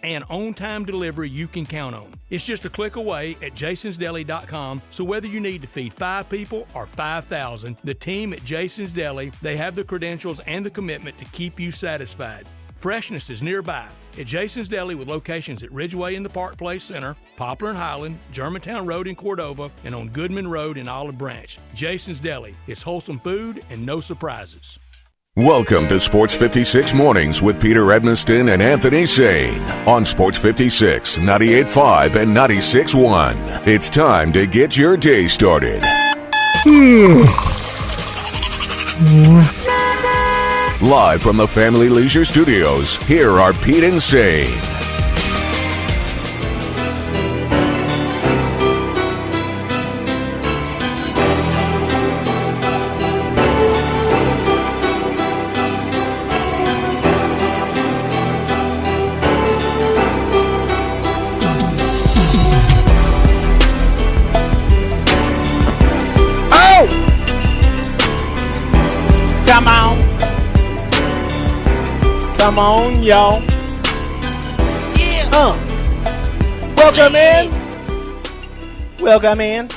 and on-time delivery you can count on. It's just a click away at jasonsdeli.com, so whether you need to feed 5 people or 5,000, the team at Jason's Deli, they have the credentials and the commitment to keep you satisfied. Freshness is nearby at Jason's Deli with locations at Ridgeway in the Park Place Center, Poplar and Highland, Germantown Road in Cordova, and on Goodman Road in Olive Branch. Jason's Deli. It's wholesome food and no surprises. Welcome to Sports 56 Mornings with Peter Edmiston and Anthony Sane on Sports 56, 98.5 and 96.1. It's time to get your day started. Live from the Family Leisure Studios, here are Pete and Sane. Come on, y'all. Yeah. Welcome in. Welcome in.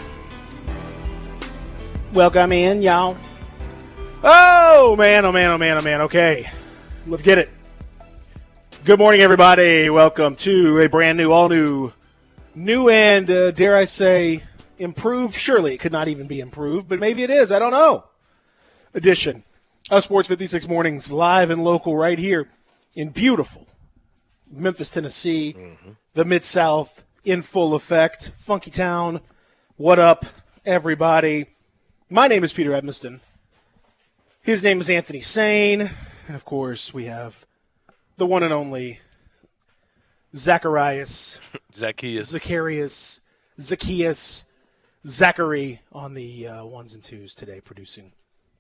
Welcome in, y'all. Oh, man, oh, man, oh, man, oh, man. Okay, let's get it. Good morning, everybody. Welcome to a brand new, all-new, new and, dare I say, improved. Surely it could not even be improved, but maybe it is. I don't know. Edition of Sports 56 Mornings, live and local right here in beautiful Memphis, Tennessee, the Mid-South in full effect. Funky Town, what up, everybody? My name is Peter Edmiston. His name is Anthony Sane. And, of course, we have the one and only Zacchaeus, Zachary on the ones and twos today producing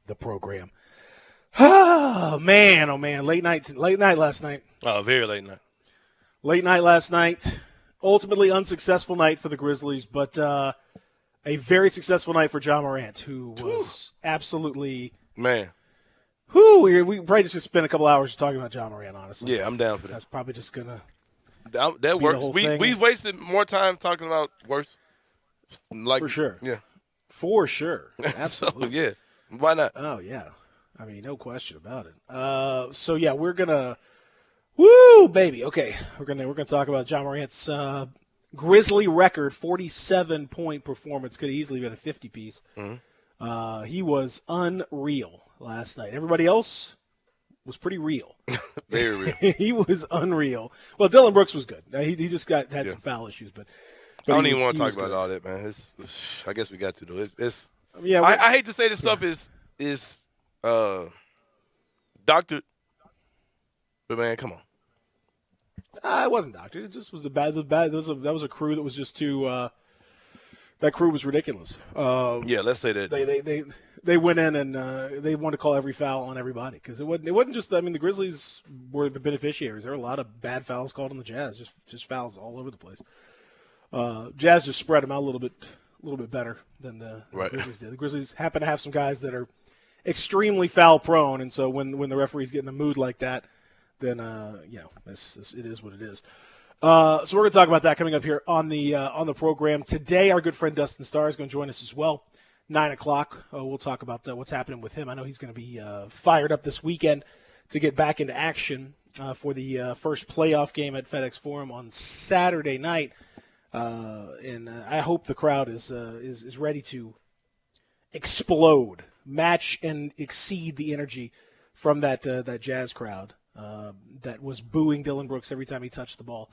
the program. Oh, man, late night last night. Oh, very late night. Late night last night. Ultimately unsuccessful night for the Grizzlies, but a very successful night for Ja Morant, who was absolutely – Man. We probably just spent a couple hours talking about Ja Morant, honestly. Yeah, I'm down for that. That's probably just going to That be works. the whole thing. We've wasted more time talking about worse. For sure. Yeah. For sure. Absolutely. So, yeah. Why not? Oh, yeah. I mean, no question about it. So yeah, we're gonna, woo, baby. Okay, we're gonna talk about Ja Morant's Grizzly record, 47-point performance. Could have easily been a 50-piece. Mm-hmm. He was unreal last night. Everybody else was pretty real. Very real. He was unreal. Well, Dylan Brooks was good. He just had some foul issues, but I don't even want to talk about all that, man. I guess we got to though. Yeah. I hate to say this stuff is doctored, but man, come on. It wasn't doctored. It just was that was a crew that was just too. That crew was ridiculous. Yeah, let's say that they went in and they wanted to call every foul on everybody because it wasn't just. I mean, the Grizzlies were the beneficiaries. There were a lot of bad fouls called on the Jazz, just fouls all over the place. Jazz just spread them out a little bit better than the Grizzlies did. The Grizzlies happen to have some guys that are extremely foul prone, and so when the referees get in a mood like that, then it is what it is. So we're going to talk about that coming up here on the program today. Our good friend Dustin Starr is going to join us as well. 9:00. We'll talk about what's happening with him. I know he's going to be fired up this weekend to get back into action for the first playoff game at FedEx Forum on Saturday night, and I hope the crowd is ready to explode. Match and exceed the energy from that Jazz crowd that was booing Dylan Brooks every time he touched the ball.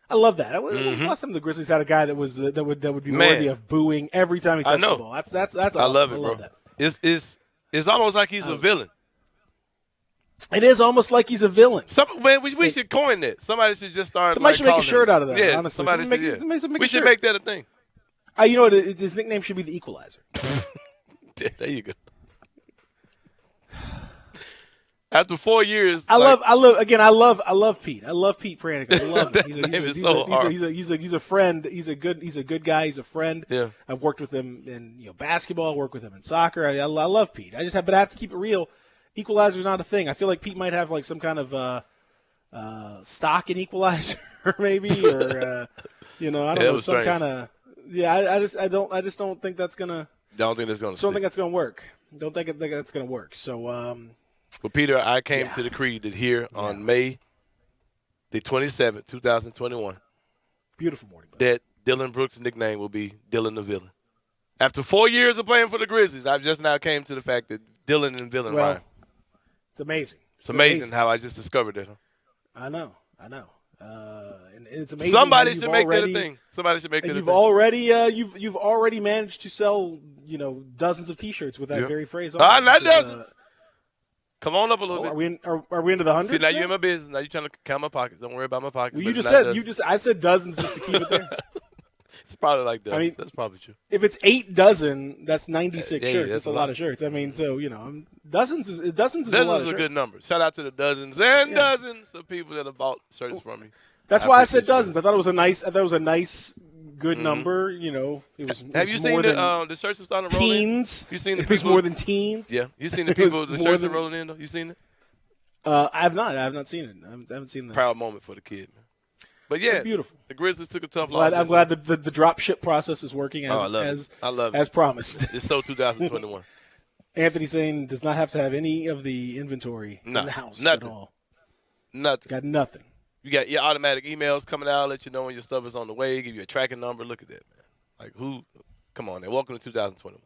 I love that. When was the last time the Grizzlies had a guy that would be worthy of booing every time he touched the ball? That's awesome. I love it, bro. That. It's almost like he's a villain. It is almost like he's a villain. We should coin that. Somebody should just start. Somebody should make a shirt out of that. Yeah, honestly, we should make that a thing. You know what? His nickname should be the Equalizer. There you go. After 4 years, I love Pete. I love Pete Pranica. I love him. He's a friend. He's a good guy. He's a friend. Yeah. I've worked with him in basketball. Worked with him in soccer. I love Pete. I have to keep it real. Equalizer's not a thing. I feel like Pete might have like some kind of stock in Equalizer maybe, or I don't know, some kind of. Yeah, I just don't think that's gonna. Don't think that's gonna. Don't think that's gonna work. Don't think that's gonna work. So. Well, Peter, I came to the creed that here on May the 27th, 2021. Beautiful morning. That Dylan Brooks' nickname will be Dylan the Villain. After 4 years of playing for the Grizzlies, I've just now came to the fact that Dylan and Villain rhyme. It's amazing. It's amazing how I just discovered that. Huh? I know. And it's amazing. Somebody should make that a thing. Somebody should make that a thing. You've already managed to sell, dozens of T-shirts with that very phrase on. Not dozens. Come on up a little bit. Are we into the hundreds? See, now you're in my business. Now you're trying to count my pockets. Don't worry about my pockets. Well, I said dozens just to keep it there. It's probably like that. I mean, that's probably true. If it's 8 dozen, that's 96 shirts. That's a lot of shirts. I mean, so dozens is a lot of Dozens is a good number. Shout out to the dozens and dozens of people that have bought shirts from me. That's why I said dozens. I thought it was a nice, good number. It was. Have you seen the shirts are starting to roll in? Teens. You seen the people? It was more than teens. Yeah, you seen the people. The shirts are rolling in though. You seen it? I have not. I have not seen it. I haven't seen that. Proud moment for the kid, man. But yeah, it's beautiful. The Grizzlies took a tough loss. I'm glad the drop ship process is working as promised. It's so 2021. Anthony saying does not have to have any of the inventory in the house at all. Nothing. Got nothing. You got your automatic emails coming out, let you know when your stuff is on the way, give you a tracking number. Look at that, man. Like who? Come on, man. Welcome to 2021.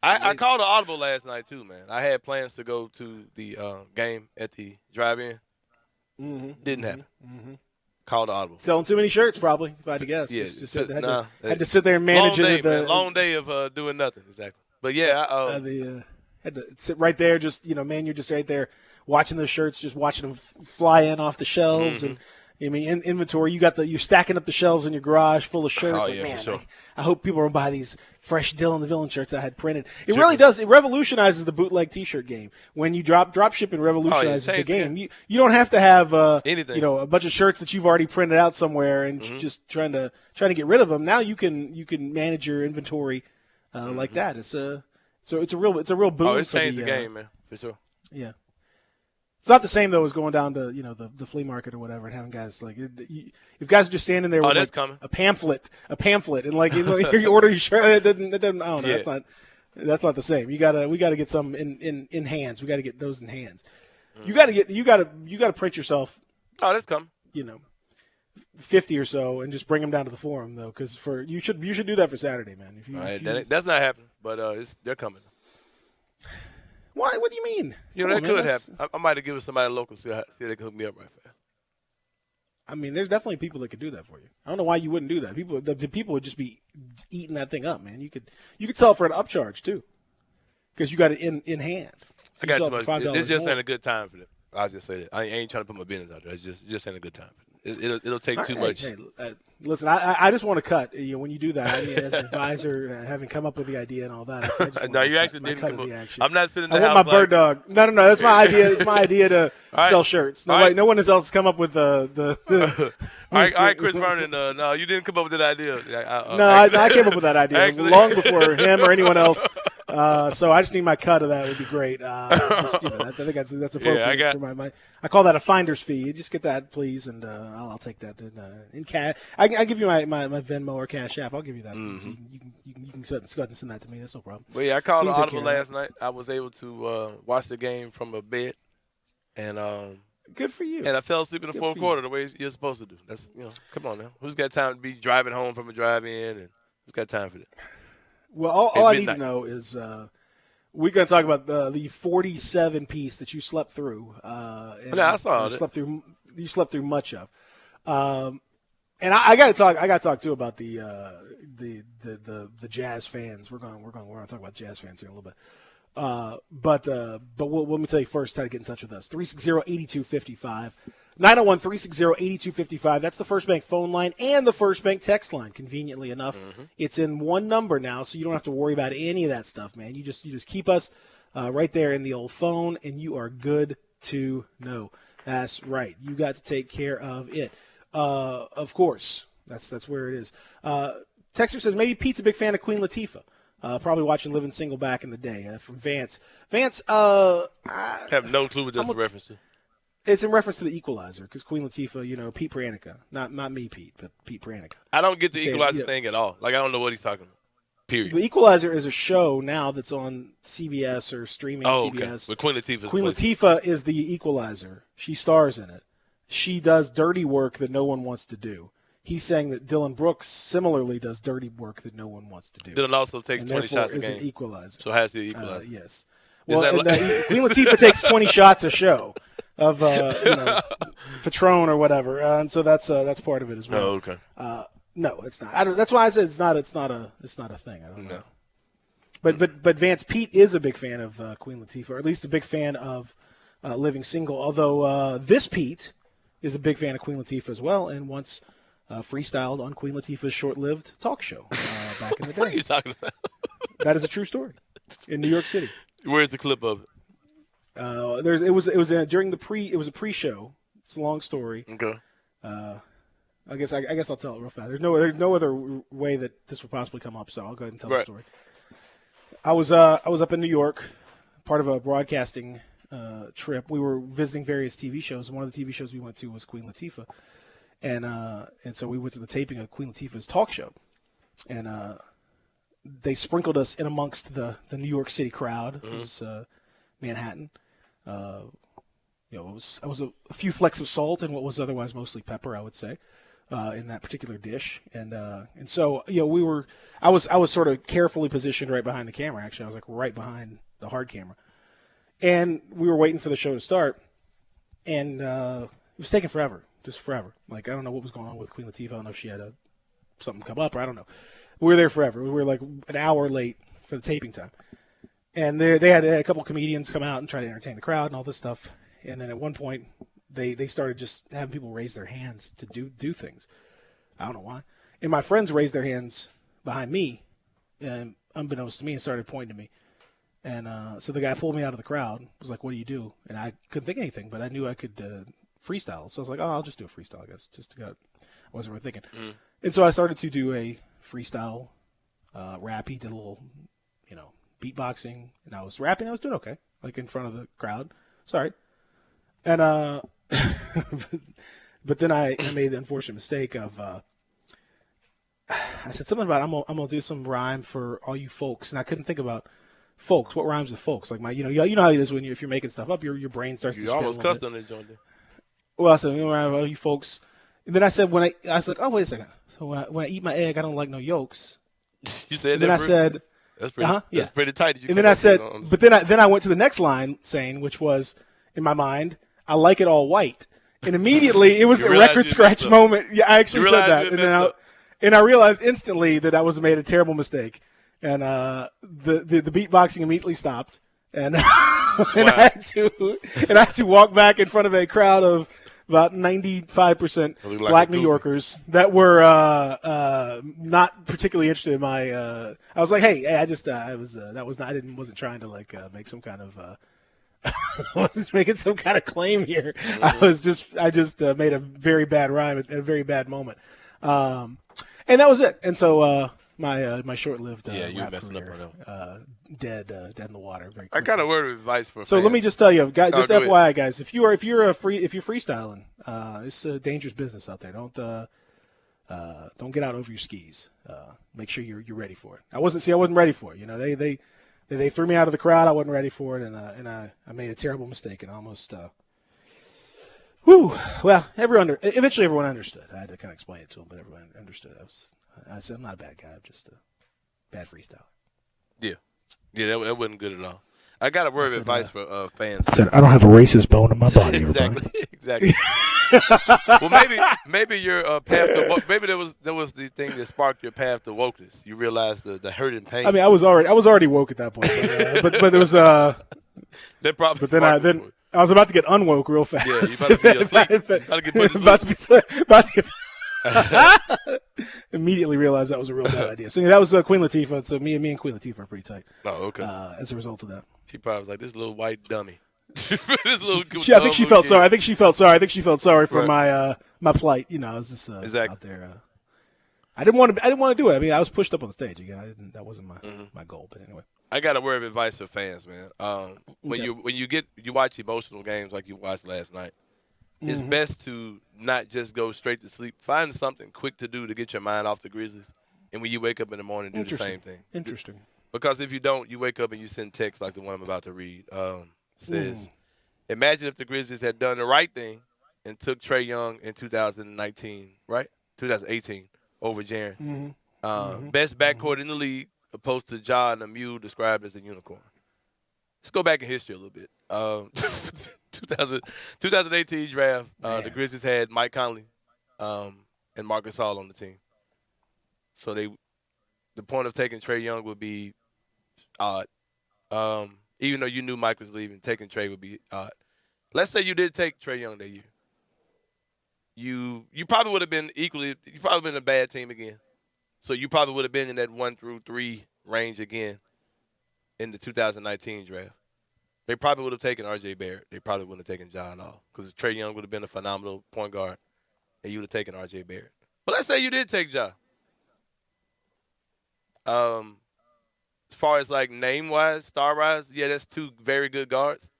I called an audible last night too, man. I had plans to go to the game at the drive-in. Didn't happen. Called the audible. Selling too many shirts, probably, if I had to guess. Yeah, had to sit there and manage it. Long day of doing nothing, exactly. But yeah, had to sit right there. Just you're just right there watching those shirts, just watching them fly in off the shelves and. I mean, inventory. You're stacking up the shelves in your garage full of shirts. Sure. I hope people will buy these fresh Dylan the Villain shirts I had printed. It really does. It revolutionizes the bootleg T-shirt game. When you drop shipping revolutionizes the game. You don't have to have anything. A bunch of shirts that you've already printed out somewhere and just trying to get rid of them. Now you can manage your inventory like that. It's a real boon. Oh, it's changed the game, man, for sure. Yeah. It's not the same though as going down to the flea market or whatever and having guys if guys are just standing there with a pamphlet and you order your shirt. That's not the same. We gotta get some in hands. We gotta get those in hands. You gotta print yourself. Oh, that's coming. 50 or so and just bring them down to the forum though, because you should do that for Saturday, man. That's not happening, but they're coming. Why? What do you mean? That could happen. I might have given somebody local see if they can hook me up right fast. I mean, there's definitely people that could do that for you. I don't know why you wouldn't do that. The people would just be eating that thing up, man. You could sell it for an upcharge too, because you got it in hand. So I got too much. This just ain't a good time for them. I'll just say that. I ain't trying to put my business out there. It just ain't a good time for them. It'll take too much. Hey, listen, I just want to cut. When you do that, as an advisor, having come up with the idea and all that. No, you actually didn't come up. I'm not sitting in the house. I want my bird dog. No. That's my idea. It's my idea to sell shirts. No one else has come up with the. All right, Chris Vernon. No, you didn't come up with that idea. I came up with that idea long before him or anyone else. So I just need my cut of that. Would be great. I think that's appropriate. Yeah, I call that a finder's fee. Just get that, please, and I'll take that in cash. I give you my Venmo or Cash App. I'll give you that. So you can go ahead and send that to me. That's no problem. Well, yeah, I called an audible last night. I was able to watch the game from a bed, and good for you. And I fell asleep in the fourth quarter the way you're supposed to do. That's come on now. Who's got time to be driving home from a drive-in, and who's got time for that? Well, all I need to know is we're going to talk about the 47 piece that you slept through. I saw it. You slept through much of, and I got to talk too about the Jazz fans. We're going to talk about Jazz fans here in a little bit. But let me tell you first how to get in touch with us. 360-8255. 901-360-8255. That's the First Bank phone line and the First Bank text line. Conveniently enough, it's in one number now, so you don't have to worry about any of that stuff, man. You just keep us right there in the old phone, and you are good to know. That's right. You got to take care of it. Of course, that's where it is. Texter says maybe Pete's a big fan of Queen Latifah. Probably watching Living Single back in the day. From Vance. Vance, I have no clue what that's a reference to. It's in reference to the Equalizer because Queen Latifah, Pete Pranica, not me, Pete, but Pete Pranica. I don't get the Equalizer thing at all. Like I don't know what he's talking about. Period. The Equalizer is a show now that's on CBS or streaming CBS. But Queen Latifah. Queen Latifah is the Equalizer. She stars in it. She does dirty work that no one wants to do. He's saying that Dylan Brooks similarly does dirty work that no one wants to do. Dylan also takes 20 shots a game. Is an equalizer. So has the equalizer. Yes. Well, Queen Latifah takes 20 shots a show of Patron or whatever, and so that's part of it as well. Oh, okay. No, it's not. That's why I said it's not a thing. I don't know. But Vance, Pete is a big fan of Queen Latifah, or at least a big fan of Living Single. Although this Pete is a big fan of Queen Latifah as well, and once freestyled on Queen Latifah's short-lived talk show back in the day. What are you talking about? That is a true story in New York City. Where's the clip of it? It was during it was a pre-show. It's a long story. Okay. I guess I'll tell it real fast. There's no other way that this would possibly come up, so I'll go ahead and tell the story. I was up in New York, part of a broadcasting trip. We were visiting various TV shows, and one of the TV shows we went to was Queen Latifah, and so we went to the taping of Queen Latifah's talk show, and they sprinkled us in amongst the New York City crowd. It was Manhattan. It was a few flecks of salt and what was otherwise mostly pepper, I would say, in that particular dish. And so I was sort of carefully positioned right behind the camera. Actually, I was like right behind the hard camera, and we were waiting for the show to start, and it was taking forever, just forever. Like I don't know what was going on with Queen Latifah. I don't know if she had something come up, or I don't know. We were there forever. We were like an hour late for the taping time. And they had a couple comedians come out and try to entertain the crowd and all this stuff. And then at one point, they started just having people raise their hands to do things. I don't know why. And my friends raised their hands behind me, and unbeknownst to me, and started pointing to me. And so the guy pulled me out of the crowd. Was like, "What do you do?" And I couldn't think of anything, but I knew I could freestyle. So I was like, "Oh, I'll just do a freestyle, I guess." I wasn't really thinking. And so I started to do a freestyle rap. He did a little, beatboxing, and I was rapping. I was doing okay, like in front of the crowd. Sorry. And but then I made the unfortunate mistake of I said something about I'm gonna do some rhyme for all you folks, and I couldn't think about folks. What rhymes with folks? Like you know how it is when if you're making stuff up, your brain starts to spin. You almost cussed on that joint. Well, I said all you folks. And then I said I was like, oh wait a second. So when I eat my egg, I don't like no yolks. You said and that. Then I said. That's pretty tight. And then I said, but then I went to the next line saying, which was in my mind, I like it all white. And immediately it was a record scratch moment. Yeah, I actually said that. And I realized instantly that I made a terrible mistake. And the beatboxing immediately stopped. And and I had to walk back in front of a crowd of about 95% black New Yorkers that were not particularly interested in my. I was like, hey, I just I wasn't trying to make some kind of. I wasn't making some kind of claim here. Mm-hmm. I just made a very bad rhyme at a very bad moment, and that was it. And so my short-lived rap career, dead in the water. Very quickly. I got a word of advice for. So fans. let me just tell you, guys, just FYI, ahead. guys, if you're freestyling, it's a dangerous business out there. Don't get out over your skis. Make sure you're ready for it. I wasn't ready for it. They threw me out of the crowd. I wasn't ready for it, and I made a terrible mistake and almost. Well, eventually everyone understood. I had to kind of explain it to them, but everyone understood. I said I'm not a bad guy. I'm just a bad freestyler. Yeah, that wasn't good at all. I got a word of advice for fans. I said I don't have a racist bone in my body. Exactly. Well, maybe your path to woke. Maybe that was the thing that sparked your path to wokeness. You realized the hurt and pain. I mean, I was already woke at that point, but there was that probably. But then I was about to get unwoke real fast. Yeah, you about to be asleep. About to get. Immediately realized that was a real bad idea. So that was Queen Latifah. So me and Queen Latifah are pretty tight. Oh, okay. As a result of that, she probably was like this little white dummy. I think she felt sorry. I think she felt sorry for my plight. I was just out there. I didn't want to do it. I mean, I was pushed up on the stage again. That wasn't my goal. But anyway, I got a word of advice for fans, man. When you watch emotional games like you watched last night, it's best to not just go straight to sleep. Find something quick to do to get your mind off the Grizzlies. And when you wake up in the morning, do the same thing. Interesting. Because if you don't, you wake up and you send text like the one I'm about to read. Says, imagine if the Grizzlies had done the right thing and took Trae Young in 2019, right? 2018 over Jaren. Best backcourt in the league, opposed to Ja and a mule described as a unicorn. Let's go back in history a little bit. 2018 draft, the Grizzlies had Mike Conley and Marcus Hall on the team. So the point of taking Trae Young would be odd. Even though you knew Mike was leaving, taking Trae would be odd. Let's say you did take Trae Young that year. You probably would have been equally – you probably been a bad team again. So you probably would have been in that 1 through 3 range again in the 2019 draft. They probably would have taken R.J. Barrett. They probably wouldn't have taken Ja at all because Trae Young would have been a phenomenal point guard, and you would have taken R.J. Barrett. But let's say you did take Ja. As far as like name-wise, star-wise, yeah, that's 2 very good guards.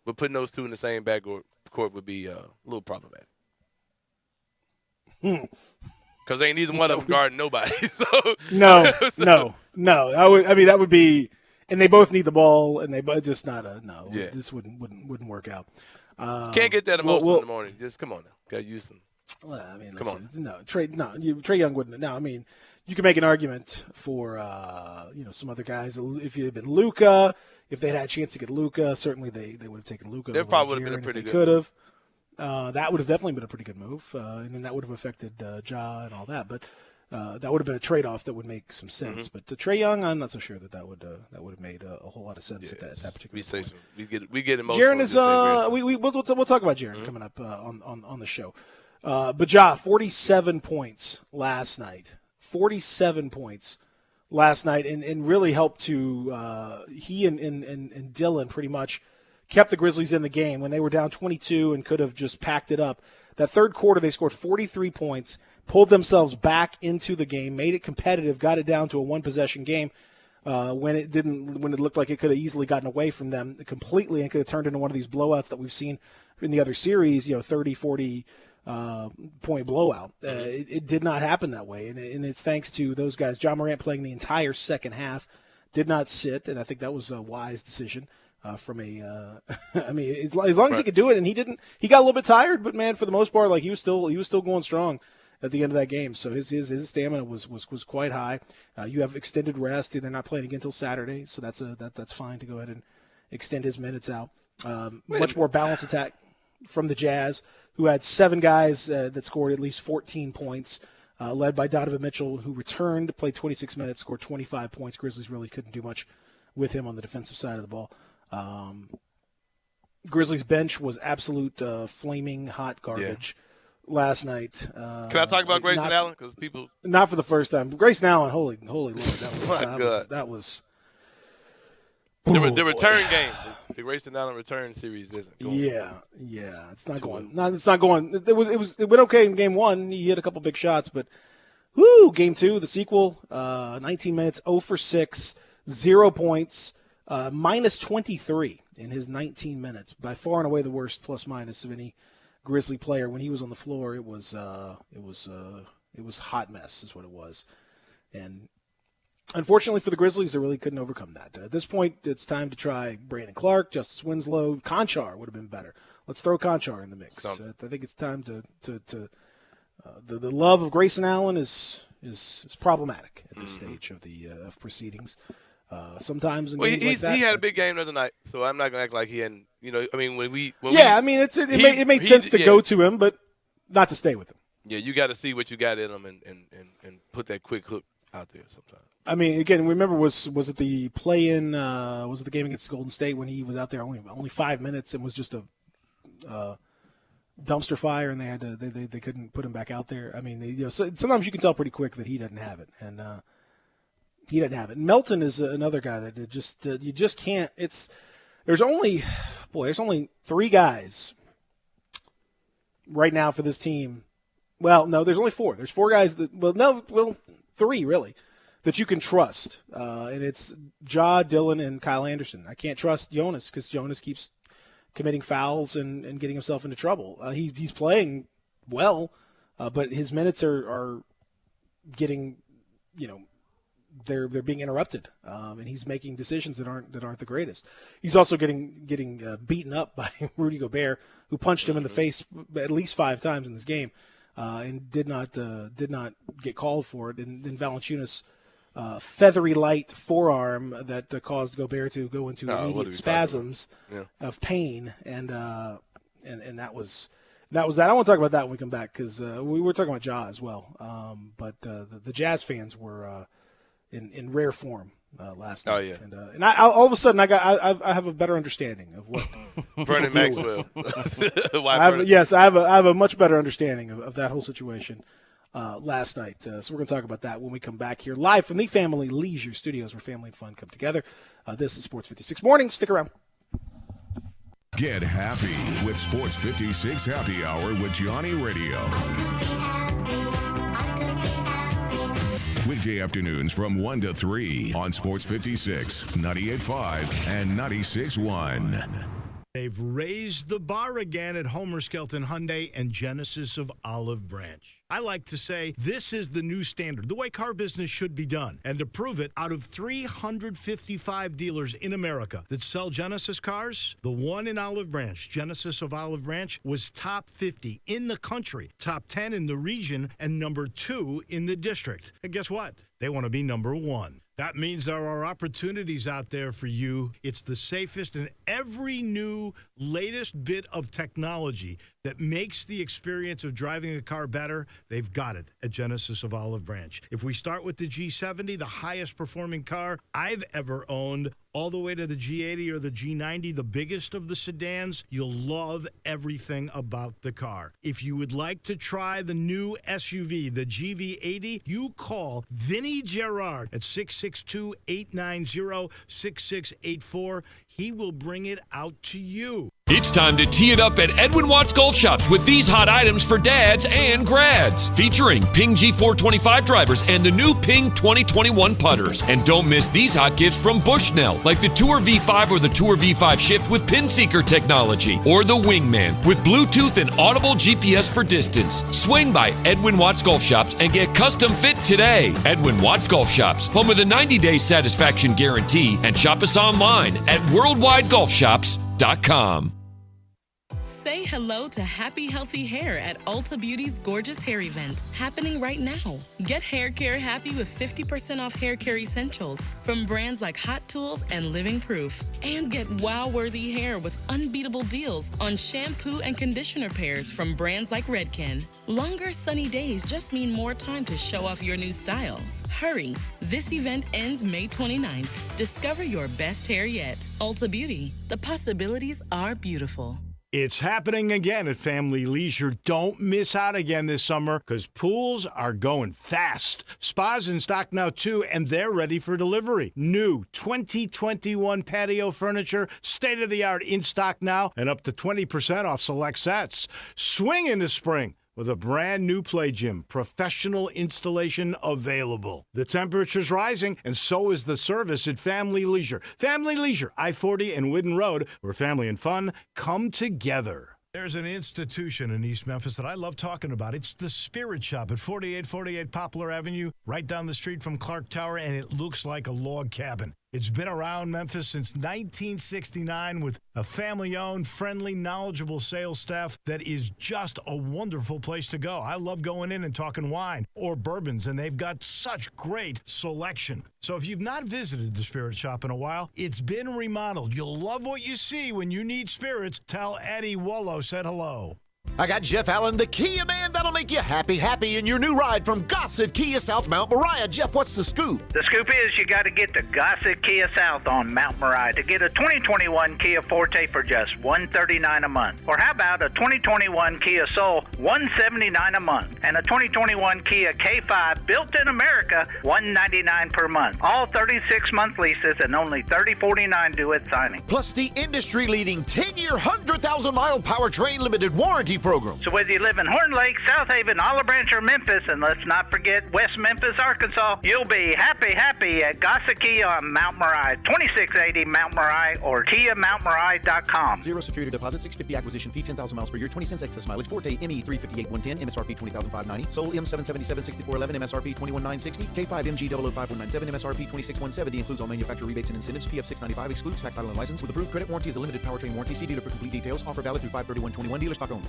But putting those 2 in the same backcourt would be a little problematic. Because ain't neither one of them guarding nobody. So No. That would be, and they both need the ball, and they both just not a no. Yeah. This wouldn't work out. Can't get that emotional in the morning. Just come on now. Gotta use some. Well, I mean, Come on. Trae Young wouldn't. No, I mean, you can make an argument for some other guys. If it had been Luka, if they'd had a chance to get Luka, certainly they would have taken Luka. There probably would have been a pretty good. Could have. That would have definitely been a pretty good move, and then that would have affected Ja and all that. But that would have been a trade-off that would make some sense. But the Trae Young, I'm not so sure that would have made a whole lot of sense at that particular point. We get emotional. Jaren is we'll talk about Jaren coming up on the show. But Ja, 47 points last night. 47 points last night, and really helped to he and Dillon pretty much kept the Grizzlies in the game when they were down 22 and could have just packed it up. That third quarter, they scored 43 points, pulled themselves back into the game, made it competitive, got it down to a one-possession game when it looked like it could have easily gotten away from them completely and could have turned into one of these blowouts that we've seen in the other series, 30, 40 point blowout. It did not happen that way, and it's thanks to those guys. Ja Morant playing the entire second half, did not sit, and I think that was a wise decision. From a, I mean, as long as he could do it, and he didn't. He got a little bit tired, but man, for the most part, like he was still going strong at the end of that game. So his stamina was quite high. You have extended rest, and they're not playing again until Saturday, so that's fine to go ahead and extend his minutes out. Much more balanced attack from the Jazz, who had 7 guys that scored at least 14 points, led by Donovan Mitchell, who returned, played 26 minutes, scored 25 points. Grizzlies really couldn't do much with him on the defensive side of the ball. Grizzlies bench was absolute flaming hot garbage last night. Can I talk about Grayson Allen? Because people not for the first time. Grayson Allen, holy Lord, that was the return game. The Grayson Allen return series isn't going. Yeah, it's not going. It's not going. It went okay in game 1. He hit a couple big shots, but game 2, the sequel, 19 minutes, 0 for 6, 0 points. Minus 23 in his 19 minutes, by far and away the worst plus minus of any Grizzly player. When he was on the floor, it was hot mess is what it was. And unfortunately for the Grizzlies, they really couldn't overcome that. At this point, it's time to try Brandon Clark, Justice Winslow. Conchar would have been better. Let's throw Conchar in the mix. I think it's time to the love of Grayson Allen is problematic at this stage of the of proceedings. Sometimes in games like that, he had a big game the other night, so I'm not gonna act like he hadn't. I mean, it made sense to go to him, but not to stay with him. Yeah, you got to see what you got in him and put that quick hook out there sometimes. I mean, again, remember was it the play-in? Was it the game against Golden State when he was out there only 5 minutes and was just a dumpster fire, and they had to they couldn't put him back out there. I mean, sometimes you can tell pretty quick that he doesn't have it, and. He doesn't have it. Melton is another guy that you just can't. There's only 3 guys right now for this team. Well, no, there's only 4. There's 4 guys 3 really that you can trust, and it's Ja, Dillon, and Kyle Anderson. I can't trust Jonas because Jonas keeps committing fouls and getting himself into trouble. He's playing well, but his minutes are getting, they're being interrupted, and he's making decisions that aren't the greatest. He's also getting beaten up by Rudy Gobert, who punched him in the face at least 5 times in this game, and did not get called for it. And then Valanciunas' feathery light forearm that caused Gobert to go into immediate spasms of pain, and that was that. I want to talk about that when we come back, because we were talking about Ja as well. But the Jazz fans were in rare form last night. Oh yeah, and I all of a sudden I have a better understanding of what Vernon Maxwell. I have a much better understanding of that whole situation last night. So we're going to talk about that when we come back here live from the Family Leisure Studios, where family and fun come together. This is Sports 56 Mornings. Stick around. Get happy with Sports 56 Happy Hour with Johnny Radio. Weekday afternoons from 1 to 3 on Sports 56, 98.5, and 96.1. They've raised the bar again at Homer Skelton Hyundai and Genesis of Olive Branch. I like to say this is the new standard, the way car business should be done. And to prove it, out of 355 dealers in America that sell Genesis cars, the one in Olive Branch, Genesis of Olive Branch, was top 50 in the country, top 10 in the region, and number 2 in the district. And guess what? They want to be number 1. That means there are opportunities out there for you. It's the safest, and every new latest bit of technology that makes the experience of driving a car better, they've got it at Genesis of Olive Branch. If we start with the G70, the highest performing car I've ever owned, all the way to the G80 or the G90, the biggest of the sedans, you'll love everything about the car. If you would like to try the new SUV, the GV80, you call Vinny Gerard at 662-890-6684. He will bring it out to you. It's time to tee it up at Edwin Watts Golf Shops with these hot items for dads and grads. Featuring Ping G425 drivers and the new Ping 2021 putters. And don't miss these hot gifts from Bushnell, like the Tour V5 or the Tour V5 Shift with Pin Seeker technology. Or the Wingman with Bluetooth and audible GPS for distance. Swing by Edwin Watts Golf Shops and get custom fit today. Edwin Watts Golf Shops, home of the 90-day satisfaction guarantee. And shop us online at worldwidegolfshops.com. Say hello to happy, healthy hair at Ulta Beauty's Gorgeous Hair Event, happening right now. Get hair care happy with 50% off hair care essentials from brands like Hot Tools and Living Proof. And get wow-worthy hair with unbeatable deals on shampoo and conditioner pairs from brands like Redken. Longer sunny days just mean more time to show off your new style. Hurry! This event ends May 29th. Discover your best hair yet. Ulta Beauty. The possibilities are beautiful. It's happening again at Family Leisure. Don't miss out again this summer, because pools are going fast. Spas in stock now, too, and they're ready for delivery. New 2021 patio furniture, state-of-the-art in stock now, and up to 20% off select sets. Swing into spring with a brand new play gym, professional installation available. The temperature's rising, and so is the service at Family Leisure. Family Leisure, I-40 and Whidden Road, where family and fun come together. There's an institution in East Memphis that I love talking about. It's the Spirit Shop at 4848 Poplar Avenue, right down the street from Clark Tower, and it looks like a log cabin. It's been around Memphis since 1969 with a family-owned, friendly, knowledgeable sales staff that is just a wonderful place to go. I love going in and talking wine or bourbons, and they've got such great selection. So if you've not visited the Spirit Shop in a while, it's been remodeled. You'll love what you see when you need spirits. Tell Eddie Wallo said hello. I got Jeff Allen, the Kia man that'll make you happy in your new ride from Gossett Kia South Mount Moriah. Jeff, what's the scoop? The scoop is you got to get to Gossett Kia South on Mount Moriah to get a 2021 Kia Forte for just $139 a month. Or how about a 2021 Kia Soul, $179 a month. And a 2021 Kia K5 built in America, $199 per month. All 36-month leases and only $30.49 due at signing. Plus the industry-leading 10-year, 100,000-mile powertrain limited warranty program. So whether you live in Horn Lake, South Haven, Olive Branch, or Memphis, and let's not forget West Memphis, Arkansas, you'll be happy at Gossett Kia on Mount Moriah, 2680 Mount Moriah, or KiaMountMoriah.com. Zero security deposit, $650 acquisition fee, 10,000 miles per year, 20 cents excess mileage, Forte ME 358 110, MSRP 20,590, Soul M777 6411, MSRP 21960, K5 MG 005197, MSRP 26170, includes all manufacturer rebates and incentives, PF 695, excludes tax, title, and license. With approved credit warranty is a limited powertrain warranty. See dealer for complete details. Offer valid through 5/31/21. Dealer stock only.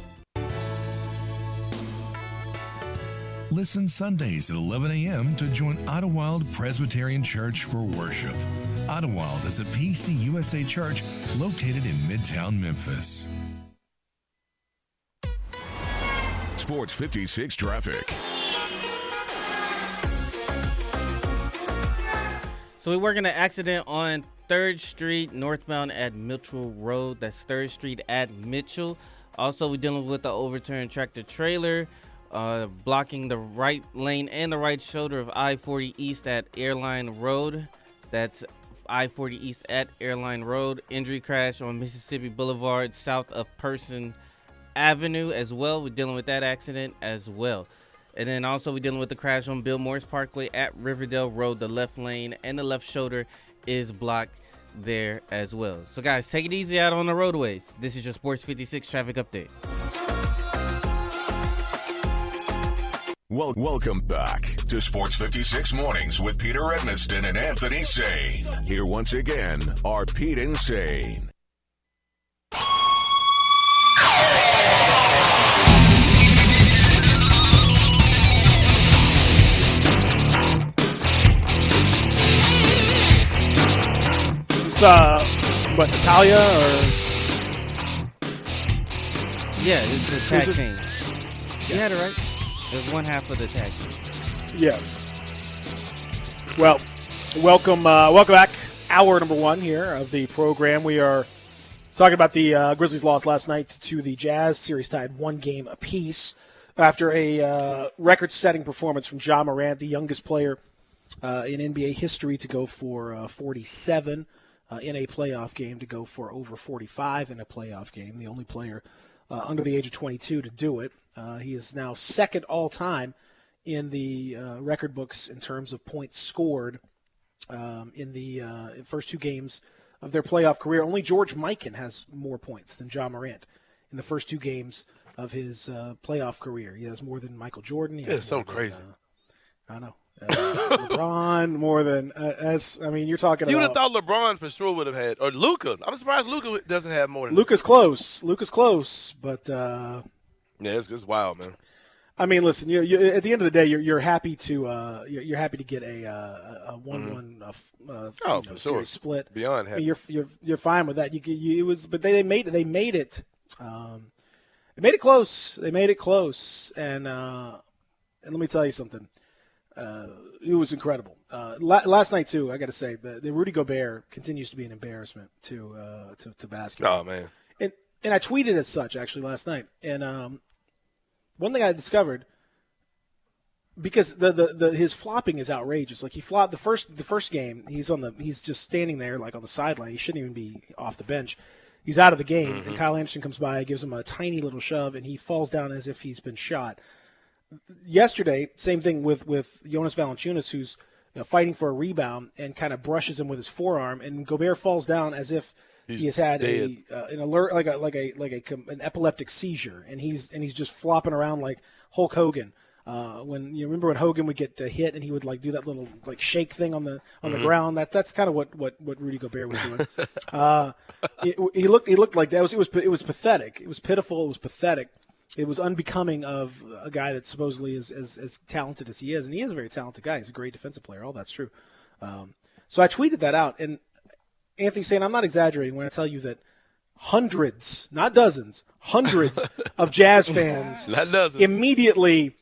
Listen Sundays at 11 a.m. to join Idlewild Presbyterian Church for worship. Idlewild is a PCUSA church located in Midtown Memphis. Sports 56 traffic. So we working an accident on 3rd Street northbound at Mitchell Road. That's 3rd Street at Mitchell. Also, we're dealing with the overturned tractor trailer blocking the right lane and the right shoulder of I-40 East at Airline Road. That's I-40 East at Airline Road. Injury crash on Mississippi Boulevard south of Person Avenue as well. We're dealing with that accident as well. And then also we're dealing with the crash on Bill Morris Parkway at Riverdale Road. The left lane and the left shoulder is blocked there as well. So guys, take it easy out on the roadways. This is your Sports 56 traffic update. Welcome back to Sports 56 Mornings with Peter Edmiston and Anthony Sane. Here once again are Pete and Sane. Is this, what, Natalia or? Yeah, this is the tag team. You had it right. There's one half of the tag team. Yeah. Well, welcome back. Hour number 1 here of the program. We are talking about the Grizzlies' loss last night to the Jazz. Series tied 1 game apiece after a record-setting performance from Ja Morant, the youngest player in NBA history to go for 47 in a playoff game, to go for over 45 in a playoff game. The only player under the age of 22 to do it. He is now second all-time in the record books in terms of points scored in the first 2 games of their playoff career. Only George Mikan has more points than Ja Morant in the first 2 games of his playoff career. He has more than Michael Jordan. It's so crazy. I know. LeBron more than you're talking you would about. have thought LeBron for sure would have had, or Luka. I'm surprised Luka doesn't have more than Luka's close, but yeah, it's wild, man. I mean, listen, you at the end of the day, you're happy to get a 1-1 for sure. series split. Beyond happy. I mean, you're fine with that. But they made it. They made it close. They made it close, and let me tell you something. It was incredible. Last night too, I got to say, the Rudy Gobert continues to be an embarrassment to basketball. Oh man! And I tweeted as such actually last night. And one thing I discovered, because his flopping is outrageous. Like he flopped the first game. He's just standing there like on the sideline. He shouldn't even be off the bench. He's out of the game, and Kyle Anderson comes by, gives him a tiny little shove, and he falls down as if he's been shot. Yesterday, same thing with Jonas Valanciunas, who's fighting for a rebound and kind of brushes him with his forearm, and Gobert falls down as if he has had an alert, like an epileptic seizure, and he's just flopping around like Hulk Hogan. When you remember when Hogan would get hit and he would like do that little like shake thing on the ground. That's kind of what Rudy Gobert was doing. He looked like that. It was pathetic. It was pitiful. It was pathetic. It was unbecoming of a guy that supposedly is as talented as he is, and he is a very talented guy. He's a great defensive player. All that's true. So I tweeted that out, and Anthony saying I'm not exaggerating when I tell you that hundreds, not dozens, hundreds of Jazz fans immediately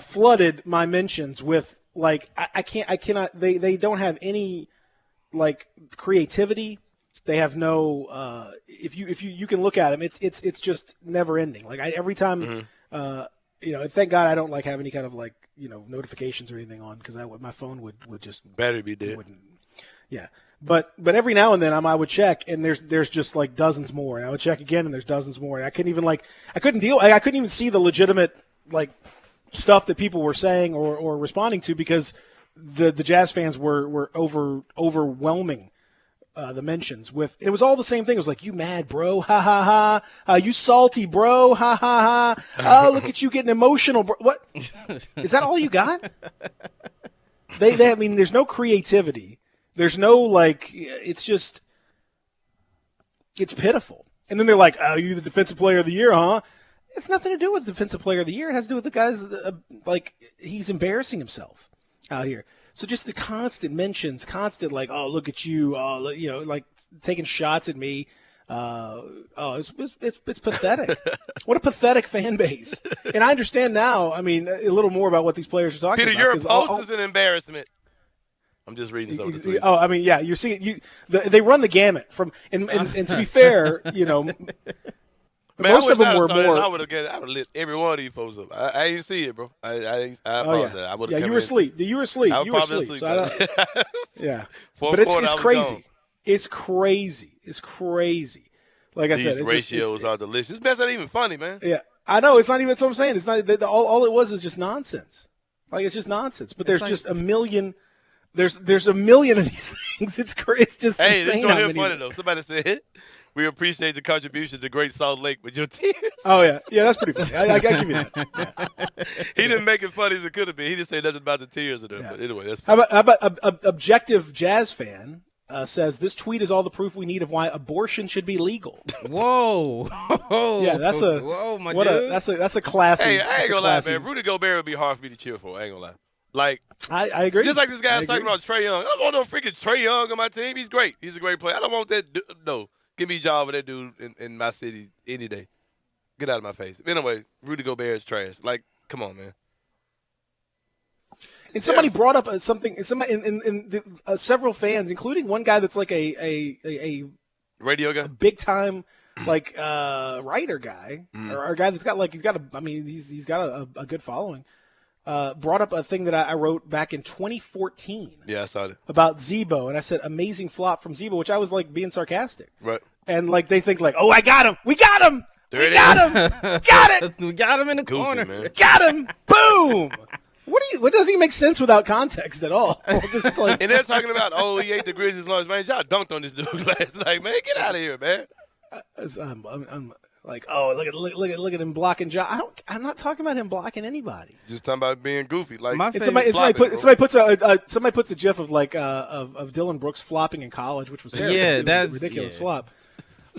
flooded my mentions with like I cannot. They don't have any like creativity. They have no. If you can look at them, it's just never ending. Like every time, thank God I don't like have any kind of like notifications or anything on because my phone would just battery be dead. Yeah, but every now and then I would check and there's just like dozens more. And I would check again and there's dozens more. And I couldn't even I couldn't even see the legitimate like stuff that people were saying or responding to because the Jazz fans were overwhelming the mentions with. It was all the same thing. It was like, you mad, bro? Ha ha ha. You salty, bro? Ha ha ha. Oh, look at you getting emotional, bro. What is that? All you got? They I mean, there's no creativity. There's no like. It's just. It's pitiful. And then they're like, oh, you the defensive player of the year, huh? It's nothing to do with defensive player of the year. It has to do with the guys, like, he's embarrassing himself out here. So just the constant mentions, constant, like, oh, look at you, like taking shots at me. It's pathetic. What a pathetic fan base. And I understand now, I mean, a little more about what these players are talking Peter, about. your post is an embarrassment. I'm just reading some of the tweets. Oh, I mean, yeah, you're seeing they run the gamut from, and to be fair, most of them were more. I would have lit every one of these folks up. I didn't see it, bro. I apologize. I would have. Yeah, you were asleep. You were asleep. I was you were probably asleep. So yeah, but it's crazy. It's crazy. It's crazy. Like I said, these ratios are delicious. That's not even funny, man. Yeah, I know. It's not even. That's what I'm saying. It's not. All it was is just nonsense. Like it's just nonsense. But there's just a million. There's a million of these things. It's just hey, insane. Hey, this funny though. Somebody said, "We appreciate the contribution to Great Salt Lake with your tears." Oh yeah, that's pretty funny. I give you that. Yeah. He didn't make it funny as it could have been. He didn't say nothing about the tears of them. Yeah. But anyway, that's funny. How about objective Jazz fan says this tweet is all the proof we need of why abortion should be legal. Whoa, yeah, that's a whoa, my dude. That's a classic. Hey, I ain't gonna lie, man. Rudy Gobert would be hard for me to cheer for. I ain't gonna lie. Like, I agree. Just like this guy's talking about Trae Young. I don't want no freaking Trae Young on my team. He's great. He's a great player. I don't want that. No, give me a job with that dude in my city any day. Get out of my face. Anyway, Rudy Gobert is trash. Like, come on, man. And somebody brought up something. Several fans, including one guy that's like a radio guy, big time like writer guy, or a guy that's got he's got a good following. Brought up a thing that I wrote back in 2014. Yeah, I saw it. About Zebo, and I said amazing flop from Zebo, which I was like being sarcastic. Right. And like they think like, oh, I got him. We got him. We got him. Got it. We got him in the Goofy, corner. Man. Got him. Boom. What doesn't even make sense without context at all? Just like, and they're talking about, oh, he ate the Grizzlies' lunch. Man, y'all dunked on this dude last night. Man, get out of here, man. I'm like, oh, look at him blocking Ja. I'm not talking about him blocking anybody. Just talking about being goofy. Like somebody puts a gif of like of Dylan Brooks flopping in college, which was terrible. Yeah, that's a ridiculous flop.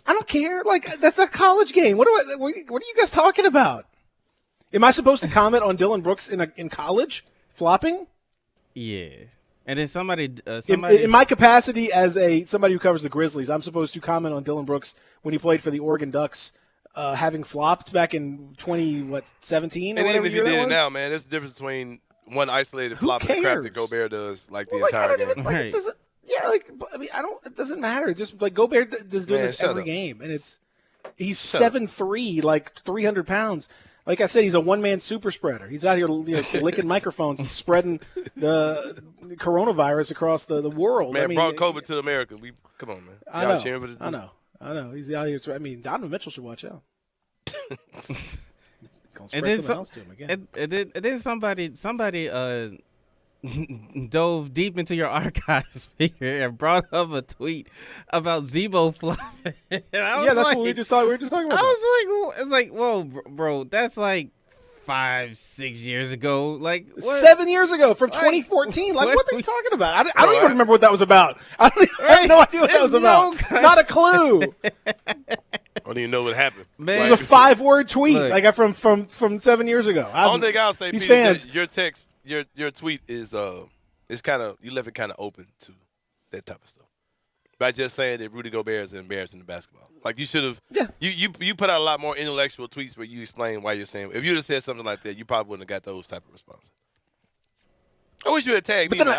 I don't care. Like that's a college game. What are you guys talking about? Am I supposed to comment on Dylan Brooks in college flopping? Yeah. And then somebody in my capacity as somebody who covers the Grizzlies, I'm supposed to comment on Dylan Brooks when he played for the Oregon Ducks. Having flopped back in 2017 and even if you did it now, man, there's a difference between one isolated flop and the crap that Gobert does, like the entire game. It doesn't matter. It's just like Gobert does doing this every game, and he's 7'3", like 300 pounds. Like I said, he's a one-man super spreader. He's out here, licking microphones and spreading the coronavirus across the world. Man, brought COVID to America. Come on, man. I know. He's out here. I mean, Donovan Mitchell should watch out. And then somebody dove deep into your archives, Peter, and brought up a tweet about Zebo flopping. That's what we were just talking about. It's like, whoa, bro, that's like 5-6 years ago. Like what? 7 years ago from 2014. Like what are you talking about? I don't even remember what that was about. I have no idea what that was about. Not a clue. I don't even know what happened. Man. It was a 5-word tweet I got from 7 years ago. I don't think I'll say, these Peter, fans. Your text, your tweet is kind of, you left it kind of open to that type of stuff by just saying that Rudy Gobert is embarrassing in basketball. Like you should have. Yeah. You put out a lot more intellectual tweets where you explain why you're saying. If you'd have said something like that, you probably wouldn't have got those type of responses. I wish you had tagged me. Man.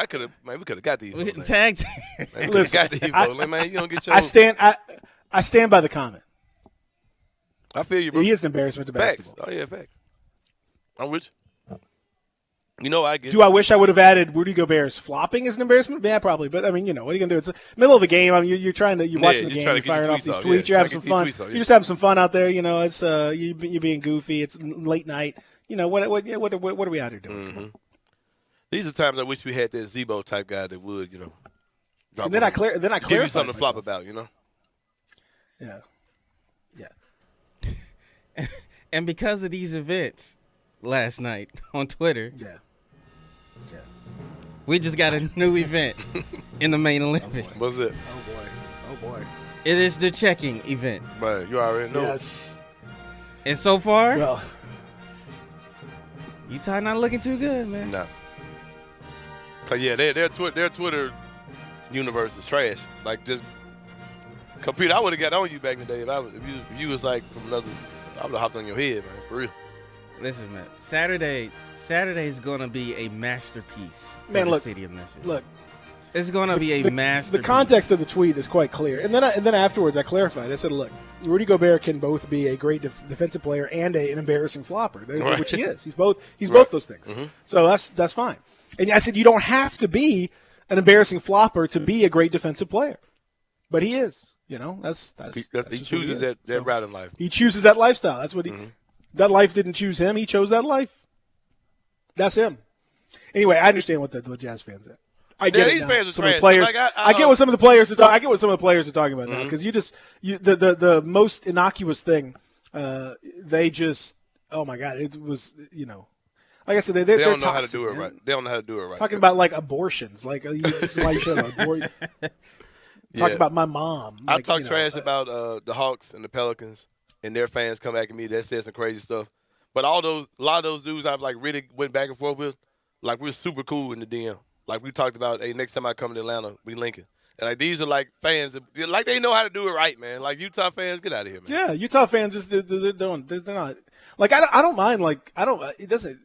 We could have got these. Tagged. We could have got these. Man, you don't get your. I stand by the comment. I feel you, bro. He is an embarrassment to basketball. Oh yeah, facts. I'm with you. You know, I get. Do I wish I would have added Rudy Gobert's flopping as an embarrassment? Yeah, probably. But I mean, what are you gonna do? It's the middle of the game. I mean, you're watching the game, you're firing off these tweets. You're having some fun. You're just having some fun out there. It's you're being goofy. It's late night. you know, what are we out here doing? Mm-hmm. These are times I wish we had that Zebo type guy that would, you know. And then I clarify. Give you something to flop about, you know. Yeah. And because of these events last night on Twitter, we just got a new event in the main Olympics. What's it? Oh boy. It is the checking event. Right, you already know. Yes. And so far, well, Utah not looking too good, man. No. Cause yeah, their Twitter universe is trash. Like just computer. I would have got on you back in the day if you was like from another. I would have hopped on your head, man, for real. Listen, man. Saturday's gonna be a masterpiece for the city of Memphis. Look, it's gonna be a masterpiece. The context of the tweet is quite clear, and then afterwards I clarified. I said, "Look, Rudy Gobert can both be a great defensive player and an embarrassing flopper, which he is. He's both those things. Mm-hmm. So that's fine." And I said, "You don't have to be an embarrassing flopper to be a great defensive player, but he is. You know, he chooses that route in life. He chooses that lifestyle. That's what that life didn't choose him. He chose that life. That's him. Anyway, I understand what Jazz fans are. I get these fans are some of the trash. players. Like, I get what some of the players are. I get what some of the players are talking about now because the most innocuous thing. They just my God, it was like I said they don't know toxic, how to do it man. right. They don't know how to do it right. Talking about like abortions, like this is why you should abort. Talking about my mom. I talk trash about the Hawks and the Pelicans, and their fans come back at me that said some crazy stuff. But a lot of those dudes I've like really went back and forth with, like we're super cool in the DM. Like we talked about, hey, next time I come to Atlanta, we linking. And like these are like fans that, like they know how to do it right, man. Like Utah fans, get out of here, man. Yeah, Utah fans just they're not like I don't mind like it doesn't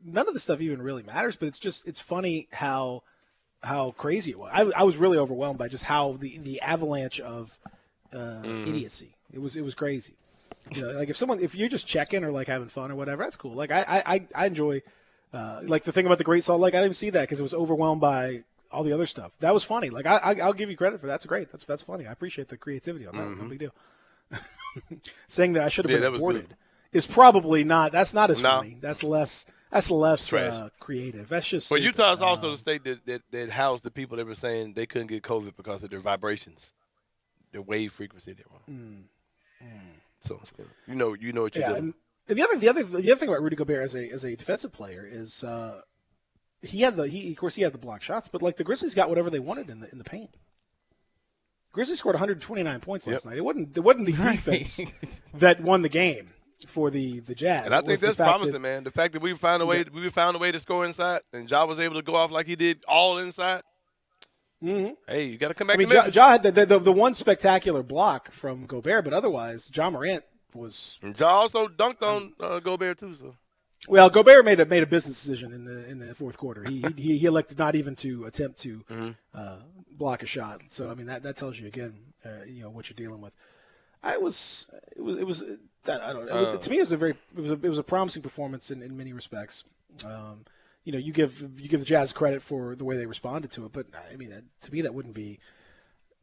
none of the stuff even really matters, but it's funny how crazy it was. I was really overwhelmed by just how the avalanche of idiocy. It was crazy. Like if you're just checking or like having fun or whatever, that's cool. Like I enjoy like the thing about the Great Salt Lake. I didn't even see that because it was overwhelmed by all the other stuff. That was funny. Like I'll give you credit for that. That's great. That's funny. I appreciate the creativity on that. No big deal. Saying that I should have been aborted is probably not. That's not as funny. That's less creative. That's just. But Utah is also the state that housed the people that were saying they couldn't get COVID because of their vibrations, their wave frequency. So you know what you're doing. And the other thing about Rudy Gobert as a defensive player is he had the block shots, but like the Grizzlies got whatever they wanted in the paint. Grizzlies scored 129 points last night. It wasn't the defense that won the game for the Jazz. And I think that's promising, man. The fact that we found a way to score inside, and Ja was able to go off like he did all inside. Mm-hmm. Hey, you got to come back. Ja had the one spectacular block from Gobert, but otherwise, Ja Morant was. And Ja also dunked on Gobert too. So. Well, Gobert made a business decision in the fourth quarter. He elected not even to attempt to block a shot. So I mean that tells you again, what you're dealing with. It was I don't know. To me, it was a promising performance in many respects. You give the Jazz credit for the way they responded to it, but I mean, to me, that wouldn't be.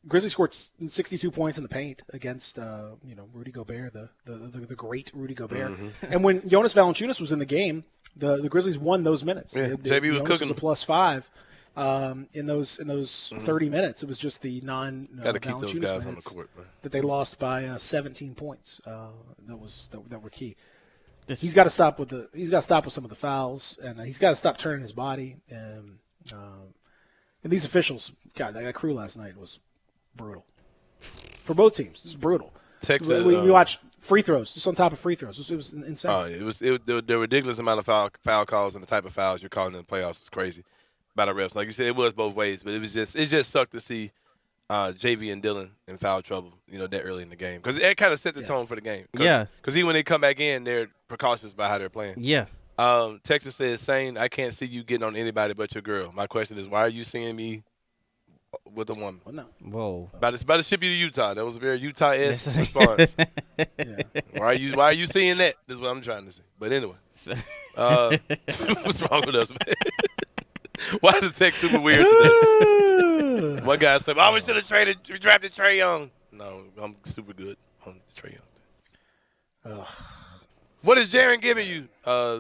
Grizzlies scored 62 points in the paint against Rudy Gobert, the great Rudy Gobert. Mm-hmm. And when Jonas Valanciunas was in the game, the Grizzlies won those minutes. Yeah, JV was cooking. Was a +5 in those 30 minutes. It was just the Valanciunas guys on the court, man. That they lost by 17 points. That were key. He's got to stop with some of the fouls, and he's got to stop turning his body. And these officials, God, that crew last night was brutal for both teams. It was brutal. Texas, we watched free throws just on top of free throws. It was insane. It was the ridiculous amount of foul calls and the type of fouls you're calling in the playoffs was crazy by the refs. Like you said, it was both ways, but it just sucked to see JV and Dillon in foul trouble, that early in the game, because it kind of set the tone for the game. Because when they come back in, they're precautious about how they're playing. Yeah. Texas says, "Sane, I can't see you getting on anybody but your girl." My question is, why are you seeing me with a woman? Well, no. Whoa. About to ship you to Utah. That was a very Utah-esque response. Why are you seeing that? This is what I'm trying to say. But anyway, what's wrong with us, man? Why is the text super weird today? One guy said, "I should have drafted Trae Young." No, I'm super good on Trae Young. What is Jaron giving you?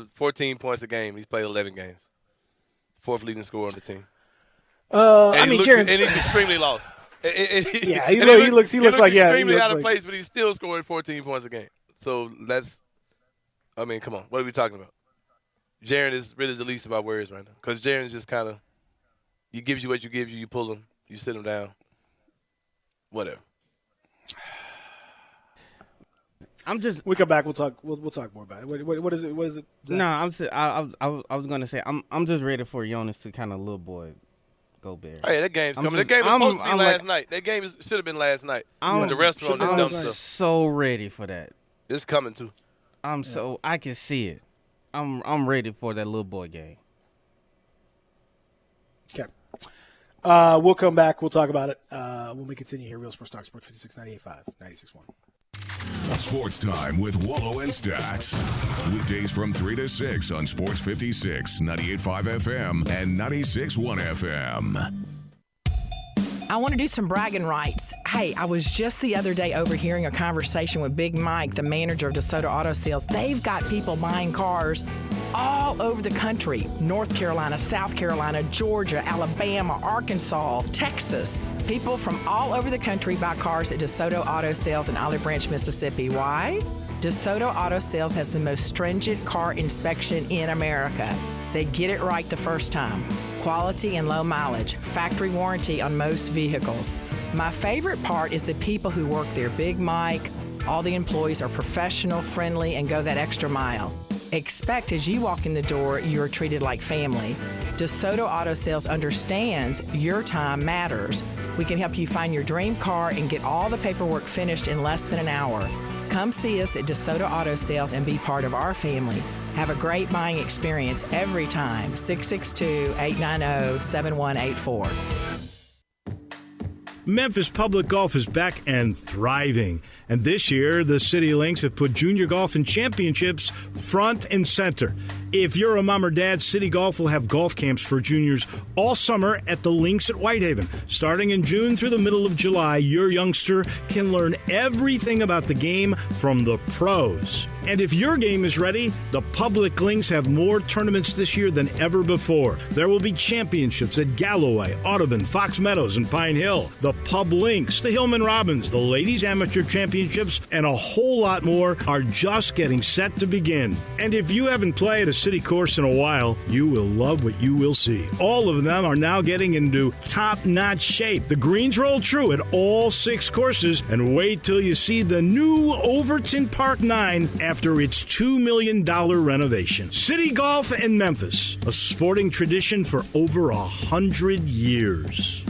14 points a game. He's played 11 games. 4th leading scorer on the team. Jaron's... And he's extremely lost. He looks like extremely out of place, but he's still scoring 14 points a game. So come on. What are we talking about? Jaron is really the least of our worries right now because Jaron's just kind of he gives you what you give you. You pull him, you sit him down, whatever. We come back. We'll talk. We'll talk more about it. What is it? What is it? Zach? No, I was gonna say I'm just ready for Jonas to kind of little boy go Bears. Hey, that game's coming. That game was supposed to be last night. That game should have been last night. But the restaurant did dumb stuff. So ready for that. It's coming too. I can see it. I'm ready for that little boy game. Okay. We'll come back. We'll talk about it when we continue here. Real Sports Talk, Sport 56, 98.5, 96.1. Sports Time with Wallow and Stacks. Weekdays from 3 to 6 on Sports 56, 98.5 FM and 96.1 FM. I want to do some bragging rights. Hey, I was just the other day overhearing a conversation with Big Mike, the manager of DeSoto Auto Sales. They've got people buying cars all over the country. North Carolina, South Carolina, Georgia, Alabama, Arkansas, Texas. People from all over the country buy cars at DeSoto Auto Sales in Olive Branch, Mississippi. Why? DeSoto Auto Sales has the most stringent car inspection in America. They get it right the first time. Quality and low mileage, factory warranty on most vehicles. My favorite part is the people who work there. Big Mike, all the employees are professional, friendly, and go that extra mile. Expect as you walk in the door, you're treated like family. DeSoto Auto Sales understands your time matters. We can help you find your dream car and get all the paperwork finished in less than an hour. Come see us at DeSoto Auto Sales and be part of our family. Have a great buying experience every time. 662-890-7184. Memphis Public Golf is back and thriving. And this year, the City Links have put junior golf and championships front and center. If you're a mom or dad, City Golf will have golf camps for juniors all summer at the Links at Whitehaven. Starting in June through the middle of July, your youngster can learn everything about the game from the pros. And if your game is ready, the Public Links have more tournaments this year than ever before. There will be championships at Galloway, Audubon, Fox Meadows, and Pine Hill. The Pub Links, the Hillman Robbins, the Ladies Amateur Championships, and a whole lot more are just getting set to begin. And if you haven't played a city course in a while, you will love what you will see. All of them are now getting into top-notch shape. The greens roll true at all 6 courses, and wait till you see the new Overton Park 9 after its $2 million renovation. City Golf in Memphis, a sporting tradition for over 100 years.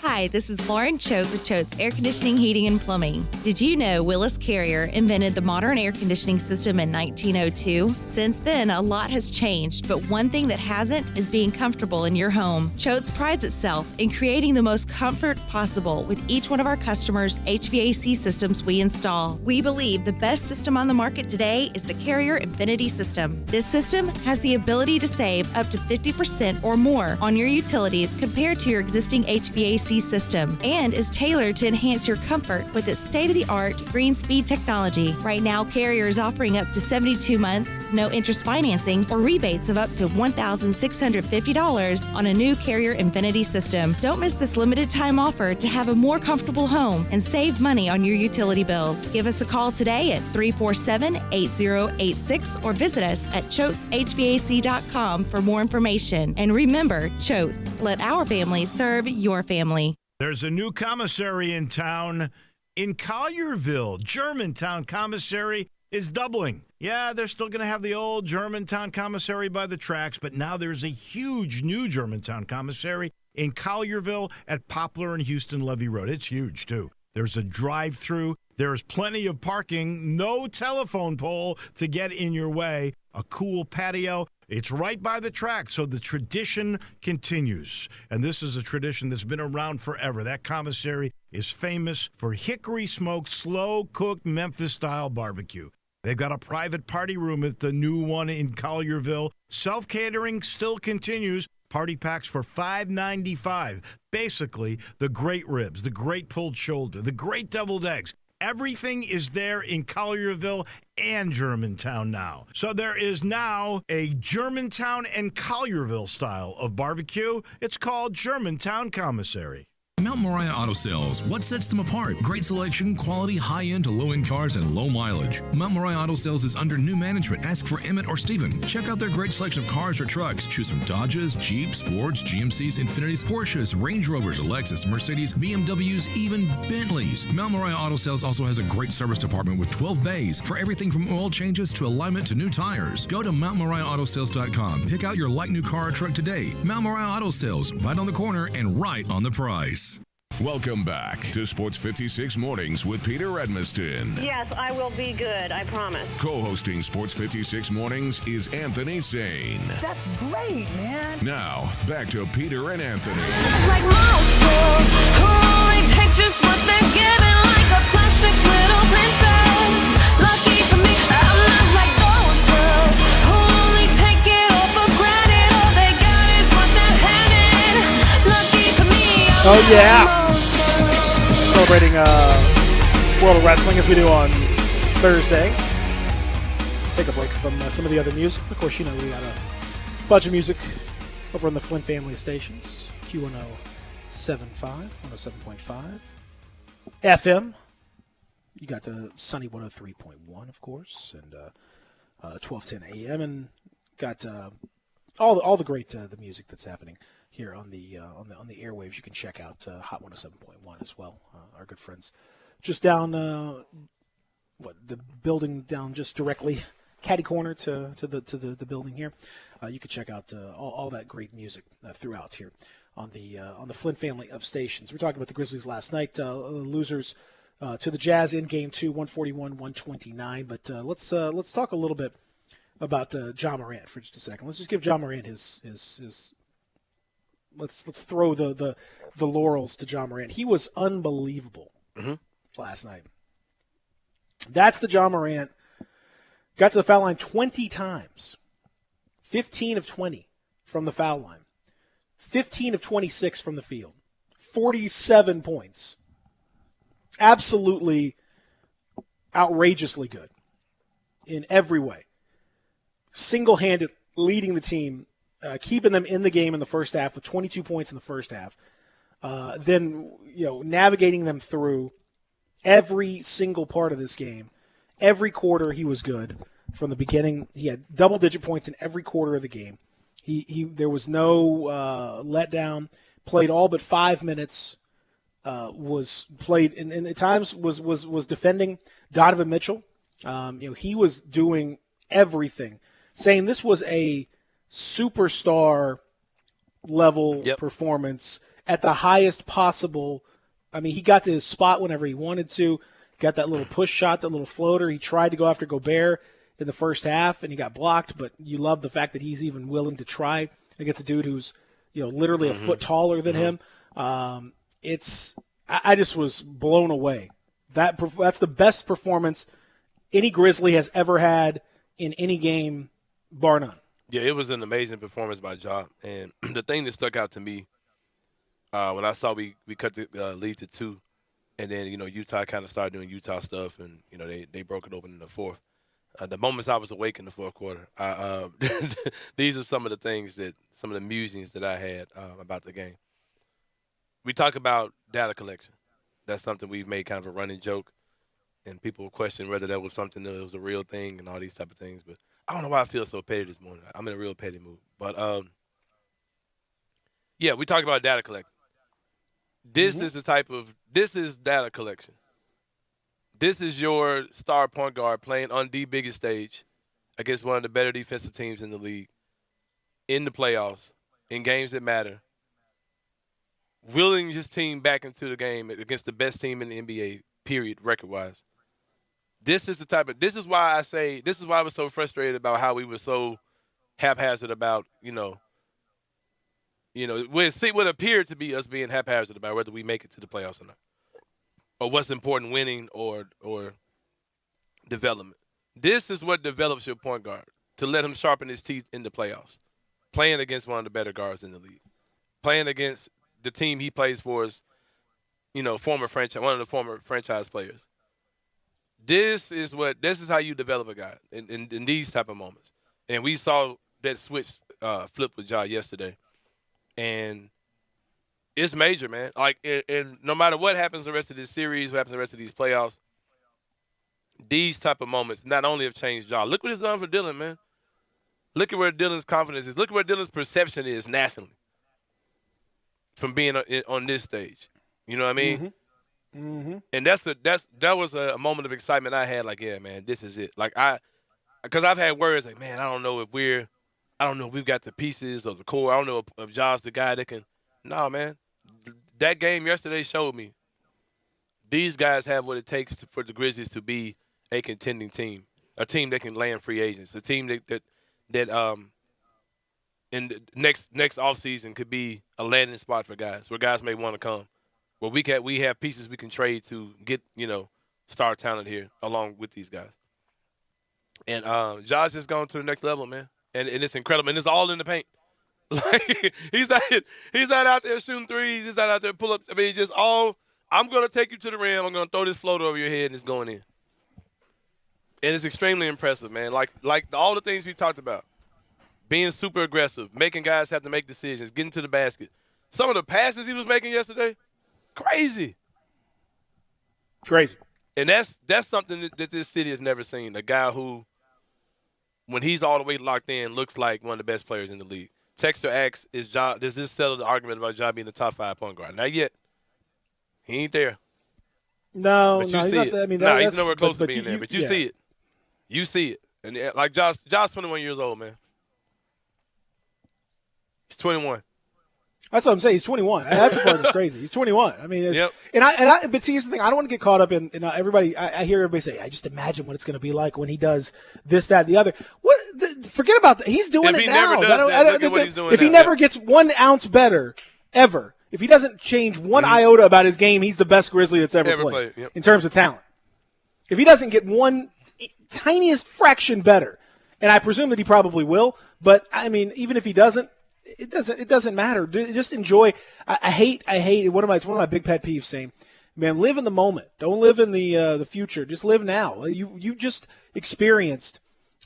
Hi, this is Lauren Choate with Choate's Air Conditioning, Heating, and Plumbing. Did you know Willis Carrier invented the modern air conditioning system in 1902? Since then, a lot has changed, but one thing that hasn't is being comfortable in your home. Choate's prides itself in creating the most comfort possible with each one of our customers' HVAC systems we install. We believe the best system on the market today is the Carrier Infinity System. This system has the ability to save up to 50% or more on your utilities compared to your existing HVAC system and is tailored to enhance your comfort with its state-of-the-art green speed technology. Right now, Carrier is offering up to 72 months, no interest financing, or rebates of up to $1,650 on a new Carrier Infinity system. Don't miss this limited time offer to have a more comfortable home and save money on your utility bills. Give us a call today at 347-8086 or visit us at ChoatesHVAC.com for more information. And remember, Choates, let our family serve your family. There's a new commissary in town in Collierville. Germantown Commissary is doubling. Yeah, they're still going to have the old Germantown Commissary by the tracks, but now there's a huge new Germantown Commissary in Collierville at Poplar and Houston Levy Road. It's huge, too. There's a drive-through. There's plenty of parking, no telephone pole to get in your way, a cool patio. It's right by the track, so the tradition continues. And this is a tradition that's been around forever. That commissary is famous for hickory-smoked, slow-cooked Memphis-style barbecue. They've got a private party room at the new one in Collierville. Self-catering still continues. Party packs for $5.95. Basically, the great ribs, the great pulled shoulder, the great deviled eggs, Everything is there in Collierville and Germantown now. So there is now a Germantown and Collierville style of barbecue. It's called Germantown Commissary. Mount Moriah Auto Sales. What sets them apart? Great selection, quality, high-end to low-end cars, and low mileage. Mount Moriah Auto Sales is under new management. Ask for Emmett or Steven. Check out their great selection of cars or trucks. Choose from Dodges, Jeeps, Fords, GMCs, Infinitis, Porsches, Range Rovers, Lexus, Mercedes, BMWs, even Bentleys. Mount Moriah Auto Sales also has a great service department with 12 bays for everything from oil changes to alignment to new tires. Go to MountMoriahAutoSales.com. Pick out your like new car or truck today. Mount Moriah Auto Sales, right on the corner and right on the price. Welcome back to Sports 56 Mornings with Peter Edmiston. Yes, I will be good, I promise. Co-hosting Sports 56 Mornings is Anthony Sane. That's great, man. Now, back to Peter and Anthony. Like most girls, who only take just what they're given, like a plastic little princess. Lucky for me, I'm not like those girls, who only take it all for granted. All they got is what they're handed. Lucky for me, Oh, yeah. Celebrating World of Wrestling as we do on Thursday. Take a break from some of the other music. Of course, you know we got a bunch of music over on the Flint family of stations. Q1075, 107.5. FM. You got the Sunny 103.1, of course, and 1210 AM, and got all the great the music that's happening here on the airwaves. You can check out Hot 107.1 as well. Our good friends just down the building down just directly catty corner to the building here. You can check out all that great music throughout here on the Flint family of stations. We're talking about the Grizzlies last night, losers to the Jazz in Game 2, 141-129. But let's talk a little bit about Ja Morant for just a second. Let's just give Ja Morant his Let's throw the laurels to Ja Morant. He was unbelievable last night. That's the Ja Morant. Got to the foul line 20 times. 15 of 20 from the foul line. 15 of 26 from the field. 47 points. Absolutely outrageously good in every way. Single-handed leading the team. Keeping them in the game in the first half with 22 points in the first half. Then, navigating them through every single part of this game. Every quarter he was good from the beginning. He had double-digit points in every quarter of the game. There was no letdown. Played all but 5 minutes. Was played and at times was defending Donovan Mitchell. He was doing everything, saying this was a superstar level performance at the highest possible. I mean, he got to his spot whenever he wanted to. Got that little push shot, that little floater. He tried to go after Gobert in the first half, and he got blocked. But you love the fact that he's even willing to try against a dude who's literally a foot taller than him. I just was blown away. That's the best performance any Grizzly has ever had in any game, bar none. Yeah, it was an amazing performance by Ja. And the thing that stuck out to me when I saw we cut the lead to 2, and then, Utah kind of started doing Utah stuff, and, they broke it open in the fourth. The moments I was awake in the fourth quarter, these are some of the musings that I had about the game. We talk about data collection. That's something we've made kind of a running joke, and people question whether that was something that was a real thing and all these type of things, but I don't know why I feel so petty this morning. I'm in a real petty mood. But, we talk about data collection. This is data collection. This is your star point guard playing on the biggest stage against one of the better defensive teams in the league, in the playoffs, in games that matter, willing his team back into the game against the best team in the NBA, period, record-wise. This is why I was so frustrated about how we were so haphazard about, what appeared to be us being haphazard about whether we make it to the playoffs or not, or what's important, winning or development. This is what develops your point guard, to let him sharpen his teeth in the playoffs, playing against one of the better guards in the league, playing against the team he plays for is, one of the former franchise players. This is how you develop a guy in these type of moments. And we saw that switch flip with Ja yesterday. And it's major, man. Like, and no matter what happens the rest of this series, what happens the rest of these playoffs, these type of moments not only have changed Ja. Look what it's done for Dylan, man. Look at where Dylan's confidence is. Look at where Dylan's perception is nationally from being on this stage. You know what I mean? Mm-hmm. And that was a moment of excitement I had. Like, yeah, man, this is it. Like because I've had words like, man, I don't know if we've got the pieces or the core. I don't know if Ja's the guy that can. No, man, that game yesterday showed me these guys have what it takes for the Grizzlies to be a contending team, a team that can land free agents, a team that in the next offseason could be a landing spot for guys where guys may want to come. Where we have pieces we can trade to get, star talent here along with these guys. And Ja's just gone to the next level, man. And it's incredible. And it's all in the paint. Like he's not out there shooting threes. He's not out there pull up. I mean, just all I'm gonna take you to the rim. I'm gonna throw this floater over your head and it's going in. And it's extremely impressive, man. Like all the things we talked about. Being super aggressive, making guys have to make decisions, getting to the basket. Some of the passes he was making yesterday, crazy. And that's something that this city has never seen. A guy who, when he's all the way locked in, looks like one of the best players in the league. Texter asks, does this settle the argument about Ja being the top 5 point guard? Not yet. He ain't there. No, but you he's see not. it. He's nowhere close to being there. But you see it. You see it. And like Josh 21 years old, man. He's 21. That's what I'm saying. He's 21. That's the part that's crazy. He's 21. I mean, but see, here's the thing. I don't want to get caught up in everybody. I hear everybody say, I just imagine what it's going to be like when he does this, that, the other. Forget about that. He's doing it now. If he never gets 1 ounce better, ever, if he doesn't change one iota about his game, he's the best Grizzly that's ever played in terms of talent. If he doesn't get one tiniest fraction better, and I presume that he probably will, but I mean, even if he doesn't, it doesn't matter. Just enjoy. I hate it's one of my big pet peeves saying, man, live in the moment. Don't live in the future. Just live now. You just experienced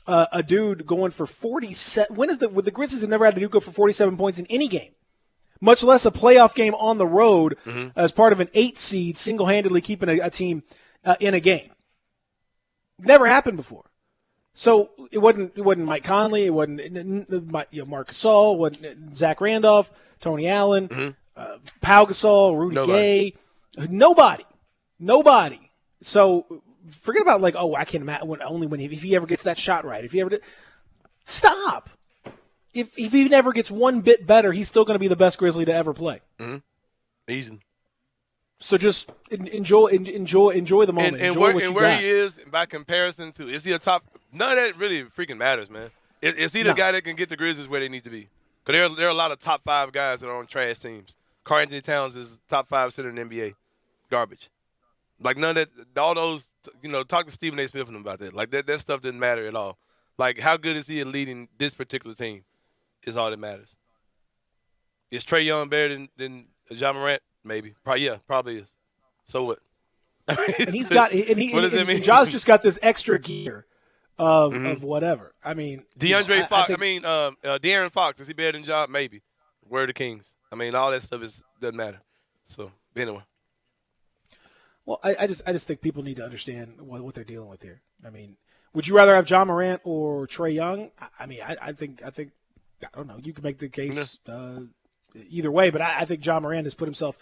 a dude going for 47. The Grizzlies have never had a dude go for 47 points in any game, much less a playoff game on the road as part of an 8 seed, single-handedly keeping a team in a game. Never happened before. So it wasn't Mike Conley, it wasn't Marc Gasol, it wasn't Zach Randolph, Tony Allen, Pau Gasol, Rudy Gay, nobody. So forget about I can't imagine if he ever gets that shot right. If he ever stop. If he never gets one bit better, he's still going to be the best Grizzly to ever play. Easy. So just enjoy the moment. And where he is by comparison to, is he a top? None of that really freaking matters, man. Is he the guy that can get the Grizzlies where they need to be? Because there are a lot of top 5 guys that are on trash teams. Karl Anthony Towns is top 5 center in the NBA. Garbage. Like none of that, all those, talk to Stephen A. Smith and them about that. Like that stuff didn't matter at all. Like how good is he at leading this particular team is all that matters. Is Trae Young better than Ja Morant? Maybe. Probably is. So what? And he's got, what does it mean? Ja's just got this extra gear of whatever. I mean, De'Aaron Fox, is he better than Ja? Maybe. Where are the Kings? I mean, all that stuff doesn't matter. So anyway. Well, I just think people need to understand what they're dealing with here. I mean, would you rather have Ja Morant or Trae Young? I mean, I think I don't know. You can make the case either way, but I think Ja Morant has put himself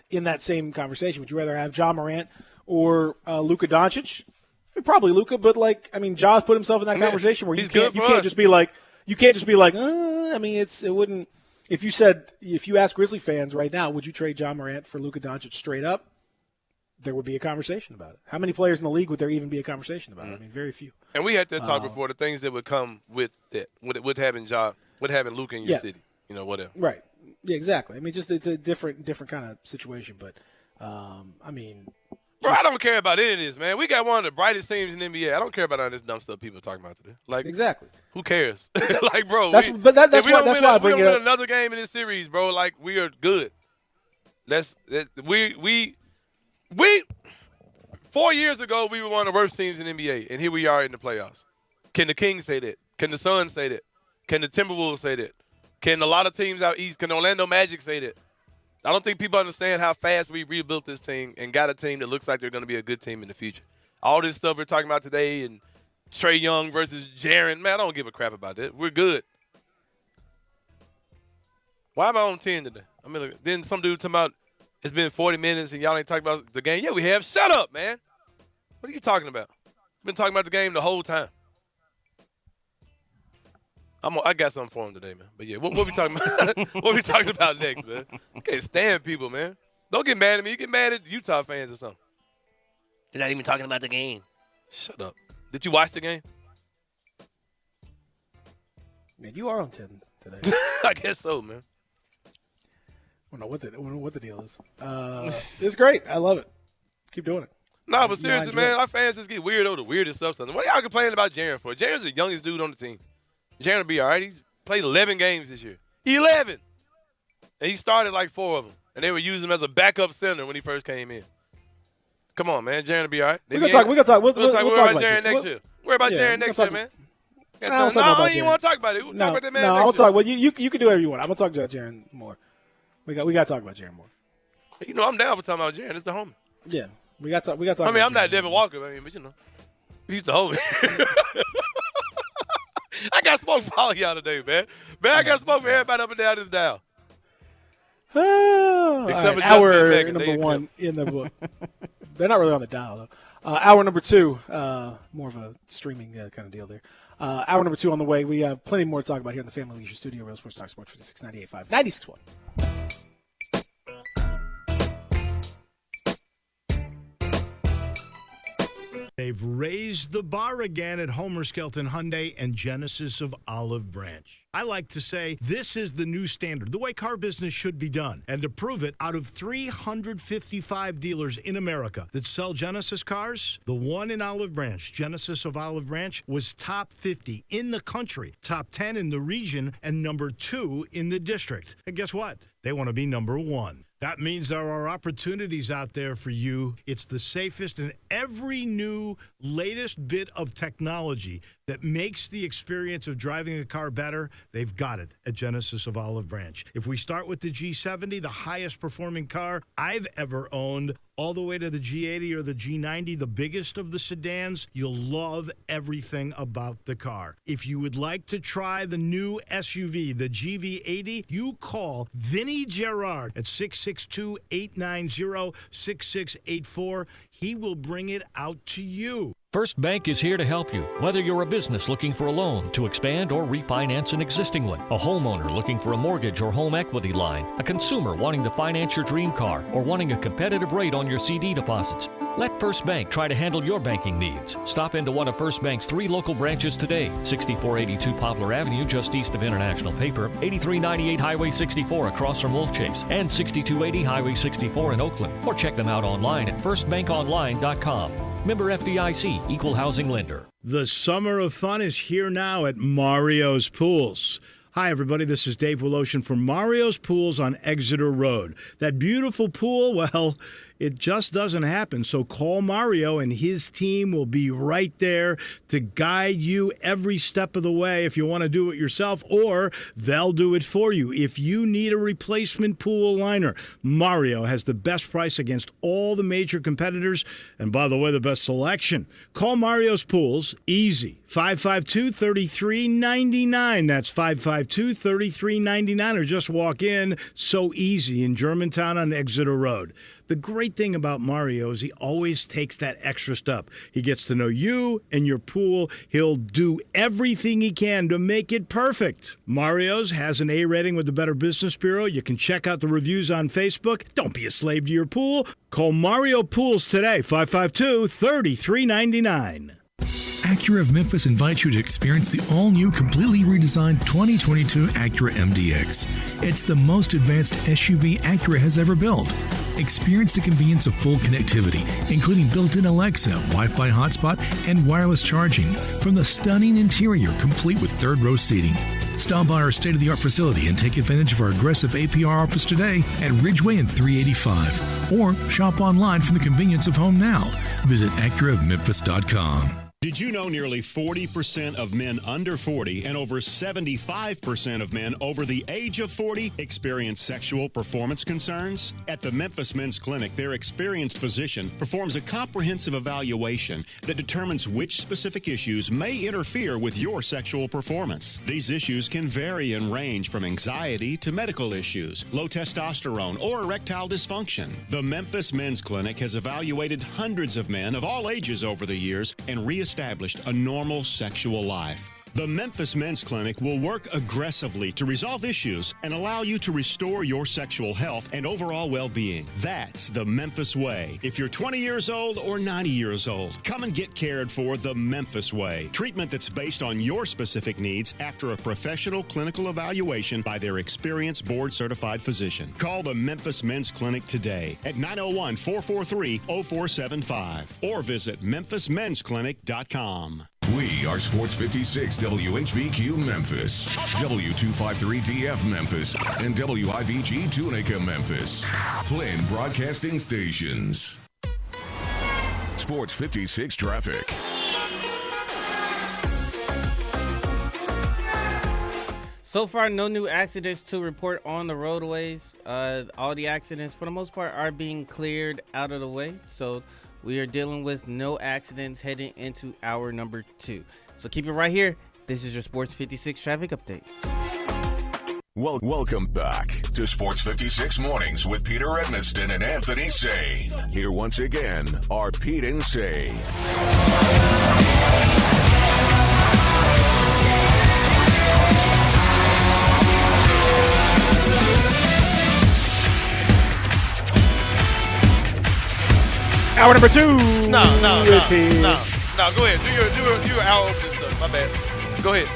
in that same conversation. Would you rather have Ja Morant or Luka Doncic? I mean, probably Luka, but Ja's put himself in that conversation where you can't just be like, I mean, it wouldn't. If you ask Grizzly fans right now, would you trade Ja Morant for Luka Doncic straight up? There would be a conversation about it. How many players in the league would there even be a conversation about it? I mean, very few. And we had that talk before, the things that would come with that, with having Luka in your city, whatever. Right. Yeah, exactly. I mean, just it's a different kind of situation. But, I mean. Bro, I don't care about any of this, man. We got one of the brightest teams in the NBA. I don't care about all this dumb stuff people are talking about today. Like, exactly. Who cares? Like, bro. That's why I bring it up. If we don't win another game in this series, bro, like, we are good. 4 years ago, we were one of the worst teams in the NBA, and here we are in the playoffs. Can the Kings say that? Can the Suns say that? Can the Timberwolves say that? Can a lot of teams out east, can the Orlando Magic say that? I don't think people understand how fast we rebuilt this team and got a team that looks like they're going to be a good team in the future. All this stuff we're talking about today and Trae Young versus Jaren, man, I don't give a crap about that. We're good. Why am I on 10 today? I mean, then some dude talking about it's been 40 minutes and y'all ain't talking about the game. Yeah, we have. Shut up, man. What are you talking about? We've been talking about the game the whole time. I got something for him today, man. But yeah, what we talking about? What we talking about next, man? I can't stand people, man. Don't get mad at me. You get mad at Utah fans or something. They're not even talking about the game. Shut up. Did you watch the game? Man, you are on 10 today. I guess so, man. I don't know what the deal is. It's great. I love it. Keep doing it. No, but seriously, man, our fans just get weird over the weirdest stuff. What are y'all complaining about Jaren for? Jaren's the youngest dude on the team. Jaren will be all right. He's played 11 games this year. 11! And he started like 4 of them. And they were using him as a backup center when he first came in. Come on, man. Jaren will be all right. We're going to talk. We'll talk about Jaren next year. Worry about Jaren next year, man. No, I don't even want to talk about it. We'll talk about that man next year. I'll talk. Well, you can do whatever you want. I'm going to talk about Jaren more. We got to talk about Jaren more. You know, I'm down for talking about Jaren. It's the homie. Yeah. We got to talk about I'm not Devin Walker, but you know. He's the homie. I got smoke for all y'all today, man. Man, I got smoke for everybody up and down this dial. Except for hour number 1 in the book. They're not really on the dial, though. Hour number 2, more of a streaming kind of deal there. Hour number 2 on the way. We have plenty more to talk about here in the Family Leisure Studio. Real Sports Talk Sports 56, 98.5, 96.1. They've raised the bar again at Homer Skelton Hyundai and Genesis of Olive Branch. I like to say this is the new standard, the way car business should be done. And to prove it, out of 355 dealers in America that sell Genesis cars, the one in Olive Branch, Genesis of Olive Branch, was top 50 in the country, top 10 in the region, and number 2 in the district. And guess what? They want to be number 1. That means there are opportunities out there for you. It's the safest and every new latest bit of technology that makes the experience of driving a car better. They've got it at Genesis of Olive Branch. If we start with the G70, the highest performing car I've ever owned, all the way to the G80 or the G90, the biggest of the sedans, you'll love everything about the car. If you would like to try the new SUV, the GV80, you call Vinny Gerard at 662-890-6684. He will bring it out to you. First Bank is here to help you, whether you're a business looking for a loan to expand or refinance an existing one, a homeowner looking for a mortgage or home equity line, a consumer wanting to finance your dream car, or wanting a competitive rate on your CD deposits. Let First Bank try to handle your banking needs. Stop into one of First Bank's 3 local branches today, 6482 Poplar Avenue just east of International Paper, 8398 Highway 64 across from Wolf Chase, and 6280 Highway 64 in Oakland. Or check them out online at firstbankonline.com. Member FDIC, Equal Housing Lender. The summer of fun is here now at Mario's Pools. Hi, everybody. This is Dave Woloshin from Mario's Pools on Exeter Road. That beautiful pool, well, it just doesn't happen. So call Mario, and his team will be right there to guide you every step of the way if you want to do it yourself, or they'll do it for you. If you need a replacement pool liner, Mario has the best price against all the major competitors, and by the way, the best selection. Call Mario's Pools, easy, 552-3399. That's 552-3399, or just walk in, so easy, in Germantown on Exeter Road. The great thing about Mario is he always takes that extra step. He gets to know you and your pool. He'll do everything he can to make it perfect. Mario's has an A rating with the Better Business Bureau. You can check out the reviews on Facebook. Don't be a slave to your pool. Call Mario Pools today, 552-3399. Acura of Memphis invites you to experience the all-new, completely redesigned 2022 Acura MDX. It's the most advanced SUV Acura has ever built. Experience the convenience of full connectivity, including built-in Alexa, Wi-Fi hotspot, and wireless charging, from the stunning interior complete with third-row seating. Stop by our state-of-the-art facility and take advantage of our aggressive APR offers today at Ridgeway and 385. Or shop online from the convenience of home now. Visit AcuraofMemphis.com. Did you know nearly 40% of men under 40 and over 75% of men over the age of 40 experience sexual performance concerns? At the Memphis Men's Clinic, their experienced physician performs a comprehensive evaluation that determines which specific issues may interfere with your sexual performance. These issues can vary and range from anxiety to medical issues, low testosterone, or erectile dysfunction. The Memphis Men's Clinic has evaluated hundreds of men of all ages over the years and reestablished a normal sexual life. The Memphis Men's Clinic will work aggressively to resolve issues and allow you to restore your sexual health and overall well-being. That's the Memphis way. If you're 20 years old or 90 years old, come and get cared for the Memphis way. Treatment that's based on your specific needs after a professional clinical evaluation by their experienced board-certified physician. Call the Memphis Men's Clinic today at 901-443-0475 or visit memphismensclinic.com. We are Sports 56 WHBQ Memphis, W253DF Memphis, and WIVG Tunica Memphis. Flynn Broadcasting Stations. Sports 56 traffic. So far, no new accidents to report on the roadways. All the accidents, for the most part, are being cleared out of the way. So we are dealing with no accidents heading into hour number 2. So keep it right here. This is your Sports 56 traffic update. Welcome back to Sports 56 Mornings with Peter Edmiston and Anthony Sane. Here once again are Pete and Sane. Hour number 2. No. is here. No. Go ahead. Do your hour opening stuff. My bad. Go ahead.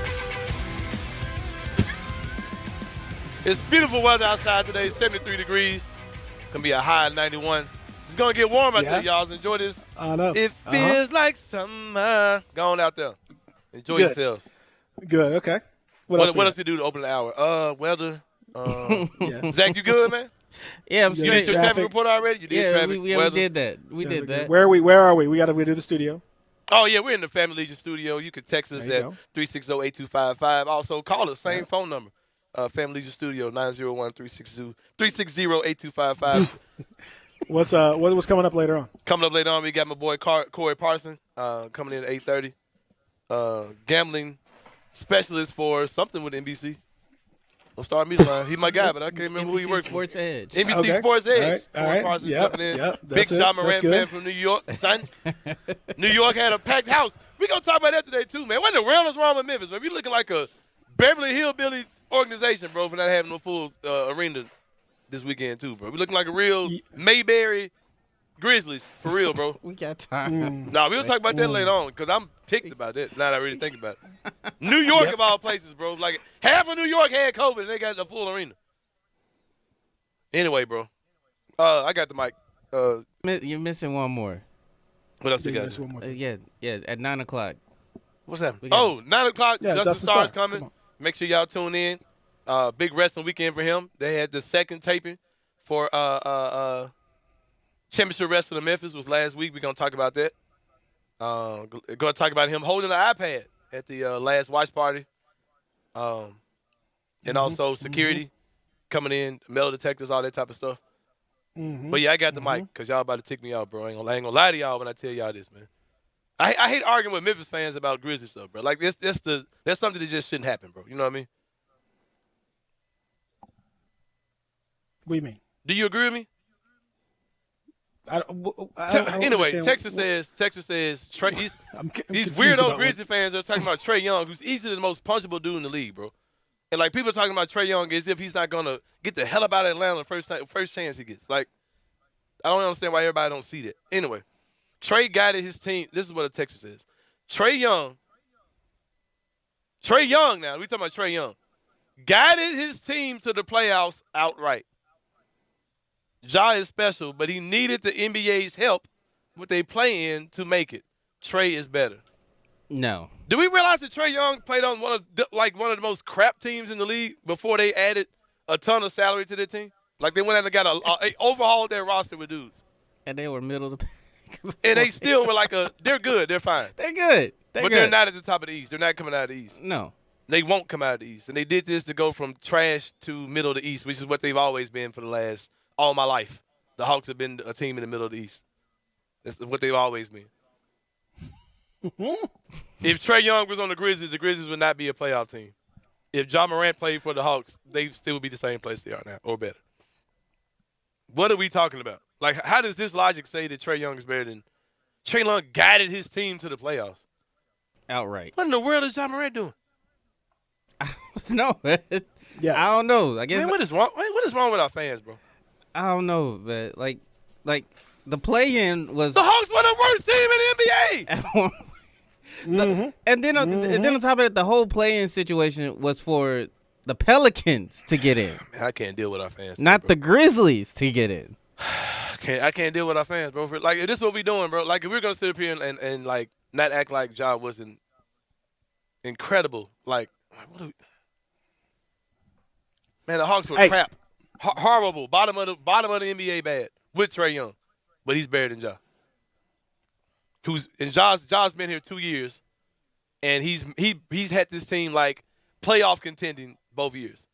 It's beautiful weather outside today. 73 degrees. It's gonna be a high of 91. It's gonna get warm out there, y'all. Enjoy this. I know. It feels like summer. Go on out there. Enjoy yourselves. Good. Okay. What else do you do to open the hour? Weather. Yeah. Zach, you good, man? Yeah, I'm You did your traffic report already? You did traffic, we weather? did that. We did that. Where are we? We got to do the studio. Oh, yeah, we're in the Family Legion studio. You can text us at 360-8255. Also, call us, same phone number. Family Legion studio, 901-360-8255. What's coming up later on? Coming up later on, we got my boy Corey Parson coming in at 8:30. Gambling specialist for something with NBC. Don't start me line. He my guy, but I can't remember who he works for. Sports Edge. NBC Sports Edge. All right. Corey Parsons coming in. That's Big John Morant fan from New York. Son. New York had a packed house. We going to talk about that today, too, man. What in the world is wrong with Memphis, man? We looking like a Beverly Hillbilly organization, bro, for not having no full arena this weekend, too, bro. We looking like a real Mayberry Grizzlies, for real, bro. We got time. Nah, we'll talk about that later on, because I'm ticked about that, now that I really think about it. New York, of all places, bro. Like, half of New York had COVID, and they got the full arena. Anyway, bro. I got the mic. You're missing one more. What else you got? Yeah, at 9 o'clock. What's happening? 9 o'clock, Yeah, Dustin Dustin Starr's Starr. coming. Make sure y'all tune in. Big wrestling weekend for him. They had the second taping for Championship Wrestling in Memphis was last week. We're going to talk about that. Going to talk about him holding an iPad at the last watch party. And also security coming in, metal detectors, all that type of stuff. But, yeah, I got the mic because y'all about to tick me out, bro. I ain't gonna lie to y'all when I tell y'all this, man. I hate arguing with Memphis fans about Grizzlies stuff, bro. Like, that's something that just shouldn't happen, bro. You know what I mean? What do you mean? Do you agree with me? I don't Anyway, understand. Texas says Trey, these confused weirdo about Grizzly fans are talking about Trae Young, who's easily the most punchable dude in the league, bro. And like people are talking about Trae Young as if he's not gonna get the hell up out of Atlanta the first chance he gets. Like, I don't understand why everybody don't see that. Anyway, Trae guided his team. This is what the Texas says. Trae Young now, we talking about Trae Young, guided his team to the playoffs outright. Ja is special, but he needed the NBA's help with they play in to make it. Trae is better. No. Do we realize that Trae Young played on one of the most crap teams in the league before they added a ton of salary to their team? Like they went out and got overhauled their roster with dudes. And they were middle of the and they still were they're good, they're fine. They're good. They're not at the top of the East. They're not coming out of the East. No. They won't come out of the East. And they did this to go from trash to middle of the East, which is what they've always been for the last all my life. The Hawks have been a team in the middle of the East. That's what they've always been. If Trae Young was on the Grizzlies would not be a playoff team. If Ja Morant played for the Hawks, they still would be the same place they are now, or better. What are we talking about? Like, how does this logic say that Trae Young is better than Trae Young guided his team to the playoffs? Outright. What in the world is Ja Morant doing? No. Yeah. I don't know. I guess. Man, what is wrong? What is wrong with our fans, bro? I don't know, but like the play-in was the Hawks were the worst team in the NBA. And then on top of it, the whole play-in situation was for the Pelicans to get in. Man, I can't deal with our fans. Not the Grizzlies to get in. I can't deal with our fans, bro. Like, if this is what we doing, bro. Like, if we're gonna sit up here and like not act like Ja wasn't incredible, like, what are we? Man, the Hawks were crap, horrible, bottom of the NBA, bad with Trae Young, but he's better than Ja. Ja's been here 2 years, and he's had this team like playoff contending both years.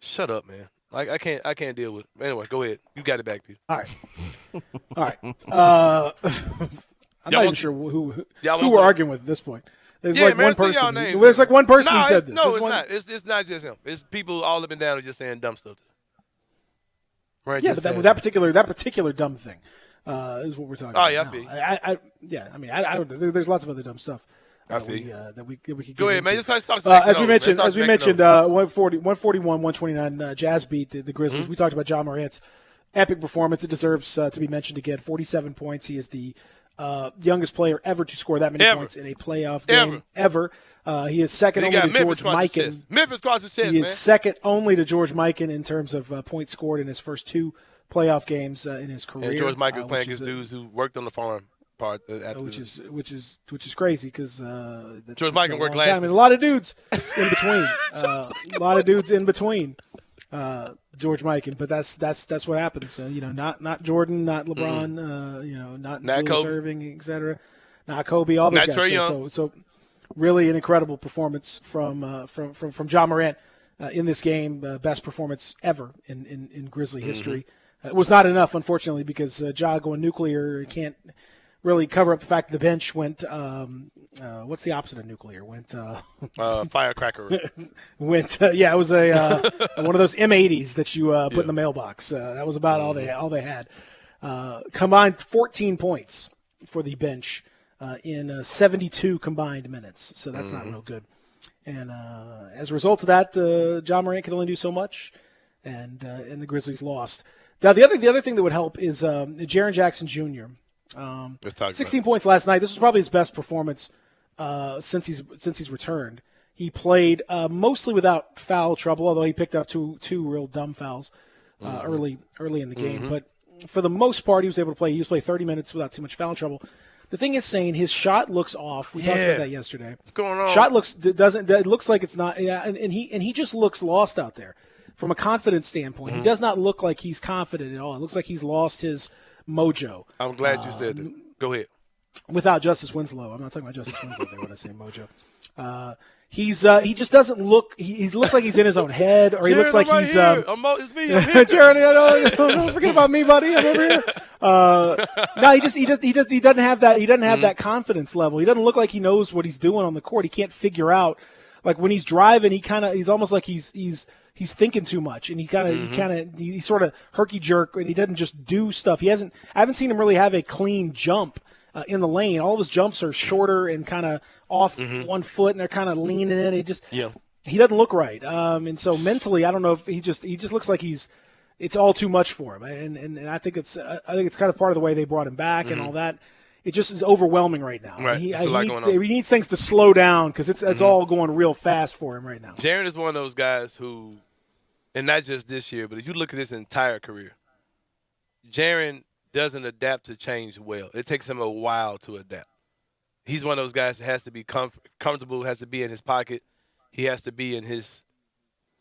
Shut up, man. Like, I can't deal with it. Anyway, go ahead. You got it back, Peter. All right. I'm not even sure who we're arguing with at this point. There's like one person. There's like one person who said this. No, it's not. It's not just him. It's people all up and down who just saying dumb stuff. Right? Yeah, but that particular dumb thing is what we're talking about. Oh, yeah, I mean, I don't know. There's lots of other dumb stuff. I feel you. That we could go ahead, into. man. Just talk As we mentioned, 141, 121, Jazz beat the Grizzlies. We talked about Ja Morant's epic performance. It deserves to be mentioned again. 47 points. He is the youngest player ever to score that many points in a playoff game ever. He is second only to George Mikan. Memphis crossed his chest, He is second only to George Mikan in terms of points scored in his first two playoff games in his career. And George Mikan's playing against dudes who worked on the farm. Which is crazy because George Mikan worked last. I mean, a lot of dudes in between. George Mikan, but that's what happens. Not Jordan, not LeBron, not Julius Irving, etc. Not Kobe, all those guys. So really an incredible performance from Ja Morant in this game. Best performance ever in Grizzly history. It was not enough, unfortunately, because Ja going nuclear can't really cover up the fact that the bench went what's the opposite of nuclear? Went firecracker. It was a one of those M80s that you put in the mailbox. That was about all they had. Combined 14 points for the bench in 72 combined minutes. So that's not real good. And as a result of that, Ja Morant could only do so much, and the Grizzlies lost. Now the other thing that would help is Jaren Jackson Jr. 16 points last night. This was probably his best performance since he's returned. He played mostly without foul trouble, although he picked up two real dumb fouls early in the game. But for the most part, he was able to play. He was play 30 minutes without too much foul trouble. The thing is, saying his shot looks off. We talked about that yesterday. What's going on? Shot it looks like it's not. Yeah, and he just looks lost out there from a confidence standpoint. He does not look like he's confident at all. It looks like he's lost his mojo. I'm glad you said that. Go ahead. Without Justice Winslow. I'm not talking about Justice Winslow there when I say mojo. He just doesn't look. He looks like he's in his own head, or he looks like he's. It's me. I'm here. Jared, don't forget about me, buddy. I'm over here. No, he doesn't have that. He doesn't have that confidence level. He doesn't look like he knows what he's doing on the court. He can't figure out. Like when he's driving, he's almost like he's thinking too much, and he sort of herky jerk, and he doesn't just do stuff. I haven't seen him really have a clean jump in the lane. All of his jumps are shorter and kind of off 1 foot, and they're kind of leaning in. He doesn't look right. And so mentally, I don't know if he just looks like it's all too much for him. And I think it's kind of part of the way they brought him back and all that. it just is overwhelming right now. Right. He, There's a lot going on. he needs things to slow down because it's all going real fast for him right now. Jaren is one of those guys who, and not just this year, but if you look at his entire career, Jaren doesn't adapt to change well. It takes him a while to adapt. He's one of those guys that has to be comfortable, has to be in his pocket. He has to be in his,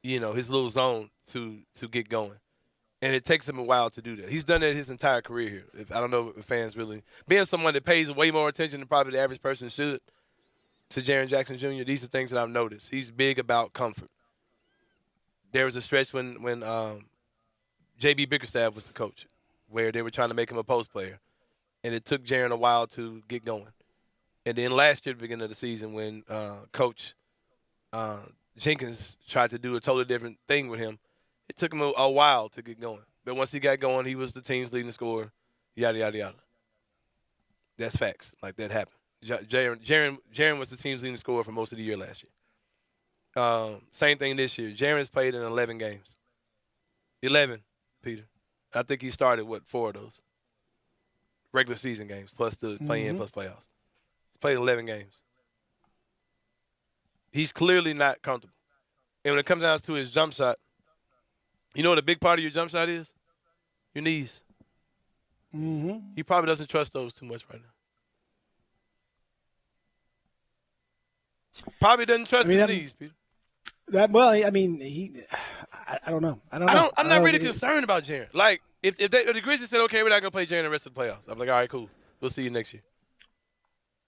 his little zone to get going. And it takes him a while to do that. He's done that his entire career here. I don't know if fans really – being someone that pays way more attention than probably the average person should to Jaren Jackson Jr., these are things that I've noticed. He's big about comfort. There was a stretch when J.B. Bickerstaff was the coach where they were trying to make him a post player. And it took Jaren a while to get going. And then last year, at the beginning of the season, when Coach Jenkins tried to do a totally different thing with him, it took him a while to get going. But once he got going, he was the team's leading scorer, yada, yada, yada. That's facts. Like, that happened. Jaren was the team's leading scorer for most of the year last year. Same thing this year. Jaren's played in 11 games. 11, Peter. I think he started, 4 of those? Regular season games, plus the play-in, plus playoffs. He's played 11 games. He's clearly not comfortable. And when it comes down to his jump shot, you know what a big part of your jump shot is? Your knees. Mm-hmm. He probably doesn't trust those too much right now. Probably doesn't trust his knees, Peter. I don't know. I'm not really concerned about Jaren. Like, if the Grizzlies said, okay, we're not going to play Jaren the rest of the playoffs, I'm like, all right, cool. We'll see you next year.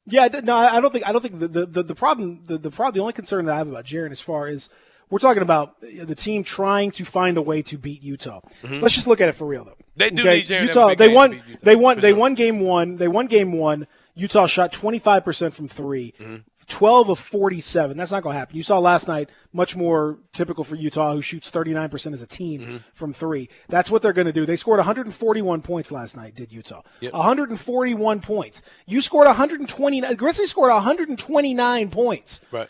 Yeah, no, I don't think the problem, the only concern that I have about Jaren as far as we're talking about the team trying to find a way to beat Utah. Mm-hmm. Let's just look at it for real, though. They do need Jaren. Utah, they won. They won game one. They won game one. Utah shot 25% from three. Mm-hmm. 12 of 47. That's not going to happen. You saw last night, much more typical for Utah, who shoots 39% as a team from three. That's what they're going to do. They scored 141 points last night, did Utah. Yep. 141 points. You scored 129. Grizzlies scored 129 points. Right.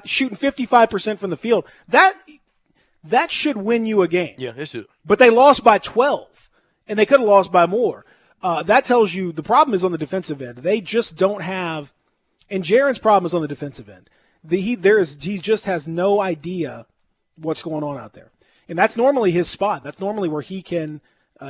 Shooting 55% from the field. That should win you a game. Yeah, it should. But they lost by 12, and they could have lost by more. That tells you the problem is on the defensive end. They just don't have – and Jaren's problem is on the defensive end. He just has no idea what's going on out there. And that's normally his spot. That's normally where he can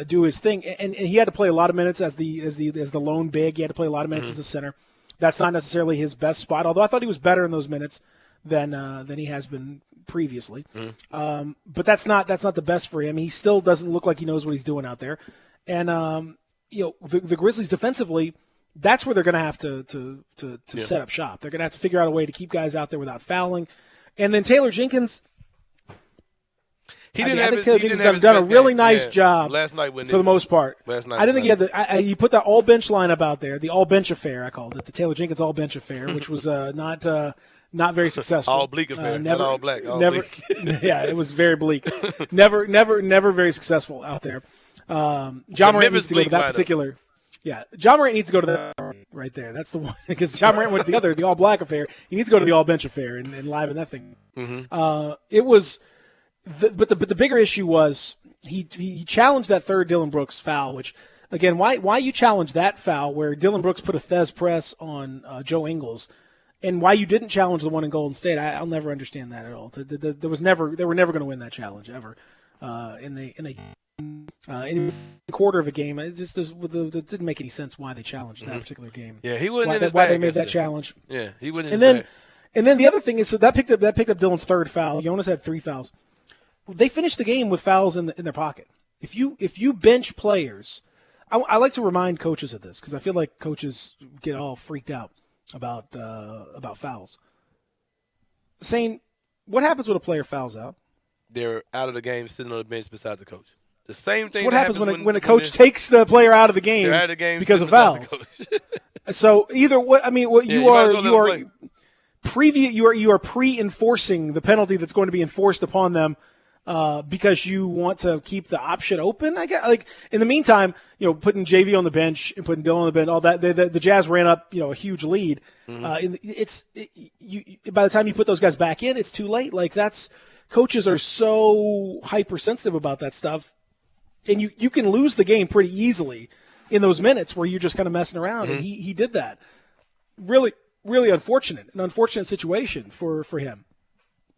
do his thing. And he had to play a lot of minutes as the lone big. He had to play a lot of minutes as a center. That's not necessarily his best spot, although I thought he was better in those minutes than he has been previously. But that's not the best for him. He still doesn't look like he knows what he's doing out there. And the Grizzlies defensively, that's where they're going to have to set up shop. They're going to have to figure out a way to keep guys out there without fouling. And then Taylor Jenkins, I think Taylor Jenkins has done a really nice job last night for the most part. Last night, I didn't think he had you put that all bench lineup out there, the all bench affair. I called it the Taylor Jenkins all bench affair, which was not very successful. All bleak affair, not all black. All bleak. Yeah, it was very bleak. Never very successful out there. John Morant needs to go to that particular. Yeah, John Morant needs to go to that right there. That's the one because John Morant went to the all black affair. He needs to go to the all bench affair and liven that thing. Mm-hmm. It was, but the bigger issue was he challenged that third Dillon Brooks foul. Which again, why you challenge that foul where Dillon Brooks put a Thez press on Joe Ingles, and why you didn't challenge the one in Golden State? I'll never understand that at all. They were never going to win that challenge ever, and they. In a quarter of a game, it just it didn't make any sense why they challenged that particular game. Yeah, he wasn't in his why bag they made that yesterday. challenge. Yeah, he wasn't in his bag. And then the other thing is, so that picked up Dillon's third foul. Jonas had 3 fouls. They finished the game with fouls in their pocket. If you bench players, I like to remind coaches of this because I feel like coaches get all freaked out about fouls. Saying, what happens when a player fouls out? They're out of the game, sitting on the bench beside the coach. The same thing. So what happens when a coach takes the player out of the game, they're out of the game because of fouls? So either what I mean, what you are pre-enforcing the penalty that's going to be enforced upon them because you want to keep the option open. I guess. Like in the meantime, putting JV on the bench and putting Dillon on the bench, all that the Jazz ran up a huge lead. By the time you put those guys back in, it's too late. Like coaches are so hypersensitive about that stuff. And you can lose the game pretty easily in those minutes where you're just kind of messing around, and he did that. Really, really an unfortunate situation for him.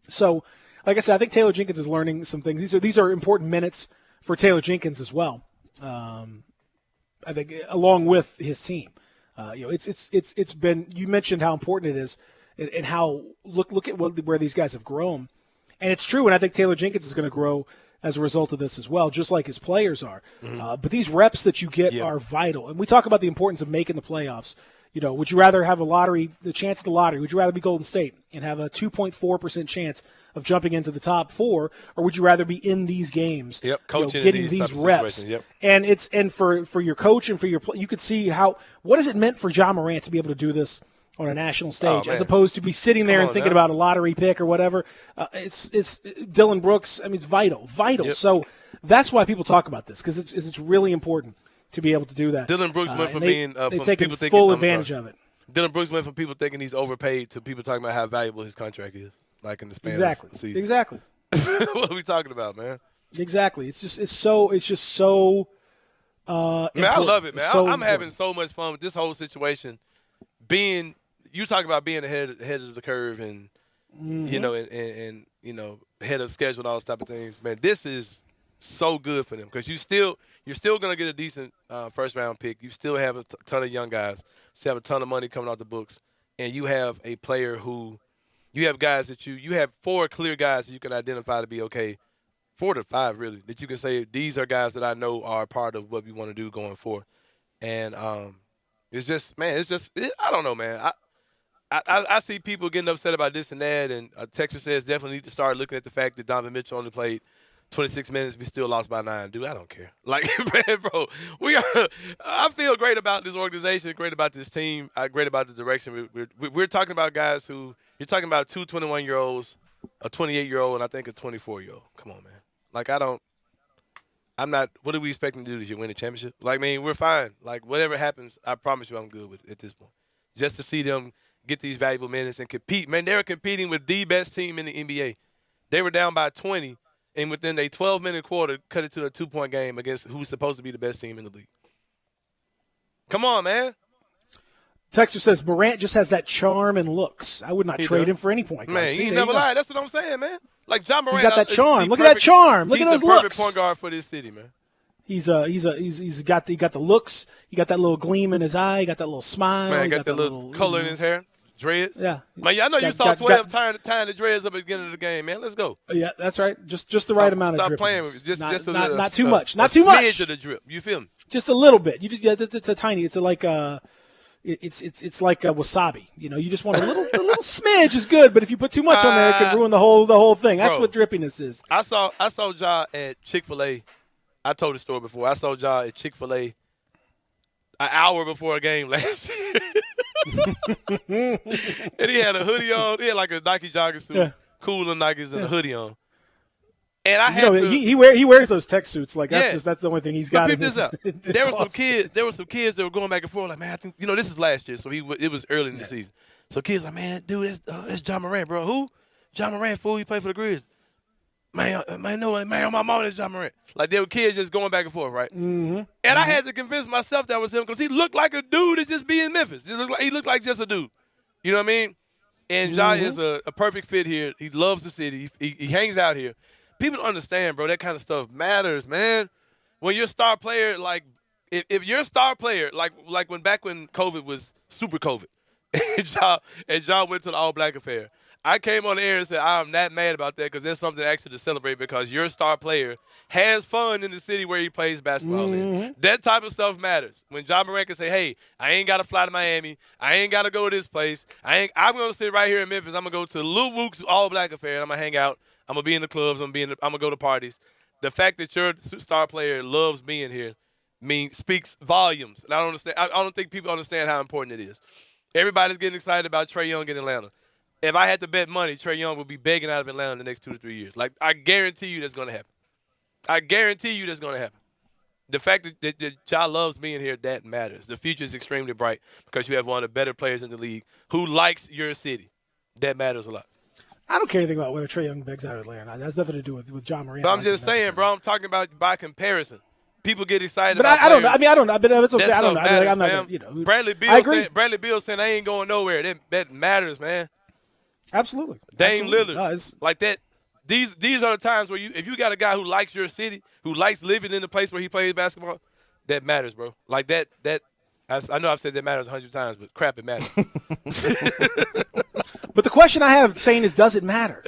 So, like I said, I think Taylor Jenkins is learning some things. These are important minutes for Taylor Jenkins as well. I think along with his team, it's been. You mentioned how important it is, and how look at where these guys have grown, and it's true. And I think Taylor Jenkins is going to grow as a result of this as well, just like his players are. But these reps that you get are vital, and we talk about the importance of making the playoffs. Would you rather have the chance of the lottery? Would you rather be Golden State and have a 2.4% chance of jumping into the top 4, or would you rather be in these games, coaching getting these reps? And for your coach and for your you could see what has it meant for Ja Morant to be able to do this on a national stage, as opposed to be sitting there and thinking about a lottery pick or whatever. It's Dylan Brooks. I mean, it's vital. So that's why people talk about this, because it's really important to be able to do that. Dylan Brooks went from being they've from taken people thinking full advantage of it. Dylan Brooks went from people thinking he's overpaid to people talking about how valuable his contract is, like in the span of a season. Exactly. What are we talking about, man? Exactly. It's just so. Man, I love it, man. I'm having so much fun with this whole situation. You talk about being ahead of the curve, and and ahead of schedule and all those type of things. Man, this is so good for them, because you're still going to get a decent first round pick. You still have a ton of young guys. Still have a ton of money coming out the books, and you have a player who you have guys that you have 4 clear guys that you can identify to be okay. 4 to 5 really, that you can say these are guys that I know are part of what we want to do going forward. And it's just, man, I don't know, man. I see people getting upset about this and that, and Texas says definitely need to start looking at the fact that Donovan Mitchell only played 26 minutes. We still lost by 9. Dude, I don't care. Like, man, bro, I feel great about this organization, great about this team, great about the direction. We're talking about guys who – you're talking about 2 21-year-olds, a 28-year-old, and I think a 24-year-old. Come on, man. Like, I'm not – what are we expecting to do this year, win the championship? Like, I mean, we're fine. Like, whatever happens, I promise you I'm good with it at this point. Just to see them get these valuable minutes and compete. Man, they were competing with the best team in the NBA. They were down by 20. And within a 12-minute quarter, cut it to a 2-point game against who's supposed to be the best team in the league. Come on, man. Texter says Morant just has that charm and looks. I would not trade him for any point guard. Man, he never lied. That's what I'm saying, man. Like Ja Morant, he got that charm. Look at that charm. Look at those looks. He's the perfect point guard for this city, man. He's got the looks. You got that little gleam in his eye. You got that little smile. Man, got that little color in his hair. Dreads. Yeah. Man, I know you saw 12 tying the dreads up at the beginning of the game, man. Let's go. Yeah, that's right. Just the right amount of drip. Stop playing with it. Not too much. Not too much. Smidge of the drip. You feel me? Just a little bit. It's a tiny. It's like it's like a wasabi. You just want a little smidge is good, but if you put too much on there, it can ruin the whole thing. That's what drippiness is. I saw Ja at Chick-fil-A. I told the story before. I saw Ja at Chick-fil-A an hour before a game last year. And he had a hoodie on. He had like a Nike jogging suit, cooler Nikes and a hoodie on. And I had he wears those tech suits. Like that's the only thing he's got. Pick this up. There were some kids that were going back and forth. Like, man, I think this is last year, so it was early in the season. So kids like, man, dude, that's Ja Morant, bro. Who? Ja Morant, fool. He played for the Grizz. Man, my mom is Ja Morant. Like, there were kids just going back and forth, right? Mm-hmm. And I had to convince myself that was him, because he looked like a dude that just be in Memphis. He looked like just a dude. You know what I mean? And Ja is a perfect fit here. He loves the city. He hangs out here. People don't understand, bro. That kind of stuff matters, man. When you're a star player, like, if you're a star player, like when COVID was super COVID, and Ja went to the All-Black affair, I came on the air and said, I'm not mad about that, because there's something actually to celebrate, because your star player has fun in the city where he plays basketball in. That type of stuff matters. When Ja Morant can say, hey, I ain't got to fly to Miami. I ain't got to go to this place. I'm going to sit right here in Memphis. I'm going to go to Lil Wook's All-Black affair, and I'm going to hang out. I'm going to be in the clubs. I'm going to go to parties. The fact that your star player loves being here speaks volumes. And I don't think people understand how important it is. Everybody's getting excited about Trae Young in Atlanta. If I had to bet money, Trae Young will be begging out of Atlanta in the next 2 to 3 years. Like, I guarantee you that's going to happen. I guarantee you that's going to happen. The fact that Ja loves being here, that matters. The future is extremely bright, because you have one of the better players in the league who likes your city. That matters a lot. I don't care anything about whether Trae Young begs out of Atlanta. That has nothing to do with Ja Morant. But I'm just saying, bro, I'm talking about by comparison. people get excited. But about I don't know. players. I mean, I don't know. But that's what I'm That saying. I don't know. stuff I mean, like, I'm matters, not. fam. Gonna, Bradley I Beal agree. saying, Bradley Beal saying I ain't going nowhere. That matters, man. Absolutely. Dame Absolutely. Lillard, No, it's- like that. These are the times where if you got a guy who likes your city, who likes living in the place where he plays basketball, that matters, bro. Like that. I know I've said that matters 100 times, but crap, it matters. But the question I have saying is, does it matter?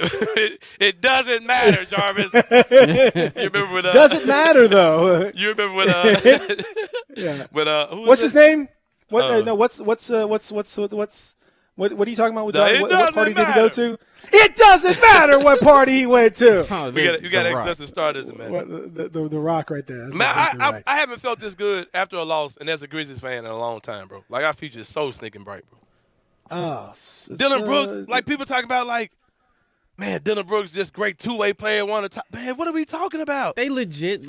It doesn't matter, Jarvis. You remember when? Does it matter though? You remember when? Yeah. When what's his name? What? Uh, What are you talking about? With No, it what party doesn't did he go matter. to? It doesn't matter what party he went to. You got to express the star, doesn't matter. The Rock right there. That's Man, exactly right. I haven't felt this good after a loss, and as a Grizzlies fan in a long time, bro. Like our future is so stinking bright, bro. Oh, Dylan Brooks, like people talking about, like, man, Dylan Brooks just great two-way player, one of the top. Man, what are we talking about? They legit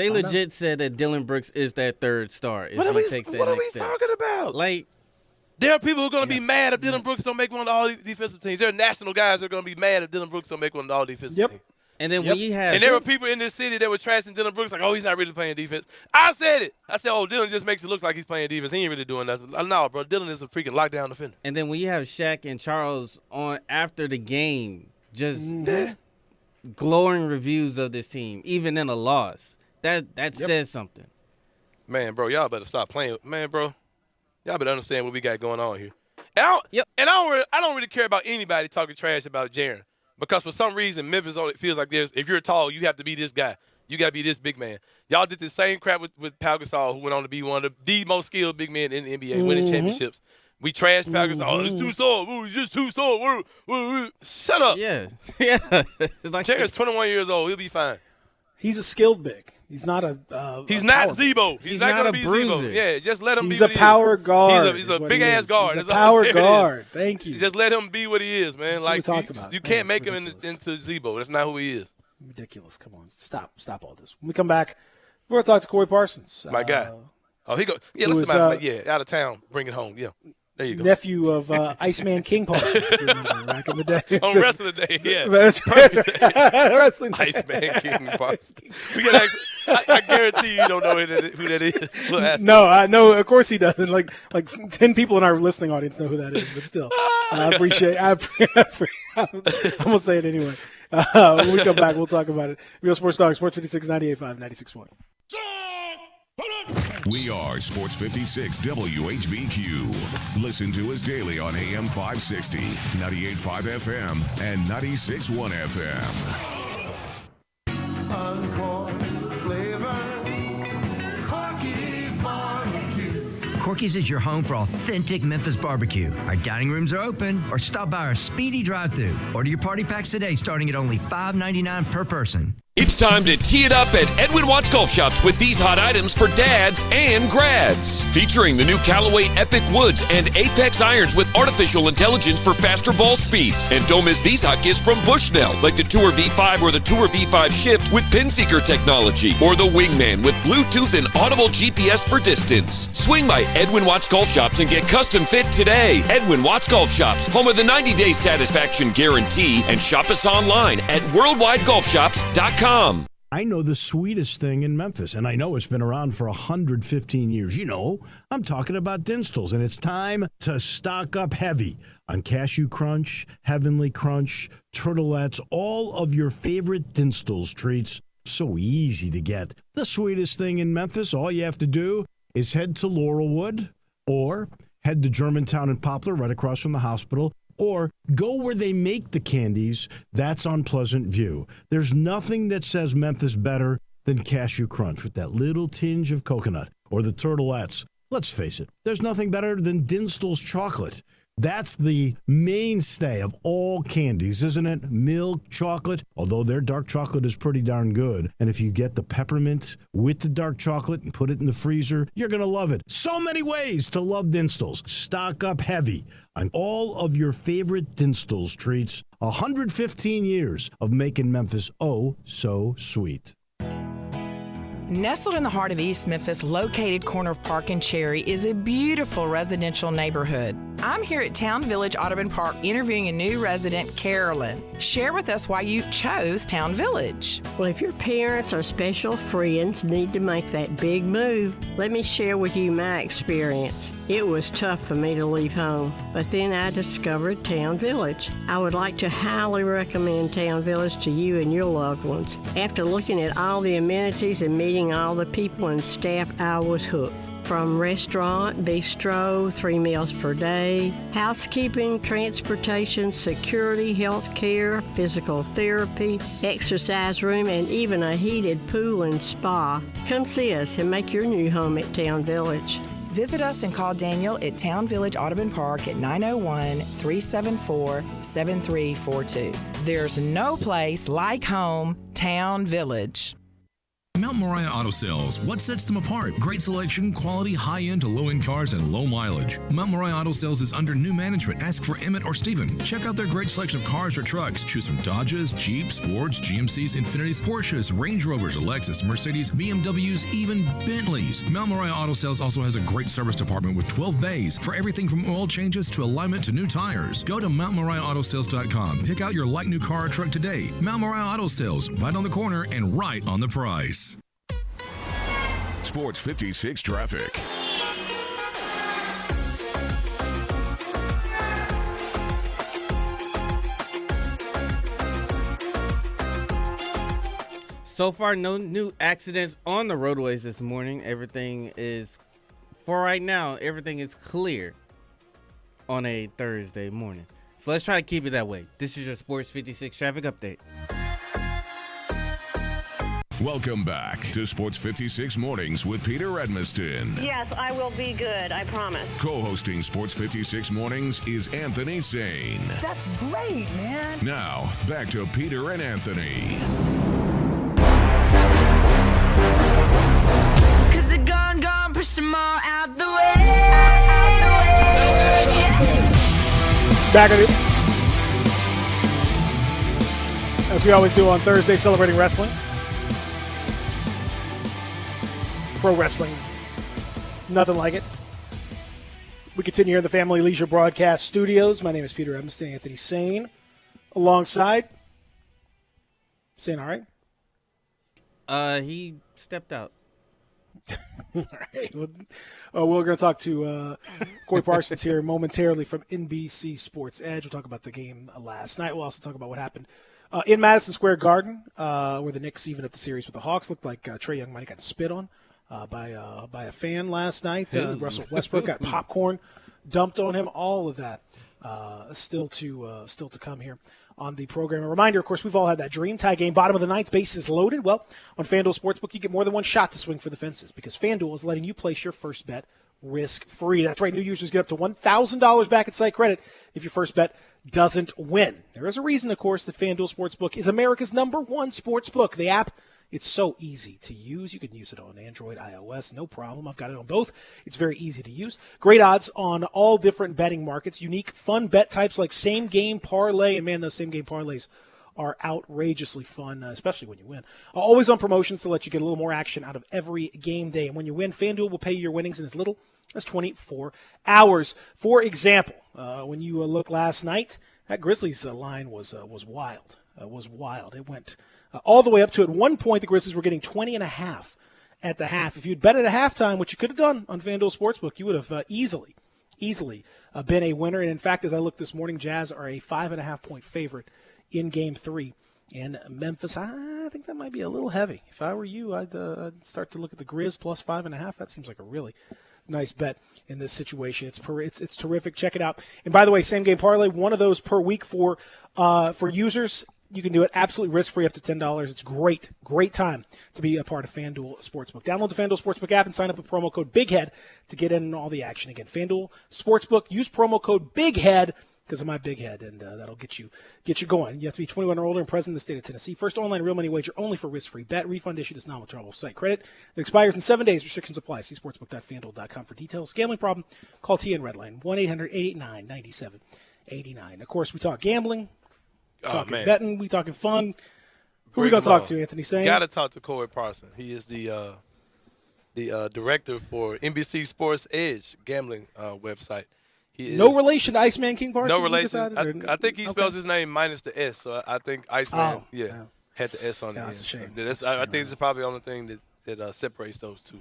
said that Dylan Brooks is that third star. If What are he we takes that talking next step. about? Like, there are people who are going to be mad if Dylan Brooks don't make one of the all-defensive teams. There are national guys that are going to be mad if Dylan Brooks don't make one of the all-defensive teams. and then when you have And there were people in this city that were trashing Dylan Brooks like, oh, he's not really playing defense. I said it. I said, oh, Dylan just makes it look like he's playing defense. He ain't really doing nothing. No, bro, Dylan is a freaking lockdown defender. And then when you have Shaq and Charles on after the game, just glowing reviews of this team, even in a loss, that says something. Man, bro, y'all better stop playing. Man, bro, y'all better understand what we got going on here. And I don't really care about anybody talking trash about Jaren, because for some reason Memphis only feels like there's, if you're tall, you have to be this guy. You got to be this big man. Y'all did the same crap with Pau Gasol, who went on to be one of the most skilled big men in the NBA, winning championships. We trashed Pau Gasol. Oh, it's too soft. Ooh, it's just too soft. Shut up. Yeah. Jaren's 21 years old. He'll be fine. He's a skilled big. He's not a. He's a not power Zebo. big. He's not going to be Zebo. Yeah, just let him He's be a what he power is. guard. He's is a what big he ass is. guard. He's a That's all power there it is. guard. Thank you. Just let him be what he is, man. That's Like what we talked about. you Man, can't it's make him ridiculous. into Zebo. That's not who he is. Ridiculous. Come on. Stop all this. When we come back, we're going to talk to Corey Parsons. My guy. Oh, he go. Yeah, who let's is, somebody out of town. Bring it home. Yeah. There you go. Nephew of Iceman King Parsons, if you remember, back in the day. On Wrestling Day, yeah. Wrestling Day. Iceman King Parsons. We gotta I guarantee you don't know who that is. We'll ask No, I know. Of course he doesn't. Like 10 people in our listening audience know who that is, but still, I appreciate. I'm gonna say it anyway. When we come back, we'll talk about it. Real Sports Talk, Sports 56, 98.5, 96.1. We are Sports 56 WHBQ. Listen to us daily on AM 560, 98.5 FM, and 96.1 FM. Corky's is your home for authentic Memphis barbecue. Our dining rooms are open, or stop by our speedy drive-thru. Order your party packs today, starting at only $5.99 per person. It's time to tee it up at Edwin Watts Golf Shops with these hot items for dads and grads. Featuring the new Callaway Epic Woods and Apex irons with artificial intelligence for faster ball speeds. And don't miss these hot gifts from Bushnell, like the Tour V5 or the Tour V5 Shift with pin seeker technology, or the Wingman with Bluetooth and audible GPS for distance. Swing by Edwin Watts Golf Shops and get custom fit today. Edwin Watts Golf Shops, home of the 90-day satisfaction guarantee, and shop us online at worldwidegolfshops.com. I know the sweetest thing in Memphis, and I know it's been around for 115 years. You know, I'm talking about Dinstall's, and it's time to stock up heavy on Cashew Crunch, Heavenly Crunch, Turtlettes, all of your favorite Dinstall's treats. So easy to get. The sweetest thing in Memphis, all you have to do is head to Laurelwood or head to Germantown and Poplar right across from the hospital, or go where they make the candies. That's on Pleasant View. There's nothing that says Memphis better than Cashew Crunch with that little tinge of coconut, or the Turtlettes. Let's face it, there's nothing better than Dinstall's chocolate. That's the mainstay of all candies, isn't it? Milk chocolate, although their dark chocolate is pretty darn good. And if you get the peppermint with the dark chocolate and put it in the freezer, you're going to love it. So many ways to love Dinstall's. Stock up heavy on all of your favorite Dinstall's treats. 115 years of making Memphis oh so sweet. Nestled in the heart of East Memphis, located corner of Park and Cherry, is a beautiful residential neighborhood. I'm here at Town Village Audubon Park interviewing a new resident, Carolyn. Share with us why you chose Town Village. Well, if your parents or special friends need to make that big move, let me share with you my experience. It was tough for me to leave home, but then I discovered Town Village. I would like to highly recommend Town Village to you and your loved ones. After looking at all the amenities and meeting all the people and staff, I was hooked. From restaurant, bistro, 3 meals per day, housekeeping, transportation, security, health care, physical therapy, exercise room, and even a heated pool and spa. Come see us and make your new home at Town Village. Visit us and call Daniel at Town Village Audubon Park at 901-374-7342. There's no place like home, Town Village. Mount Moriah Auto Sales. What sets them apart? Great selection, quality, high-end to low-end cars, and low mileage. Mount Moriah Auto Sales is under new management. Ask for Emmett or Steven. Check out their great selection of cars or trucks. Choose from Dodges, Jeeps, Fords, GMCs, Infinitis, Porsches, Range Rovers, Lexus, Mercedes, BMWs, even Bentleys. Mount Moriah Auto Sales also has a great service department with 12 bays for everything from oil changes to alignment to new tires. Go to MountMoriahAutoSales.com. Pick out your like new car or truck today. Mount Moriah Auto Sales, right on the corner and right on the price. Sports 56 traffic. So far, no new accidents on the roadways this morning. Everything is, for right now, everything is clear on a Thursday morning. So let's try to keep it that way. This is your Sports 56 traffic update. Welcome back to Sports 56 Mornings with Peter Edmiston. Yes, I will be good. I promise. Co-hosting Sports 56 Mornings is Anthony Sane. That's great, man. Now, back to Peter and Anthony. Cause they're gone, push them all out the way. Back at it. As we always do on Thursday, celebrating wrestling. Pro wrestling, nothing like it. We continue here in the Family Leisure Broadcast Studios. My name is Peter Edmiston, Anthony Sane, alongside. Sane, all right? He stepped out. All right. Well, we're going to talk to Corey Parsons here momentarily from NBC Sports Edge. We'll talk about the game last night. We'll also talk about what happened in Madison Square Garden, where the Knicks even up the series with the Hawks. Looked like Trae Young might have gotten spit on by a fan last night. Russell Westbrook got popcorn dumped on him. All of that still to come here on the program. A reminder, of course, we've all had that dream. Tie game, bottom of the ninth, bases loaded. Well, on FanDuel Sportsbook, you get more than one shot to swing for the fences because FanDuel is letting you place your first bet risk-free. That's right. New users get up to $1,000 back in site credit if your first bet doesn't win. There is a reason, of course, that FanDuel Sportsbook is America's #1 sportsbook. The app, it's so easy to use. You can use it on Android, iOS, no problem. I've got it on both. It's very easy to use. Great odds on all different betting markets. Unique, fun bet types like same-game parlay. And, man, those same-game parlays are outrageously fun, especially when you win. Always on promotions to let you get a little more action out of every game day. And when you win, FanDuel will pay you your winnings in as little as 24 hours. For example, when you look last night, that Grizzlies line was wild. It went all the way up to, at one point, the Grizzlies were getting 20.5 at the half. If you'd bet at a halftime, which you could have done on FanDuel Sportsbook, you would have easily been a winner. And, in fact, as I looked this morning, Jazz are a 5.5-point favorite in Game 3. And Memphis, I think that might be a little heavy. If I were you, I'd start to look at the Grizz plus 5.5. That seems like a really nice bet in this situation. It's terrific. Check it out. And by the way, same game parlay, one of those per week for users. You can do it absolutely risk-free up to $10. It's great time to be a part of FanDuel Sportsbook. Download the FanDuel Sportsbook app and sign up with promo code BIGHEAD to get in on all the action. Again, FanDuel Sportsbook, use promo code BIGHEAD because of my big head, and that'll get you going. You have to be 21 or older and present in the state of Tennessee. First online real money wager only for risk-free bet. Refund issued as non-withdrawable site credit. It expires in 7 days. Restrictions apply. See sportsbook.fanduel.com for details. Gambling problem? Call TN Redline 1-800-889-9789. Of course, we talk gambling. Talking betting, we talking fun. Who are we going to talk to, Anthony Sane? Got to talk to Corey Parsons. He is the director for NBC Sports Edge gambling website. He No is. relation to Iceman King Parsons? No you relation. decided, or- I think he okay. spells his name minus the S, so I think Iceman, Oh, yeah, had the S on the end. that's a shame. So I think it's probably the only thing that separates those two.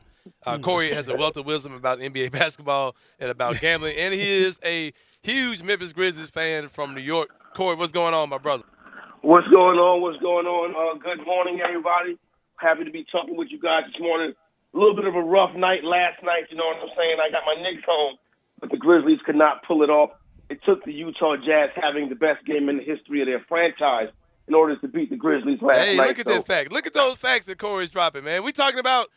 Corey has a wealth of wisdom about NBA basketball and about gambling, and he is a huge Memphis Grizzlies fan from New York. Corey, what's going on, my brother? What's going on? What's going on? Good morning, everybody. Happy to be talking with you guys this morning. A little bit of a rough night last night, you know what I'm saying? I got my Knicks home, but the Grizzlies could not pull it off. It took the Utah Jazz having the best game in the history of their franchise in order to beat the Grizzlies last night. Hey, look at that fact. Look at those facts that Corey's dropping, man. We talking about,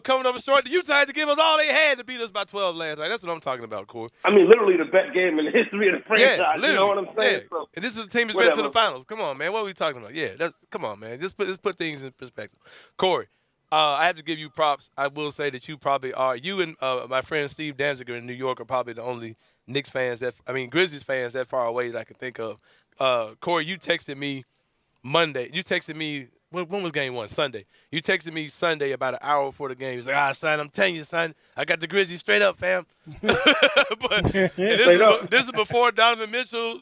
coming up short. The Utah had to give us all they had to beat us by 12 last night. That's what I'm talking about, Corey. I mean, literally the best game in the history of the franchise. Yeah, you know what I'm saying? Yeah. So, And this is a team that's been to whatever. the finals. Come on, man. What are we talking about? Yeah, come on, man. Just put things in perspective. Corey, I have to give you props. I will say that you probably are. You and my friend Steve Danziger in New York are probably the only Grizzlies fans that far away that I can think of. Corey, you texted me Monday. You texted me, when was game one? Sunday. You texted me Sunday about an hour before the game. He's like, son, I'm telling you, son, I got the Grizzlies straight up, fam. This is before Donovan Mitchell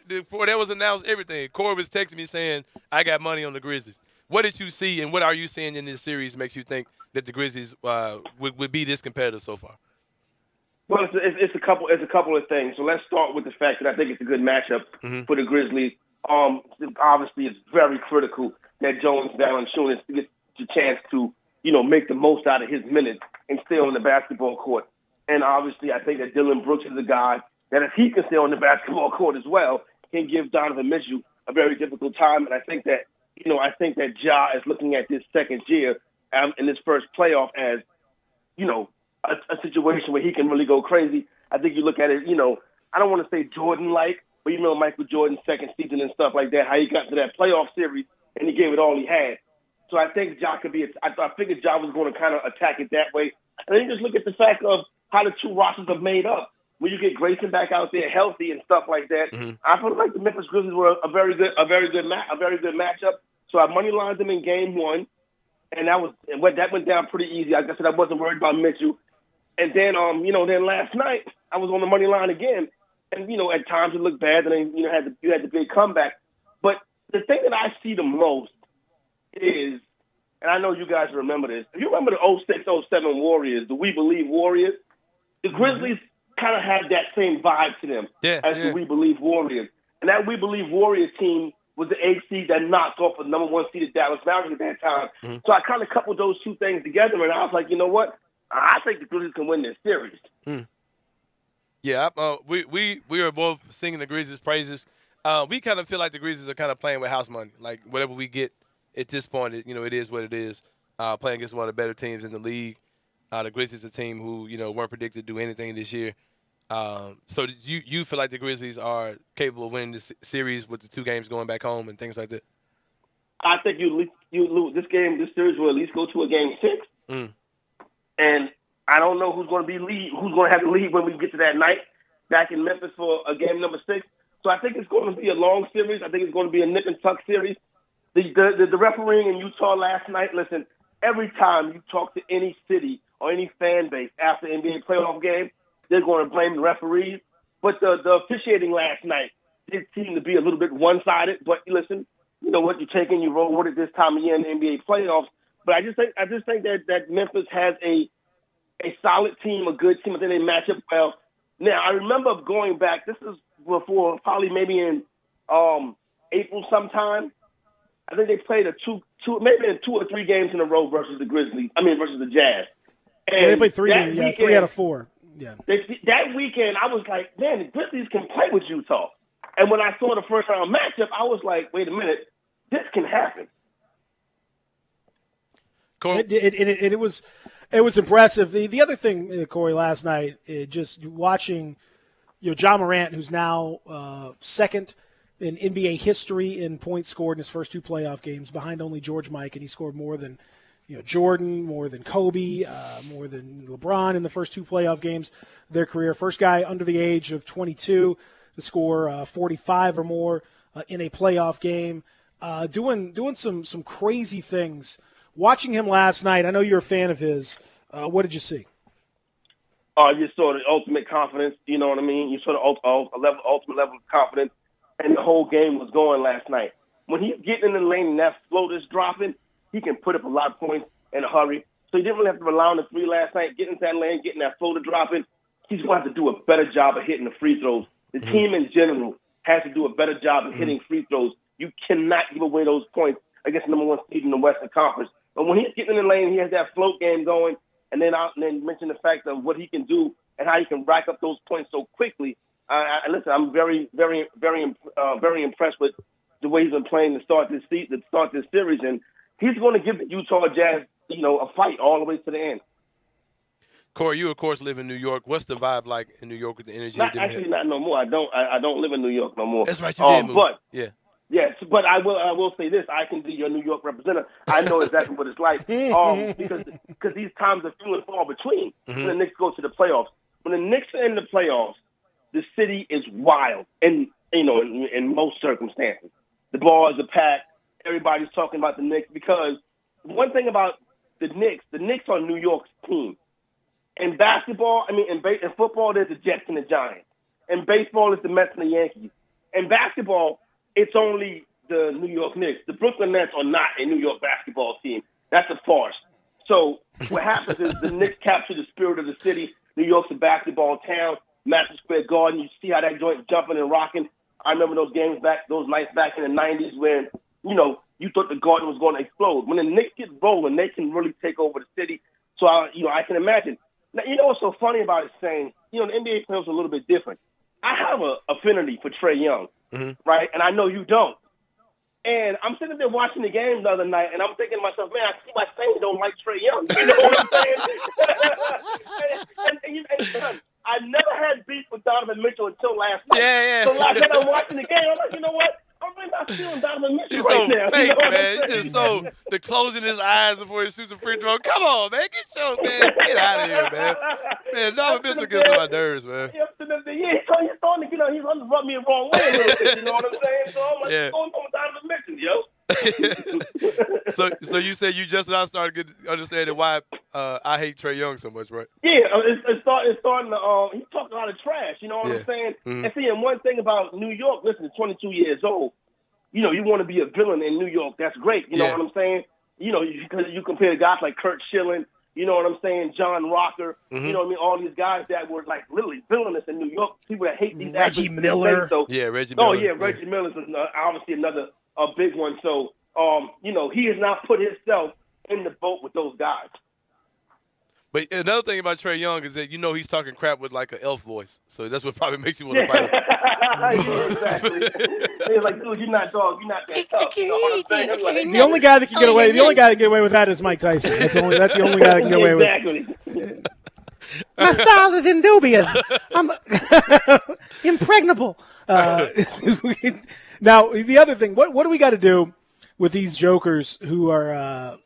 before that was announced, everything. Corey was texting me saying, I got money on the Grizzlies. What did you see and what are you seeing in this series makes you think that the Grizzlies would be this competitive so far? Well, it's a couple of things. So let's start with the fact that I think it's a good matchup for the Grizzlies. Obviously, it's very critical that Jonas Valanciunas gets the chance to, make the most out of his minutes and stay on the basketball court. And obviously, I think that Dylan Brooks is a guy that if he can stay on the basketball court as well, can give Donovan Mitchell a very difficult time. And I think that, Ja is looking at this second year in this first playoff as, a situation where he can really go crazy. I think you look at it, I don't want to say Jordan-like, but Michael Jordan's second season and stuff like that, how he got to that playoff series and he gave it all he had. So I think Ja could be, I figured Ja was going to kind of attack it that way. And then you just look at the fact of how the two rosters are made up. When you get Grayson back out there healthy and stuff like that, I feel like the Memphis Grizzlies were a very good matchup. So I money lined them in game one, and that went down pretty easy. Like I said, I wasn't worried about Mitchell. And then, then last night I was on the money line again, and at times it looked bad, and then you had the big comeback. But the thing that I see the most is, and I know you guys remember this. If you remember the 06-07 Warriors, the We Believe Warriors, the Grizzlies kind of had that same vibe to them as the We Believe Warriors. And that We Believe Warriors team was the 8th seed that knocked off the number 1 seeded Dallas Mavericks at that time. So I kind of coupled those two things together, and I was like, you know what? I think the Grizzlies can win this series. Yeah, we are both singing the Grizzlies' praises. We kind of feel like the Grizzlies are kind of playing with house money. Like, whatever we get at this point, it is what it is. Playing against one of the better teams in the league. The Grizzlies are a team who, weren't predicted to do anything this year. So you feel like the Grizzlies are capable of winning this series with the 2 games going back home and things like that? I think you lose this series will at least go to a game 6. And I don't know who's going to have the lead when we get to that night back in Memphis for a game number 6. So I think it's going to be a long series. I think it's going to be a nip and tuck series. The refereeing in Utah last night, listen, every time you talk to any city or any fan base after an NBA playoff game, they're going to blame the referees. But the officiating last night did seem to be a little bit one-sided. But listen, you know what, you take and you roll with it this time of year in the NBA playoffs. But I just think that Memphis has a solid team, a good team. I think they match up well. Now, I remember going back, this is before probably maybe in April sometime. I think they played maybe 2 or 3 games in a row versus the Jazz. And they played 3 out of 4. Yeah. That weekend, I was like, man, the Grizzlies can play with Utah. And when I saw the first round matchup, I was like, wait a minute, this can happen. Cool. It was impressive. The other thing, Corey, last night, just watching, Ja Morant, who's now second in NBA history in points scored in his first 2 playoff games, behind only George Mike, and he scored more than Jordan, more than Kobe, more than LeBron in the first 2 playoff games of their career. First guy under the age of 22 to score 45 or more in a playoff game. Doing some crazy things. Watching him last night, I know you're a fan of his. What did you see? You saw the ultimate confidence. You know what I mean? You saw the ultimate level of confidence, and the whole game was going last night. When he's getting in the lane and that float is dropping, he can put up a lot of points in a hurry. So he didn't really have to rely on the three last night, getting into that lane, getting that floater dropping. He's going to have to do a better job of hitting the free throws. The team in general has to do a better job of hitting free throws. You cannot give away those points against the number one seed in the Western Conference. But when he's getting in the lane, he has that float game going, and then mention the fact of what he can do and how he can rack up those points so quickly. Listen, I'm very, very, very impressed with the way he's been playing to start this series, and he's going to give the Utah Jazz, a fight all the way to the end. Corey, you of course live in New York. What's the vibe like in New York with the energy? Not no more. I don't live in New York no more. That's right, you did move. But yeah. Yes, but I will say this: I can be your New York representative. I know exactly what it's like because these times are few and far between when the Knicks go to the playoffs. When the Knicks are in the playoffs, the city is wild, and in most circumstances, the bars are packed. Everybody's talking about the Knicks because one thing about the Knicks are New York's team. In basketball, in football, there's the Jets and the Giants. In baseball, it's the Mets and the Yankees. In basketball, it's only the New York Knicks. The Brooklyn Nets are not a New York basketball team. That's a farce. So what happens is the Knicks capture the spirit of the city. New York's a basketball town. Madison Square Garden, you see how that joint's jumping and rocking. I remember those nights back in the 90s when, you thought the Garden was going to explode. When the Knicks get rolling, they can really take over the city. So, I can imagine. Now, what's so funny about it, saying, the NBA playoffs are a little bit different. I have an affinity for Trae Young, right? And I know you don't. And I'm sitting there watching the game the other night, and I'm thinking to myself, man, I see my fans don't like Trae Young. You know what I'm saying? and son, I never had beef with Donovan Mitchell until last night. Yeah. So last night I'm watching the game, I'm like, you know what? I'm really not feeling Donovan Mitchell He's right so now. fake, You know what man. I'm He's just saying? so the closing his eyes before he shoots a free throw. Come on, man, get out of here, man. Man, Donovan Mitchell gets on my nerves, man. Yeah, he's starting to, he's on to rub me the wrong way a little bit. You know what I'm saying? So I'm like, Yeah. what's going on with Donovan Mitchell, yo? So you said you just now started understanding why I hate Trae Young so much, right? Yeah, it's starting to. He talks a lot of trash. You know what I'm saying? Mhm. And seeing one thing about New York. Listen, 22 years old. You want to be a villain in New York. That's great. You know what I'm saying? Because you compare guys like Kurt Schilling. You know what I'm saying? John Rocker. You know what I mean? All these guys that were like literally villainous in New York. People that hate these Reggie athletes. Miller. So, Reggie Miller. Oh yeah, Reggie Miller's obviously another big one. So he has not put himself in the boat with those guys. But another thing about Trae Young is that he's talking crap with like an elf voice, so that's what probably makes you want to fight him. Yeah, exactly. He's like, dude, you're not dog, you're not that tough. You know what I'm saying? Like, The only guy that can get away. The only guy that can get away with that is Mike Tyson. That's the only guy that can get away with. Exactly. My father didn't do me. I'm impregnable. Now the other thing, what do we got to do with these jokers who are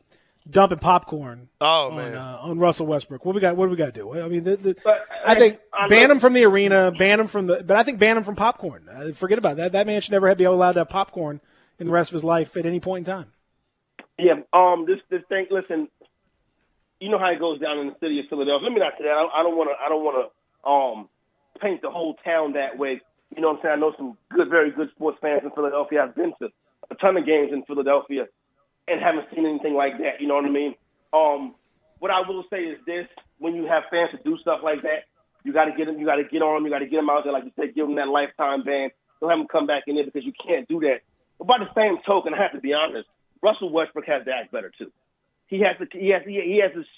dumping popcorn on Russell Westbrook? What do we got to do? I mean, I think ban him from the arena, but I think ban him from popcorn. Forget about that. That man should never be allowed to have popcorn in the rest of his life at any point in time. Yeah. This thing. Listen, you know how it goes down in the city of Philadelphia. Let me not say that. I don't want to paint the whole town that way. You know what I'm saying? I know some very good sports fans in Philadelphia. I've been to a ton of games in Philadelphia and haven't seen anything like that. You know what I mean? What I will say is this: when you have fans to do stuff like that, you got to get them. You got to get on them. You got to get them out there, like you said, give them that lifetime ban. Don't have them come back in there because you can't do that. But by the same token, I have to be honest. Russell Westbrook has to act better too. He has to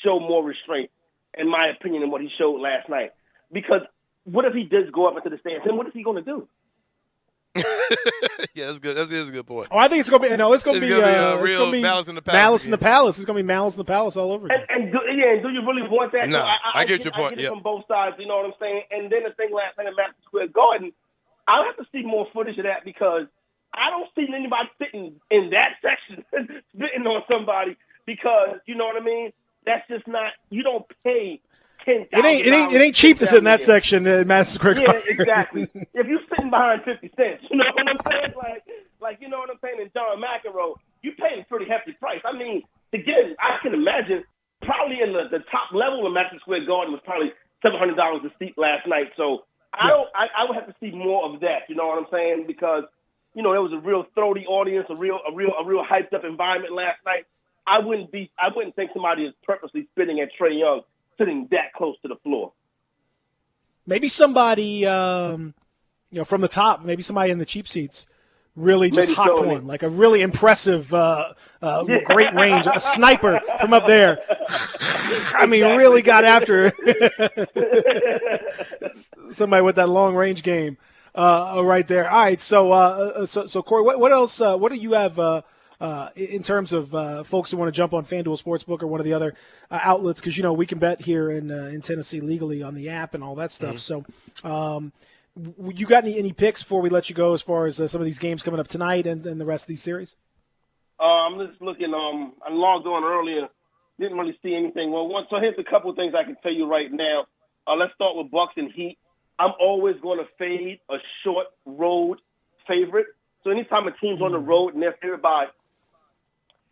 show more restraint, in my opinion, than what he showed last night. Because what if he does go up into the stands? And what is he going to do? Yeah, that's good. That is a good point. Oh, I think it's going to be Malice in the Palace. Malice in the Palace. It's going to be Malice in the Palace all over again. And do you really want that? No, So I get your point. I get it from both sides. You know what I'm saying? And then the thing last night at Madison Square Garden, I'll have to see more footage of that because I don't see anybody sitting in that section spitting on somebody because, you know what I mean? That's just not – you don't pay $10,000. It ain't cheap to sit in that section at Madison Square Garden. Yeah, exactly. If you're sitting behind 50 cents, you know what I'm saying? Like you know what I'm saying? In John McEnroe, you pay a pretty hefty price. I mean, again, I can imagine probably in the top level of Madison Square Garden was probably $700 a seat last night. So I would have to see more of that. You know what I'm saying? Because there was a real throaty audience, a real hyped up environment last night. I wouldn't think somebody is purposely spitting at Trae Young sitting that close to the floor. Maybe somebody, from the top, maybe somebody in the cheap seats really just hocked one, like a really impressive, great range, a sniper from up there. I mean, really got after somebody with that long range game right there. All right, so Corey, what else? What do you have in terms of folks who want to jump on FanDuel Sportsbook or one of the other outlets? Because we can bet here in Tennessee legally on the app and all that stuff. So. You got any picks before we let you go as far as some of these games coming up tonight and the rest of these series? I'm just looking. I logged on earlier. Didn't really see anything. So here's a couple of things I can tell you right now. Let's start with Bucks and Heat. I'm always going to fade a short road favorite. So anytime a team's on the road and they're favored by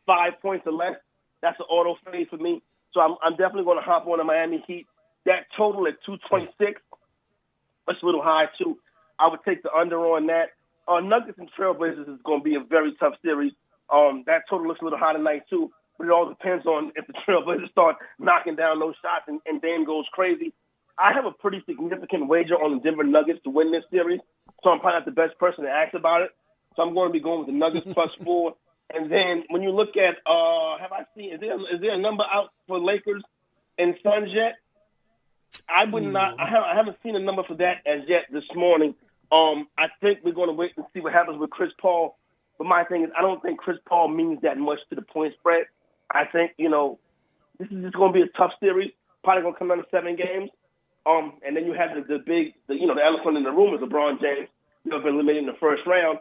5 points or less, that's an auto fade for me. So I'm definitely going to hop on the Miami Heat. That total at 226. That's a little high, too. I would take the under on that. Nuggets and Trailblazers is going to be a very tough series. That total looks a little high tonight, too. But it all depends on if the Trailblazers start knocking down those shots and Dame goes crazy. I have a pretty significant wager on the Denver Nuggets to win this series, so I'm probably not the best person to ask about it. So I'm going to be going with the Nuggets +4. And then when you look at, is there a number out for Lakers and Suns yet? I would not. I haven't seen a number for that as yet this morning. I think we're going to wait and see what happens with Chris Paul. But my thing is, I don't think Chris Paul means that much to the point spread. I think this is just going to be a tough series. Probably going to come down to 7 games. And then you have the elephant in the room is LeBron James. Been eliminated in the first round.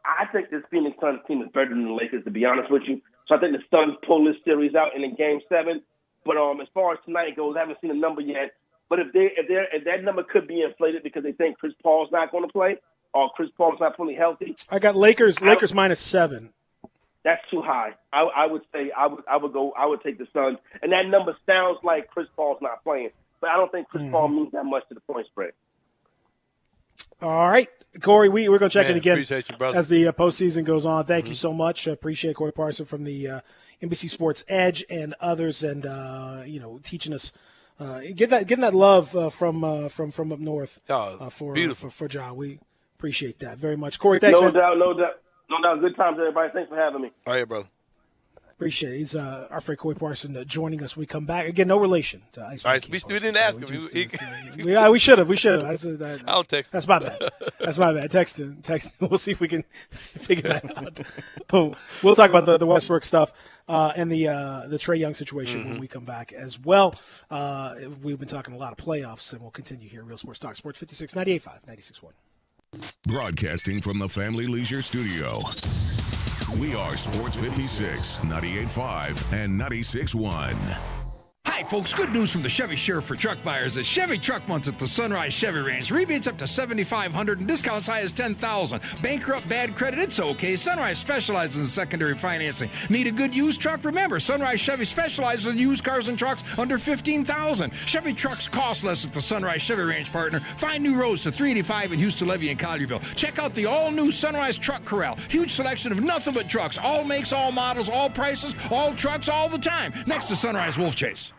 I think this Phoenix Suns team is better than the Lakers, to be honest with you. So I think the Suns pull this series out in Game 7. But as far as tonight goes, I haven't seen a number yet. But if that number could be inflated because they think Chris Paul's not going to play or Chris Paul's not fully healthy, I got Lakers -7. That's too high. I would say I would take the Suns, and that number sounds like Chris Paul's not playing, but I don't think Chris Paul means that much to the point spread. All right, Corey, we're going to check in again appreciate you, brother. As the postseason goes on. Thank you so much. Appreciate Corey Parson from the NBC Sports Edge and others, and teaching us. Getting that love from up north for Ja. We appreciate that very much. Corey, thanks, man. No doubt. Good times, everybody. Thanks for having me. All right, brother. Appreciate it. He's our friend Corey Parson joining us when we come back. Again, no relation to Ice. All right, we didn't ask him. We should have. I'll text him. That's my bad. Text him. We'll see if we can figure that out. We'll talk about the Westbrook stuff and the Trae Young situation when we come back as well. We've been talking a lot of playoffs, and we'll continue here. Real Sports Talk, Sports 56, 98.5, 96.1. Broadcasting from the Family Leisure Studio. We are Sports 56, 98.5, and 96.1. Hi, folks. Good news from the Chevy Sheriff for truck buyers. It's Chevy Truck Month at the Sunrise Chevy Ranch. Rebates up to $7,500 and discounts high as $10,000. Bankrupt, bad credit, it's okay. Sunrise specializes in secondary financing. Need a good used truck? Remember, Sunrise Chevy specializes in used cars and trucks under $15,000. Chevy trucks cost less at the Sunrise Chevy Ranch, partner. Find new roads to 385 in Houston Levy and Collierville. Check out the all-new Sunrise Truck Corral. Huge selection of nothing but trucks. All makes, all models, all prices, all trucks, all the time. Next to Sunrise Wolf Chase.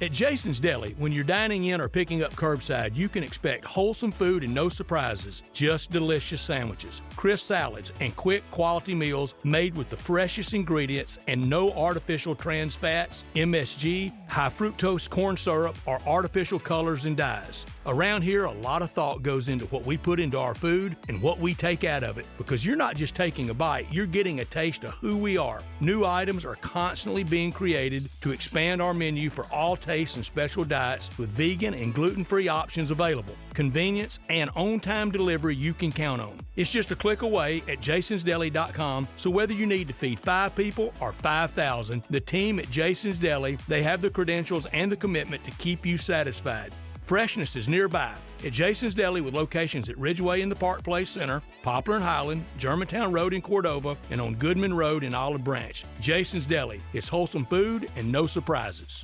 At Jason's Deli, when you're dining in or picking up curbside, you can expect wholesome food and no surprises, just delicious sandwiches, crisp salads, and quick quality meals made with the freshest ingredients and no artificial trans fats, MSG, high fructose corn syrup, or artificial colors and dyes. Around here, a lot of thought goes into what we put into our food and what we take out of it, because you're not just taking a bite, you're getting a taste of who we are. New items are constantly being created to expand our menu for all tastes and special diets with vegan and gluten-free options available. Convenience and on-time delivery you can count on. It's just a click away at jasonsdeli.com, so whether you need to feed 5 people or 5,000, the team at Jason's Deli, they have the credentials and the commitment to keep you satisfied. Freshness is nearby at Jason's Deli with locations at Ridgeway in the Park Place Center, Poplar and Highland, Germantown Road in Cordova, and on Goodman Road in Olive Branch. Jason's Deli. It's wholesome food and no surprises.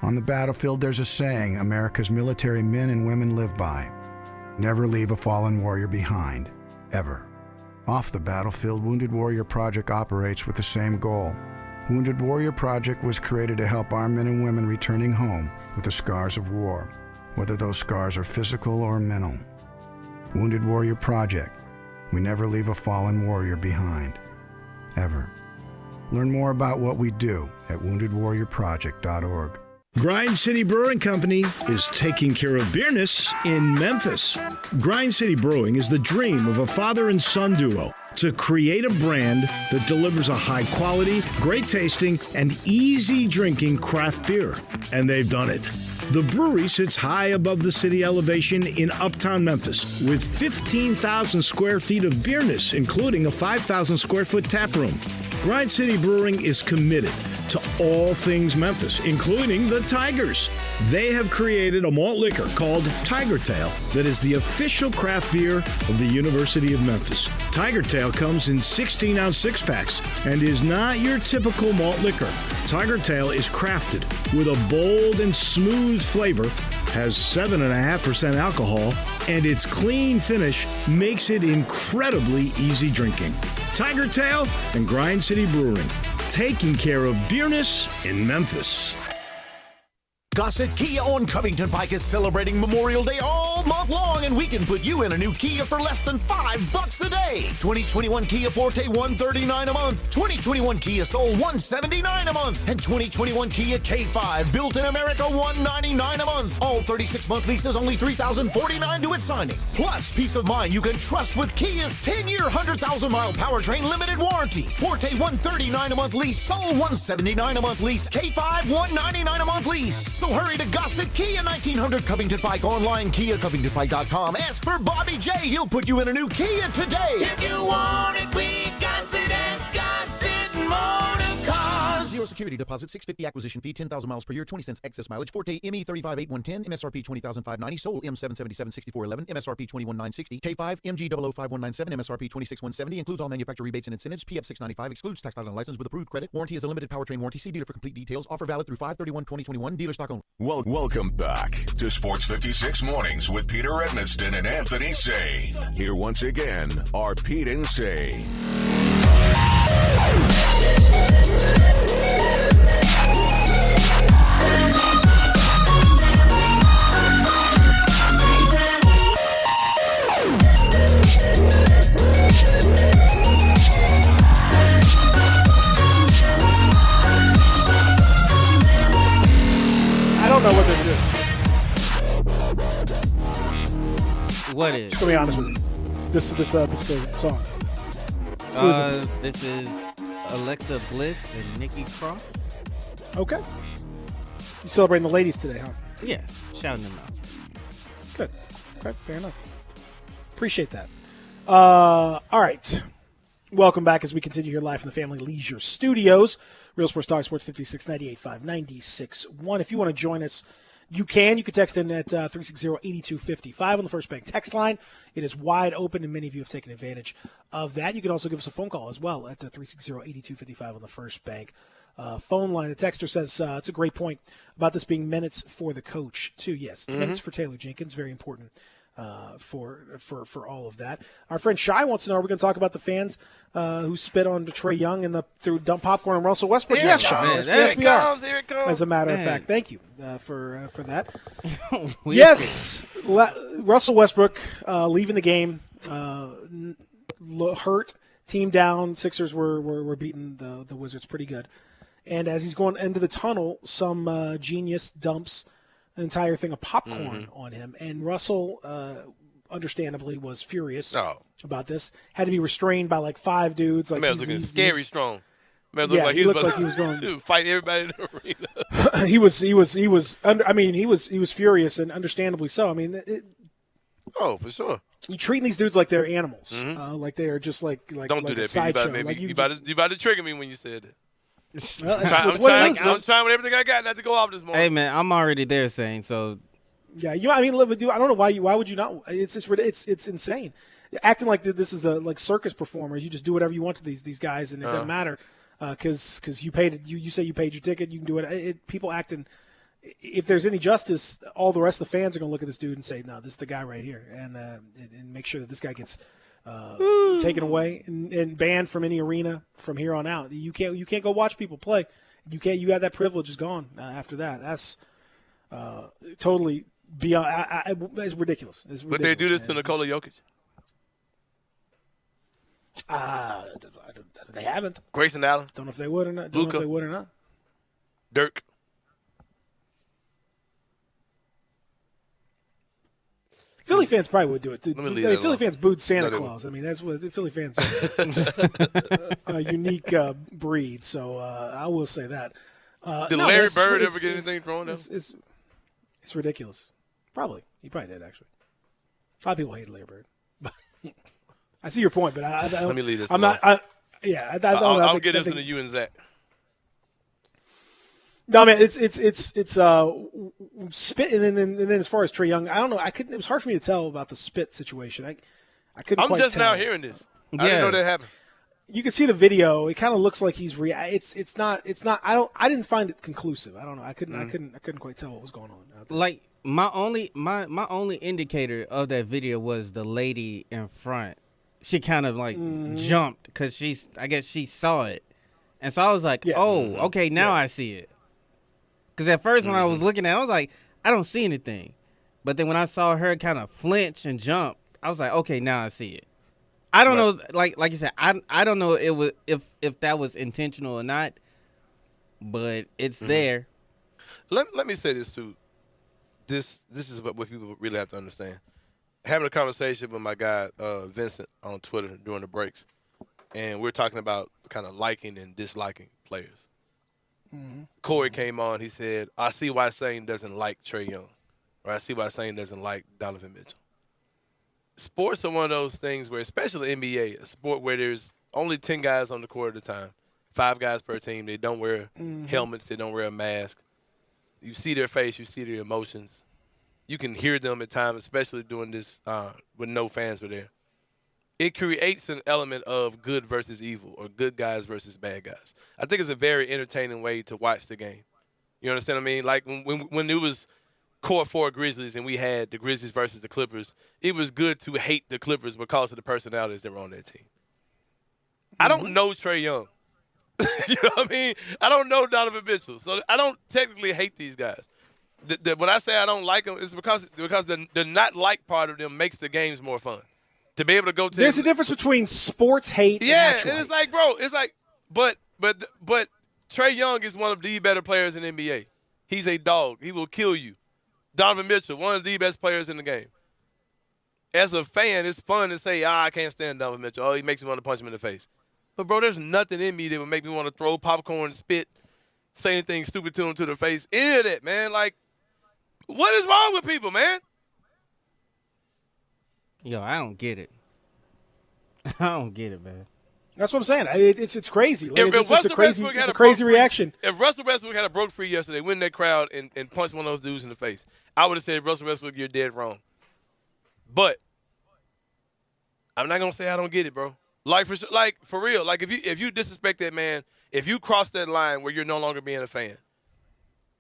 On the battlefield, there's a saying America's military men and women live by. Never leave a fallen warrior behind, ever. Off the battlefield, Wounded Warrior Project operates with the same goal. Wounded Warrior Project was created to help our men and women returning home with the scars of war, whether those scars are physical or mental. Wounded Warrior Project. We never leave a fallen warrior behind, ever. Learn more about what we do at woundedwarriorproject.org. Grind City Brewing Company is taking care of beerness in Memphis. Grind City Brewing is the dream of a father and son duo to create a brand that delivers a high quality, great tasting, and easy drinking craft beer. And they've done it. The brewery sits high above the city elevation in uptown Memphis with 15,000 square feet of beerness, including a 5,000 square foot tap room. Grind City Brewing is committed to all things Memphis, including the Tigers. They have created a malt liquor called Tiger Tail that is the official craft beer of the University of Memphis. Tiger Tail comes in 16-ounce six-packs and is not your typical malt liquor. Tiger Tail is crafted with a bold and smooth flavor, has 7.5% alcohol, and its clean finish makes it incredibly easy drinking. Tiger Tail and Grind City Brewing, taking care of beerness in Memphis. Gossett Kia on Covington Pike is celebrating Memorial Day all month long, and we can put you in a new Kia for less than $5 a day. 2021 Kia Forte $139 a month, 2021 Kia Soul $179 a month, and 2021 Kia K5 built in America $199 a month. All 36-month leases, only $3,049 to its signing. Plus, peace of mind you can trust with Kia's 10-year, 100,000-mile powertrain limited warranty. Forte $139 a month lease, Soul $179 a month lease, K5 $199 a month lease. So hurry to Gossett Kia, 1900 Covington Pike, online, KiaCovingtonPike.com. Ask for Bobby J. He'll put you in a new Kia today. If you want it, we got it at Gossett Motor Cars. Zero security deposit, $650 acquisition fee, 10,000 miles per year, 20 cents excess mileage. Forte ME 358110, MSRP 20,590. Sold M777 6411, MSRP 21960. K5 MG 005197, MSRP 26170. Includes all manufacturer rebates and incentives. PF 695 excludes tax title and license with approved credit. Warranty is a limited powertrain warranty. See dealer for complete details. Offer valid through 5/31/2021. Dealer stock only. Welcome back to Sports 56 Mornings with Peter Edmiston and Anthony Sane. Here once again are Pete and Sane. I don't know what this is. What is? Just to be honest with you, this particular song. Who is this? This is Alexa Bliss and Nikki Cross. Okay. You celebrating the ladies today, huh? Yeah, shouting them out. Good. Okay, fair enough. Appreciate that. All right. Welcome back as we continue here live from the Family Leisure Studios. Real Sports Talk, Sports 56, 98.5, 96.1. If you want to join us, you can. You can text in at 360-8255 on the First Bank text line. It is wide open, and many of you have taken advantage of that. You can also give us a phone call as well at 360-8255 on the First Bank phone line. The texter says it's a great point about this being minutes for the coach, too. Yes, it's minutes for Taylor Jenkins. Very important for all of that. Our friend Shai wants to know, are we going to talk about the fans who spit on Trae Young and threw dump popcorn on Russell Westbrook? Yes, Shai. Yes, we are. Here it comes. As a matter of fact, thank you for that. Yes, Russell Westbrook leaving the game, hurt, team down. Sixers were beating the Wizards pretty good. And as he's going into the tunnel, some genius dumps an entire thing of popcorn on him. And Russell, understandably, was furious about this. Had to be restrained by like 5 dudes. Like, man was looking scary strong. Man Yeah, looked he looked like he was going to fight everybody in the arena. he was furious, and understandably so. I mean, Oh, for sure. you treating these dudes like they're animals, like they are just like Don't like do a that, Pete. sideshow. You about to trigger me when you said that. Well, I'm trying with everything I got not to go off this morning. Hey, man, I'm already there saying so. Yeah, I don't know why would you not? It's insane. Acting like this is a like circus performers. You just do whatever you want to these guys, and it doesn't matter because you paid you say you paid your ticket. You can do it. People acting if there's any justice, all the rest of the fans are going to look at this dude and say, "No, this is the guy right here," and make sure that this guy gets taken away and banned from any arena from here on out. You can't go watch people play. You have that privilege is gone after that. That's totally beyond. It's ridiculous. It's ridiculous. But they do this to Nikola Jokic. They haven't. Grayson Allen. Don't know if they would or not. Luka. Dirk. Philly fans probably would do it too. Philly alone. fans booed Santa No, they Claus. I mean, that's what the Philly fans are. A unique breed. So I will say that. Did Larry Bird ever get anything thrown at him? It's ridiculous. Probably. He probably did, actually. A lot of people hate Larry Bird. I see your point, but let me leave this. I'm alone. not. I'll get this into you and Zach. No, man, it's spit, and then as far as Trae Young, I don't know. It was hard for me to tell about the spit situation. I couldn't. I'm quite just tell. now hearing this. I didn't know that happened. You can see the video. It kind of looks like he's It's not. I didn't find it conclusive. I don't know. I couldn't quite tell what was going on out there. Like my only indicator of that video was the lady in front. She kind of like jumped because I guess she saw it, and so I was like, oh, okay, now I see it. Because at first when I was looking at it, I was like, I don't see anything. But then when I saw her kind of flinch and jump, I was like, okay, now I see it. I don't know, like you said, I don't know if that was intentional or not, but it's there. Let me say this too. This is what people really have to understand. Having a conversation with my guy Vincent on Twitter during the breaks, and we're talking about kind of liking and disliking players. Corey came on. He said, I see why Sane doesn't like Trae Young, or I see why Sane doesn't like Donovan Mitchell. Sports are one of those things where, especially NBA, a sport where there's only 10 guys on the court at a time, 5 guys per team. They don't wear helmets. They don't wear a mask. You see their face. You see their emotions. You can hear them at times, especially doing this when no fans were there. It creates an element of good versus evil, or good guys versus bad guys. I think it's a very entertaining way to watch the game. You understand what I mean? Like when it was Court 4 Grizzlies and we had the Grizzlies versus the Clippers, it was good to hate the Clippers because of the personalities that were on their team. I don't know Trae Young. You know what I mean? I don't know Donovan Mitchell, so I don't technically hate these guys. When I say I don't like them, it's because the not like part of them makes the games more fun. To be able to go to There's a difference between sports hate and actual and it's like, bro, it's like, but Trae Young is one of the better players in the NBA. He's a dog. He will kill you. Donovan Mitchell, one of the best players in the game. As a fan, it's fun to say, I can't stand Donovan Mitchell. Oh, he makes me want to punch him in the face. But, bro, there's nothing in me that would make me want to throw popcorn, spit, say anything stupid to him to the face. Any of that, man. Like, what is wrong with people, man? Yo, I don't get it. I don't get it, man. That's what I'm saying. It's crazy. Like, If it's a crazy reaction. If Russell Westbrook had a broke free yesterday, win that crowd and punch one of those dudes in the face, I would have said, Russell Westbrook, you're dead wrong. But I'm not gonna say I don't get it, bro. Like for real. Like if you disrespect that man, if you cross that line where you're no longer being a fan,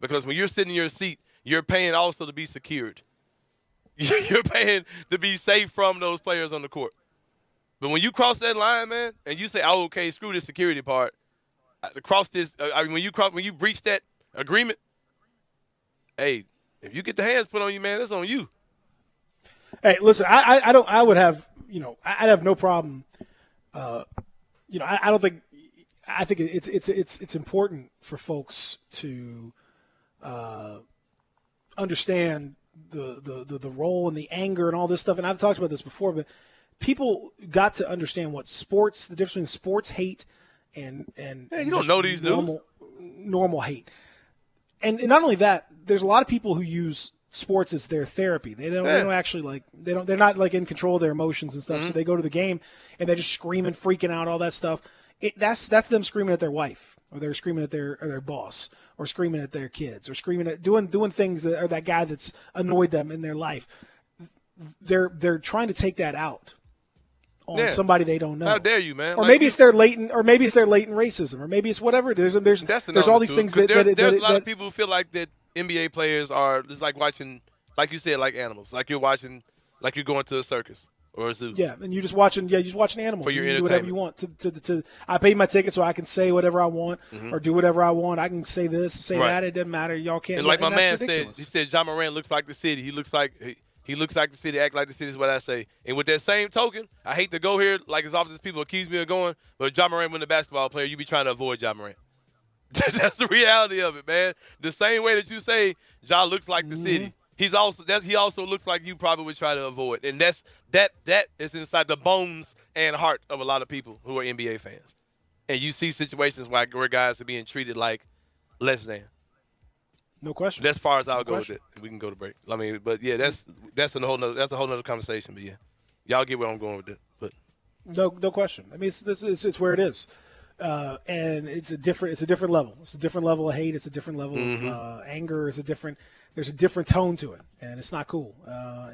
because when you're sitting in your seat, you're paying also to be secured. You're paying to be safe from those players on the court. But when you cross that line, man, and you say, "Oh, okay, screw this security part," cross this. When you breach that agreement, hey, if you get the hands put on you, man, that's on you. Hey, listen, I would have, I'd have no problem. I don't think. I think it's important for folks to understand the role and the anger and all this stuff. And I've talked about this before, but people got to understand what the difference between sports hate and you don't know these normal hate. And not only that, there's a lot of people who use sports as their therapy. They don't actually they're not like in control of their emotions and stuff. So they go to the game and they're just screaming, freaking out, all that stuff. That's them screaming at their wife, or they're screaming at their boss, or screaming at their kids, or screaming at doing things or that guy that's annoyed them in their life. They're trying to take that out on somebody they don't know. How dare you, man? Or maybe it's their latent racism, or maybe it's whatever it is. There's all these things there's a lot of people who feel like that NBA players are it's like watching, like you said, like animals. Like you're going to a circus or a zoo. Yeah, and you're just watching animals. For your you do whatever you want. I paid my ticket so I can say whatever I want or do whatever I want. I can say this, say that. It doesn't matter. Y'all can't. And like my man ridiculous. said, he said Ja Morant looks like the city. He looks like the city, act like the city is what I say. And with that same token, I hate to go here like as often as people accuse me of going, but Ja Morant, when the basketball player, you be trying to avoid Ja Morant. That's the reality of it, man. The same way that you say Ja looks like the city, he also looks like you probably would try to avoid. And that is inside the bones and heart of a lot of people who are NBA fans. And you see situations where guys are being treated like less than. No question. That's as far as I'll go with it. We can go to break. I mean, but yeah, that's a whole nother conversation. But yeah, y'all get where I'm going with it. But no question. I mean, it's where it is. And it's a different level. It's a different level of hate. It's a different level of anger. There's a different tone to it, and it's not cool.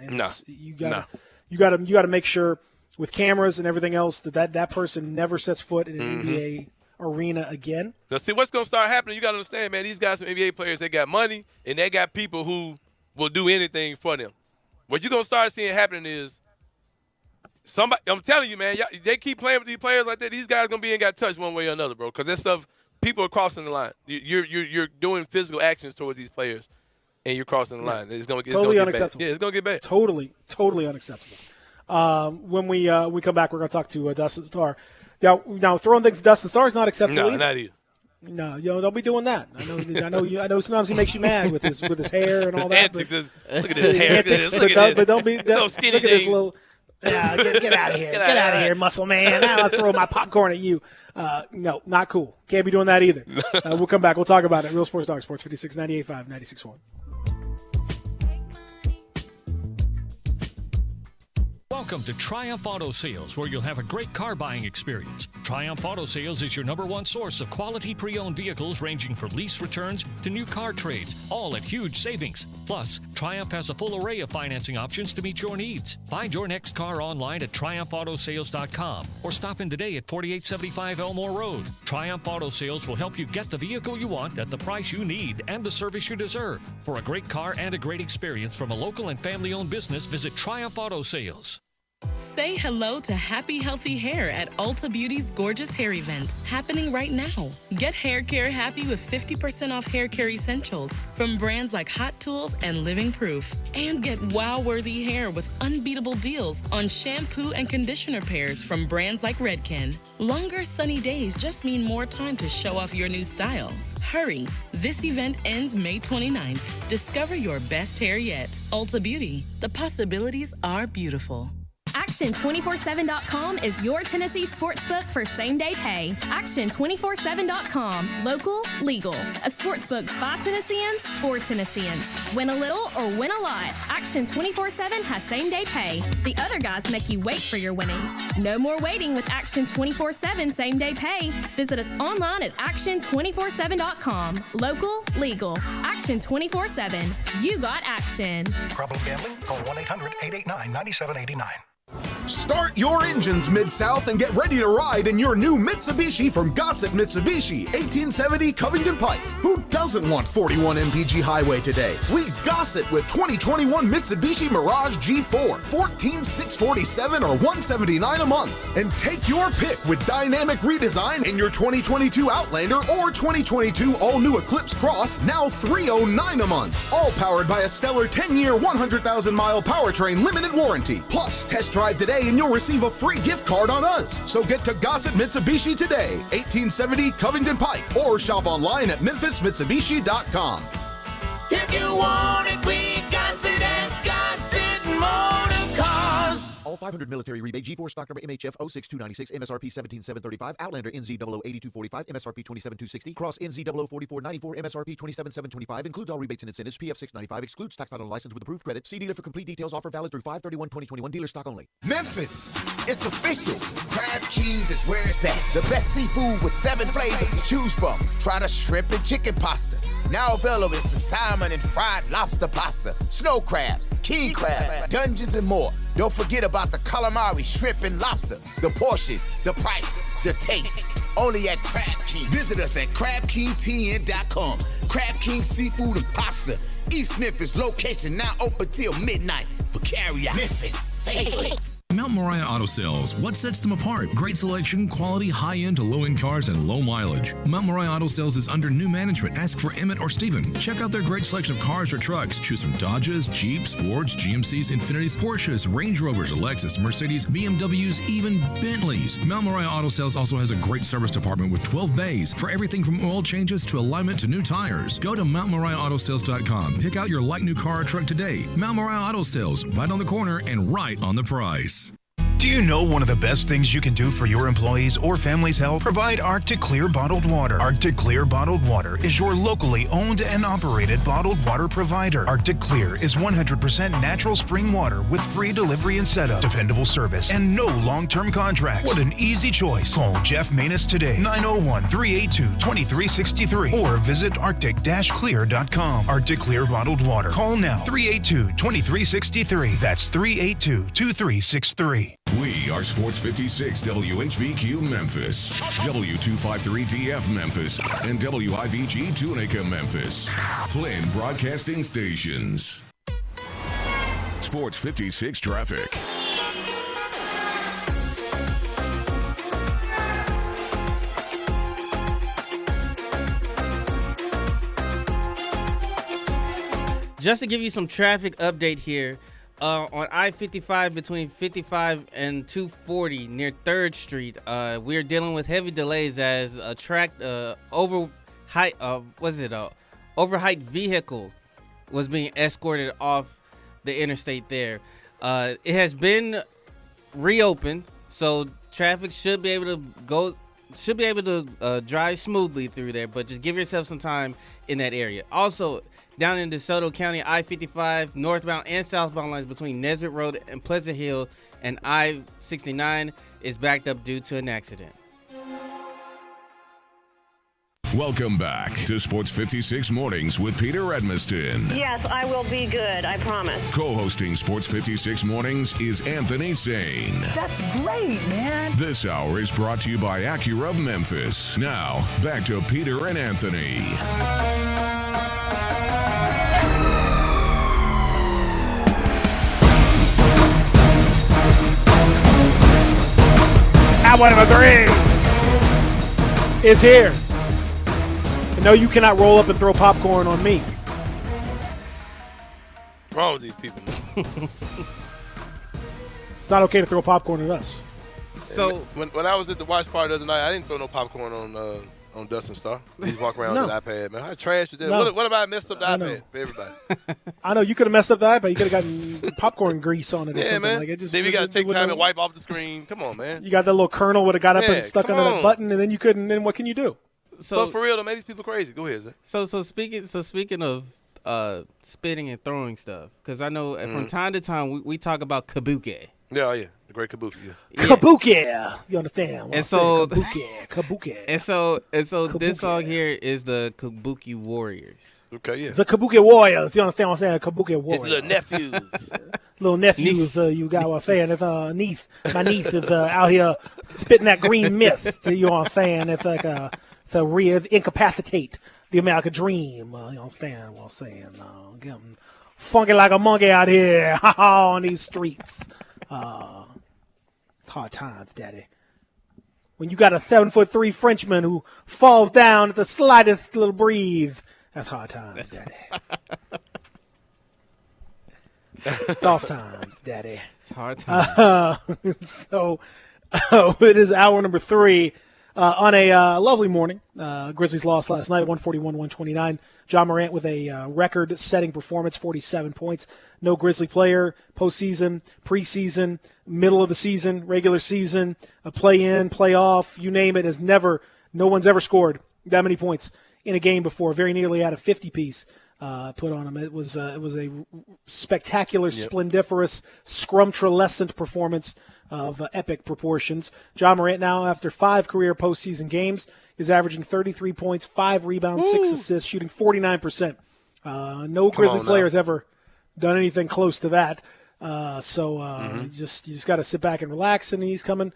You got to make sure with cameras and everything else that person never sets foot in an NBA arena again. Now, see what's going to start happening. You got to understand, man. These guys, are NBA players, they got money and they got people who will do anything for them. What you're going to start seeing happening is somebody. I'm telling you, man. They keep playing with these players like that. These guys gonna be and got touched one way or another, bro. Because that stuff, people are crossing the line. You're doing physical actions towards these players, and you're crossing the line. It's gonna get unacceptable. Bad. Yeah, it's gonna get bad. Totally unacceptable. When we come back, we're gonna talk to Dustin Starr. Now throwing things to Dustin Starr is not acceptable. No, either. not either. No, don't be doing that. I know. Sometimes he makes you mad with his hair and all that. Look at his hair. Antics, look at this. But don't be. Those skinny look at this jeans. little. Get out of here. Get out of here, muscle man. I'll throw my popcorn at you. No, not cool. Can't be doing that either. We'll come back. We'll talk about it. Real Sports Dog Sports 56, 98.5, 96.1. Welcome to Triumph Auto Sales, where you'll have a great car buying experience. Triumph Auto Sales is your #1 source of quality pre-owned vehicles ranging from lease returns to new car trades, all at huge savings. Plus, Triumph has a full array of financing options to meet your needs. Find your next car online at triumphautosales.com or stop in today at 4875 Elmore Road. Triumph Auto Sales will help you get the vehicle you want at the price you need and the service you deserve. For a great car and a great experience from a local and family-owned business, visit Triumph Auto Sales. Say hello to happy, healthy hair at Ulta Beauty's Gorgeous Hair Event, happening right now. Get hair care happy with 50% off hair care essentials from brands like Hot Tools and Living Proof. And get wow-worthy hair with unbeatable deals on shampoo and conditioner pairs from brands like Redken. Longer sunny days just mean more time to show off your new style. Hurry! This event ends May 29th. Discover your best hair yet. Ulta Beauty. The possibilities are beautiful. Action247.com is your Tennessee sportsbook for same-day pay. Action247.com. Local, legal. A sportsbook by Tennesseans, for Tennesseans. Win a little or win a lot. Action247 has same-day pay. The other guys make you wait for your winnings. No more waiting with Action247 same-day pay. Visit us online at Action247.com. Local, legal. Action247. You got action. Problem gambling? Call 1-800-889-9789. Start your engines, Mid-South, and get ready to ride in your new Mitsubishi from Gossett Mitsubishi, 1870 Covington Pike. Who doesn't want 41 mpg highway today? We Gossett with 2021 Mitsubishi Mirage G4, $14,647 or $179 a month. And take your pick with dynamic redesign in your 2022 Outlander or 2022 all-new Eclipse Cross, now $309 a month. All powered by a stellar 10-year, 100,000-mile powertrain limited warranty. Plus, test drive today and you'll receive a free gift card on us. So get to Gossett Mitsubishi today, 1870 Covington Pike, or shop online at memphismitsubishi.com. If you want it, we got it at Gossett Motor Cars. All 500 military rebate, G4 stock number MHF 06296, MSRP 17735, Outlander NZ00 8245, MSRP 27260, Cross NZ00 4494, MSRP 27725, includes all rebates and incentives, PF 695, excludes tax not on license with approved credit. See dealer for complete details. Offer valid through 5/31/2021. Dealer stock only. Memphis, it's official. Crab Kings is where it's at. The best seafood with 7 flavors to choose from. Try the shrimp and chicken pasta. Now available is the salmon and fried lobster pasta, snow crabs, king crab, dungeons, and more. Don't forget about the calamari, shrimp, and lobster. The portion, the price, the taste. only at Crab King. Visit us at CrabKingTN.com. Crab King Seafood and Pasta. East Memphis location now open till midnight for carry-out. Memphis favorites. Mount Moriah Auto Sales. What sets them apart? Great selection, quality, high-end to low-end cars, and low mileage. Mount Moriah Auto Sales is under new management. Ask for Emmett or Steven. Check out their great selection of cars or trucks. Choose from Dodges, Jeeps, Fords, GMCs, Infinitis, Porsches, Range Rovers, Lexus, Mercedes, BMWs, even Bentleys. Mount Moriah Auto Sales also has a great service department with 12 bays for everything from oil changes to alignment to new tires. Go to MountMoriahAutoSales.com. Pick out your like new car or truck today. Mount Moriah Auto Sales, right on the corner and right on the price. Do you know one of the best things you can do for your employees or family's health? Provide Arctic Clear bottled water. Arctic Clear bottled water is your locally owned and operated bottled water provider. Arctic Clear is 100% natural spring water with free delivery and setup, dependable service, and no long-term contracts. What an easy choice. Call Jeff Manus today, 901-382-2363, or visit arctic-clear.com. Arctic Clear bottled water. Call now, 382-2363. That's 382-2363. We are Sports 56 WHBQ Memphis, W253DF Memphis, and WIVG Tunica Memphis. Flynn Broadcasting Stations. Sports 56 traffic. Just to give you some traffic update here, on I-55 between 55 and 240 near 3rd Street, we're dealing with heavy delays as a overheight vehicle was being escorted off the interstate there. It has been reopened, so traffic should be able to drive smoothly through there, but just give yourself some time in that area. Also, down in DeSoto County, I-55 northbound and southbound lines between Nesbitt Road and Pleasant Hill and I-69 is backed up due to an accident. Welcome back to Sports 56 Mornings with Peter Edmiston. Yes, I will be good, I promise. Co-hosting Sports 56 Mornings is Anthony Sane. That's great, man. This hour is brought to you by Acura of Memphis. Now, back to Peter and Anthony. Hour number 3 is here. No, you cannot roll up and throw popcorn on me. What's wrong with these people? It's not okay to throw popcorn at us. So when I was at the watch party the other night, I didn't throw no popcorn on Dustin Star. He walk around with the iPad, man. How trash is that? No. What about I messed up the iPad for everybody? I know you could have messed up the iPad. You could have gotten popcorn grease on it or Yeah, something. man. Like it just, then we got to take with time the- and wipe off the screen. Come on, man. You got that little kernel would have got up Yeah, and stuck come under that on. button, and then you couldn't. Then what can you do? But for real, though, man, these people crazy. Go ahead, Zach. So speaking of spitting and throwing stuff, because I know from time to time we talk about kabuki. Yeah, the great kabuki. Yeah. Kabuki, you understand? What And I'm so saying? Kabuki. And so this song here is the Kabuki Warriors. Okay, yeah. The Kabuki Warriors. You understand what I'm saying? Kabuki It's Warriors. little nephews. Little nephews, Niece. you got what I'm saying. It's niece. My niece is out here spitting that green myth. You know what I'm saying? It's like it's a real incapacitate the American dream. You understand what I'm saying? Getting funky like a monkey out here on these streets. Hard times, Daddy. When you got a 7'3" Frenchman who falls down at the slightest little breeze, that's hard times, Daddy. Soft times, Daddy. It's hard times. So it is hour number 3 on a lovely morning. Grizzlies lost last night, 141-129. John Morant with a record-setting performance, 47 points. No Grizzly player, postseason, preseason, middle of the season, regular season, a play-in, playoff, you name it, no one's ever scored that many points in a game before. Very nearly had a 50-piece put on him. It was a spectacular, splendiferous, scrumptious performance of epic proportions. John Morant now, after 5 career postseason games, is averaging 33 points, 5 rebounds, 6 assists, shooting 49%. No Grizzly player has ever done anything close to that. You just got to sit back and relax, and he's coming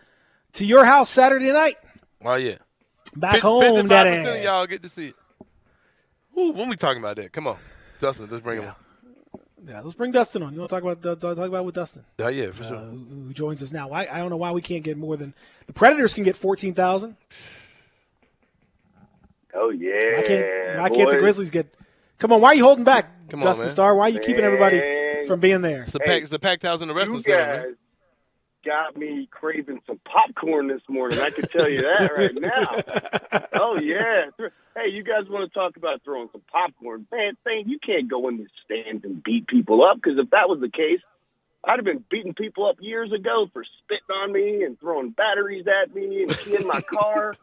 to your house Saturday night. Oh, yeah. Back home, 55% daddy. of y'all get to see it. Ooh, when we talking about that? Come on, Dustin, let's bring him on. Yeah, let's bring Dustin on. You want to talk about with Dustin? Yeah, for sure. Who joins us now? I don't know why we can't get more than the Predators can get 14,000. Oh yeah. Why can't the Grizzlies get? Come on, why are you holding back, Come on, Dustin man. Starr? Why are you keeping everybody from being there? It's a packed house in the wrestling You center, guys man. got me craving some popcorn this morning. I can tell you that right now. Oh yeah. Hey, you guys want to talk about throwing some popcorn? Man, you can't go in the stands and beat people up, because if that was the case, I'd have been beating people up years ago for spitting on me and throwing batteries at me and keying my car.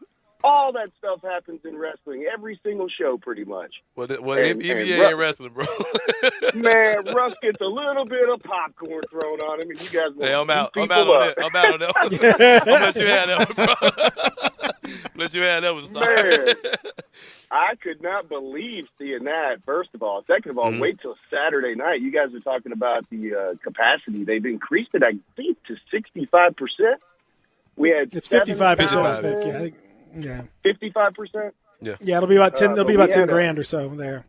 All that stuff happens in wrestling, every single show, pretty much. Well, EVA ain't wrestling, bro. Man, Russ gets a little bit of popcorn thrown on him, and you guys want Hey, I'm to out. beat I'm out people on up. that. I'm out on that one. I'm gonna let you have that one, bro. Let you have that one, Star. Man, I could not believe seeing that, first of all. Second of all, wait till Saturday night. You guys are talking about the capacity. They've increased it, I think, to 65%. We had It's 55%. I 7,000. think. Yeah. 55%? Yeah, it'll be about 10. It'll be but about we 10 had grand or so there.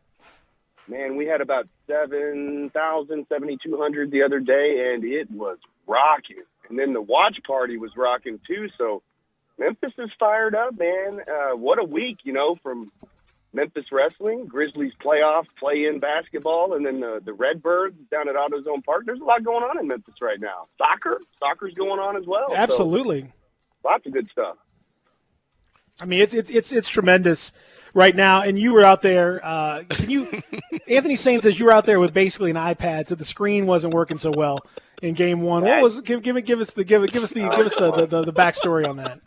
Man, we had about 7,000, 7,200 the other day, and it was rocking. And then the watch party was rocking too. So Memphis is fired up, man. What a week, from Memphis wrestling, Grizzlies playoff, play-in basketball, and then the Redbirds down at AutoZone Park. There's a lot going on in Memphis right now. Soccer's going on as well. Absolutely. So, lots of good stuff. I mean, it's tremendous right now. And you were out there. Can you? Anthony Sane says you were out there with basically an iPad, so the screen wasn't working so well in Game 1. What was? Give us the backstory on that.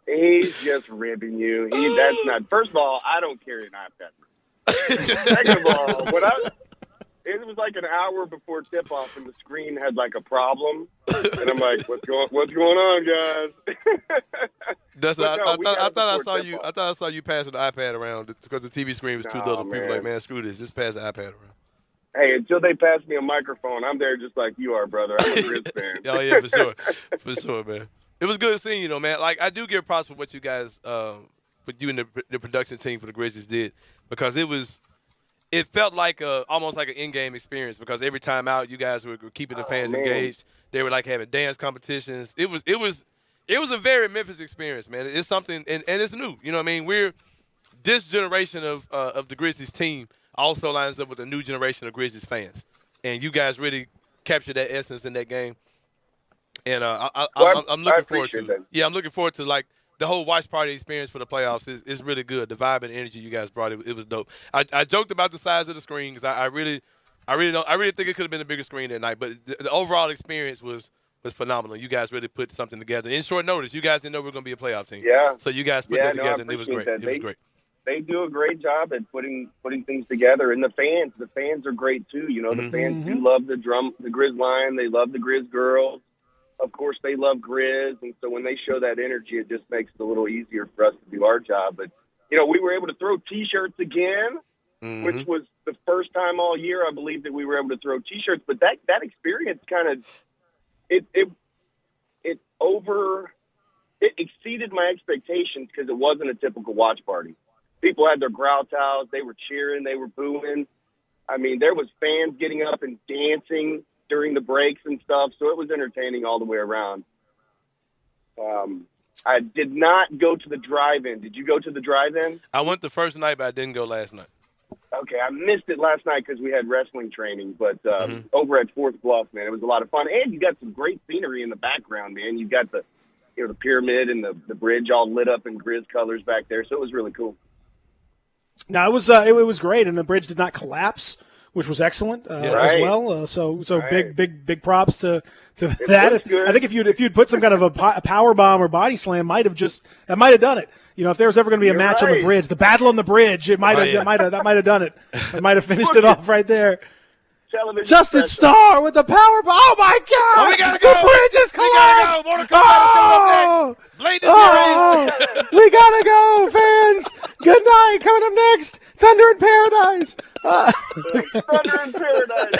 He's just ribbing you. That's not. First of all, I don't carry an iPad. Second of all, it was like an hour before tip-off, and the screen had like a problem, and I'm like, "What's going on, guys?" That's But no, I thought I saw you passing the iPad around because the TV screen was too little. People were like, man, screw this, just pass the iPad around. Hey, until they pass me a microphone, I'm there just like you are, brother. I'm a Grizz fan. Oh yeah, for sure, man. It was good seeing you, though, man. Like, I do give props for what you guys, with you and the production team for the Grizzlies did, because it felt like almost like an in-game experience, because every time out, you guys were keeping the fans engaged. They were like having dance competitions. It was a very Memphis experience, man. It's something, and it's new. You know what I mean? This generation of the Grizzlies team also lines up with a new generation of Grizzlies fans, and you guys really captured that essence in that game. And I'm looking forward to it. Yeah, I'm looking forward to, like, the whole watch party experience for the playoffs is really good. The vibe and energy you guys brought, it was dope. I joked about the size of the screen because I really think it could have been a bigger screen that night. But the overall experience was phenomenal. You guys really put something together in short notice. You guys didn't know we were going to be a playoff team. Yeah. So you guys put that together, and it was great. That. It was great. They do a great job at putting things together, and the fans are great too. The fans do love the Grizz line. They love the Grizz girls. Of course, they love Grizz, and so when they show that energy, it just makes it a little easier for us to do our job. But, we were able to throw T-shirts again, which was the first time all year, I believe, that we were able to throw T-shirts. But that experience kind of it exceeded my expectations, because it wasn't a typical watch party. People had their growl towels. They were cheering. They were booing. I mean, there was fans getting up and dancing during the breaks and stuff, so it was entertaining all the way around. I did not go to the drive-in. Did you go to the drive-in? I went the first night, but I didn't go last night. Okay, I missed it last night because we had wrestling training, but over at Fourth Bluff, man, it was a lot of fun. And you got some great scenery in the background, man. You got the pyramid and the bridge all lit up in Grizz colors back there, so it was really cool. No, it was great, and the bridge did not collapse, which was excellent as well. So big props to that. I think if you'd put some kind of a power bomb or body slam, might have done it. If there was ever going to be a match on the bridge, the battle on the bridge, that might have done it. It might have finished it off right there. Justin Starr with the power bomb. Oh my God! Oh, we gotta go. The bridge is collapsed. We gotta go. Blade the series. We gotta go, fans. Good night. Coming up next, Thunder in Paradise. Thunder in Paradise.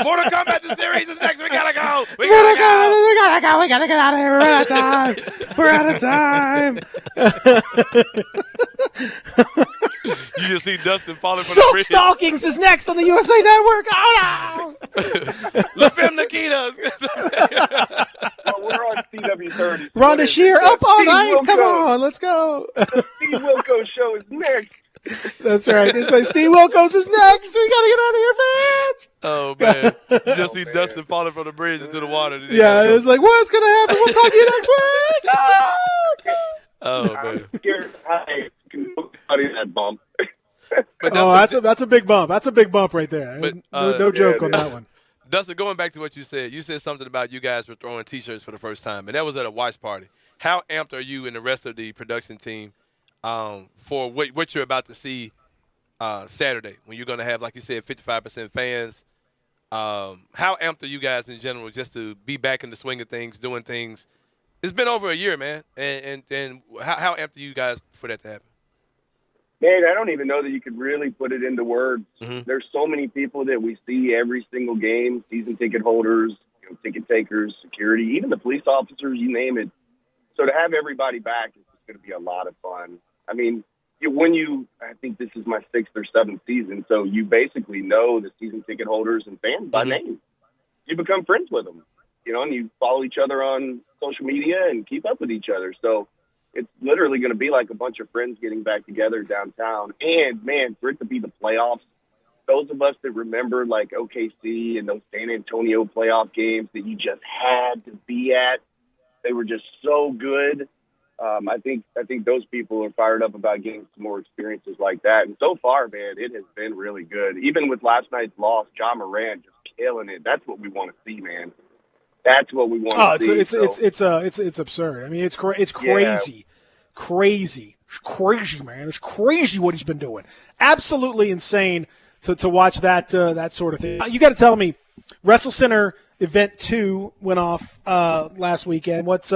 Mortal Kombat the series is next. We gotta go. We We gotta get out of here. We're out of time. You just see Dustin falling from the Silk bridge. Stockings is next on the USA Network. Oh no! La Femme Nikita's. We're on CW30. Rhonda Shear up all Steve night. Wilco. Come on, let's go. The Steve Wilco show is next. That's right. It's like Steve Wilkos is next. We gotta get out of here, fans. Oh man, you just see Dustin falling from the bridge into the water. Yeah, it's like, what's gonna happen? We'll talk to you next week. Oh man. Scared I can look out of that bump. But That's a big bump. That's a big bump right there. But, no joke on that one. Dustin, going back to what you said something about you guys were throwing T-shirts for the first time, and that was at a watch party. How amped are you and the rest of the production team for what you're about to see Saturday when you're going to have, like you said, 55% fans? How amped are you guys in general just to be back in the swing of things, doing things? It's been over a year, man, and how amped are you guys for that to happen? Man, I don't even know that you could really put it into words. Mm-hmm. There's so many people that we see every single game, season ticket holders, ticket takers, security, even the police officers, you name it. So to have everybody back is going to be a lot of fun. I mean, I think this is my 6th or 7th season, so you basically know the season ticket holders and fans by name. You become friends with them, and you follow each other on social media and keep up with each other. So it's literally going to be like a bunch of friends getting back together downtown. And, man, for it to be the playoffs, those of us that remember, like, OKC and those San Antonio playoff games that you just had to be at, they were just so good. I think those people are fired up about getting some more experiences like that. And so far, man, it has been really good. Even with last night's loss, Ja Morant just killing it. That's what we want to see, man. That's what we want to see. It's absurd. I mean, it's crazy, crazy, man. It's crazy what he's been doing. Absolutely insane to watch that sort of thing. You got to tell me, Wrestle Center Event 2 went off last weekend. What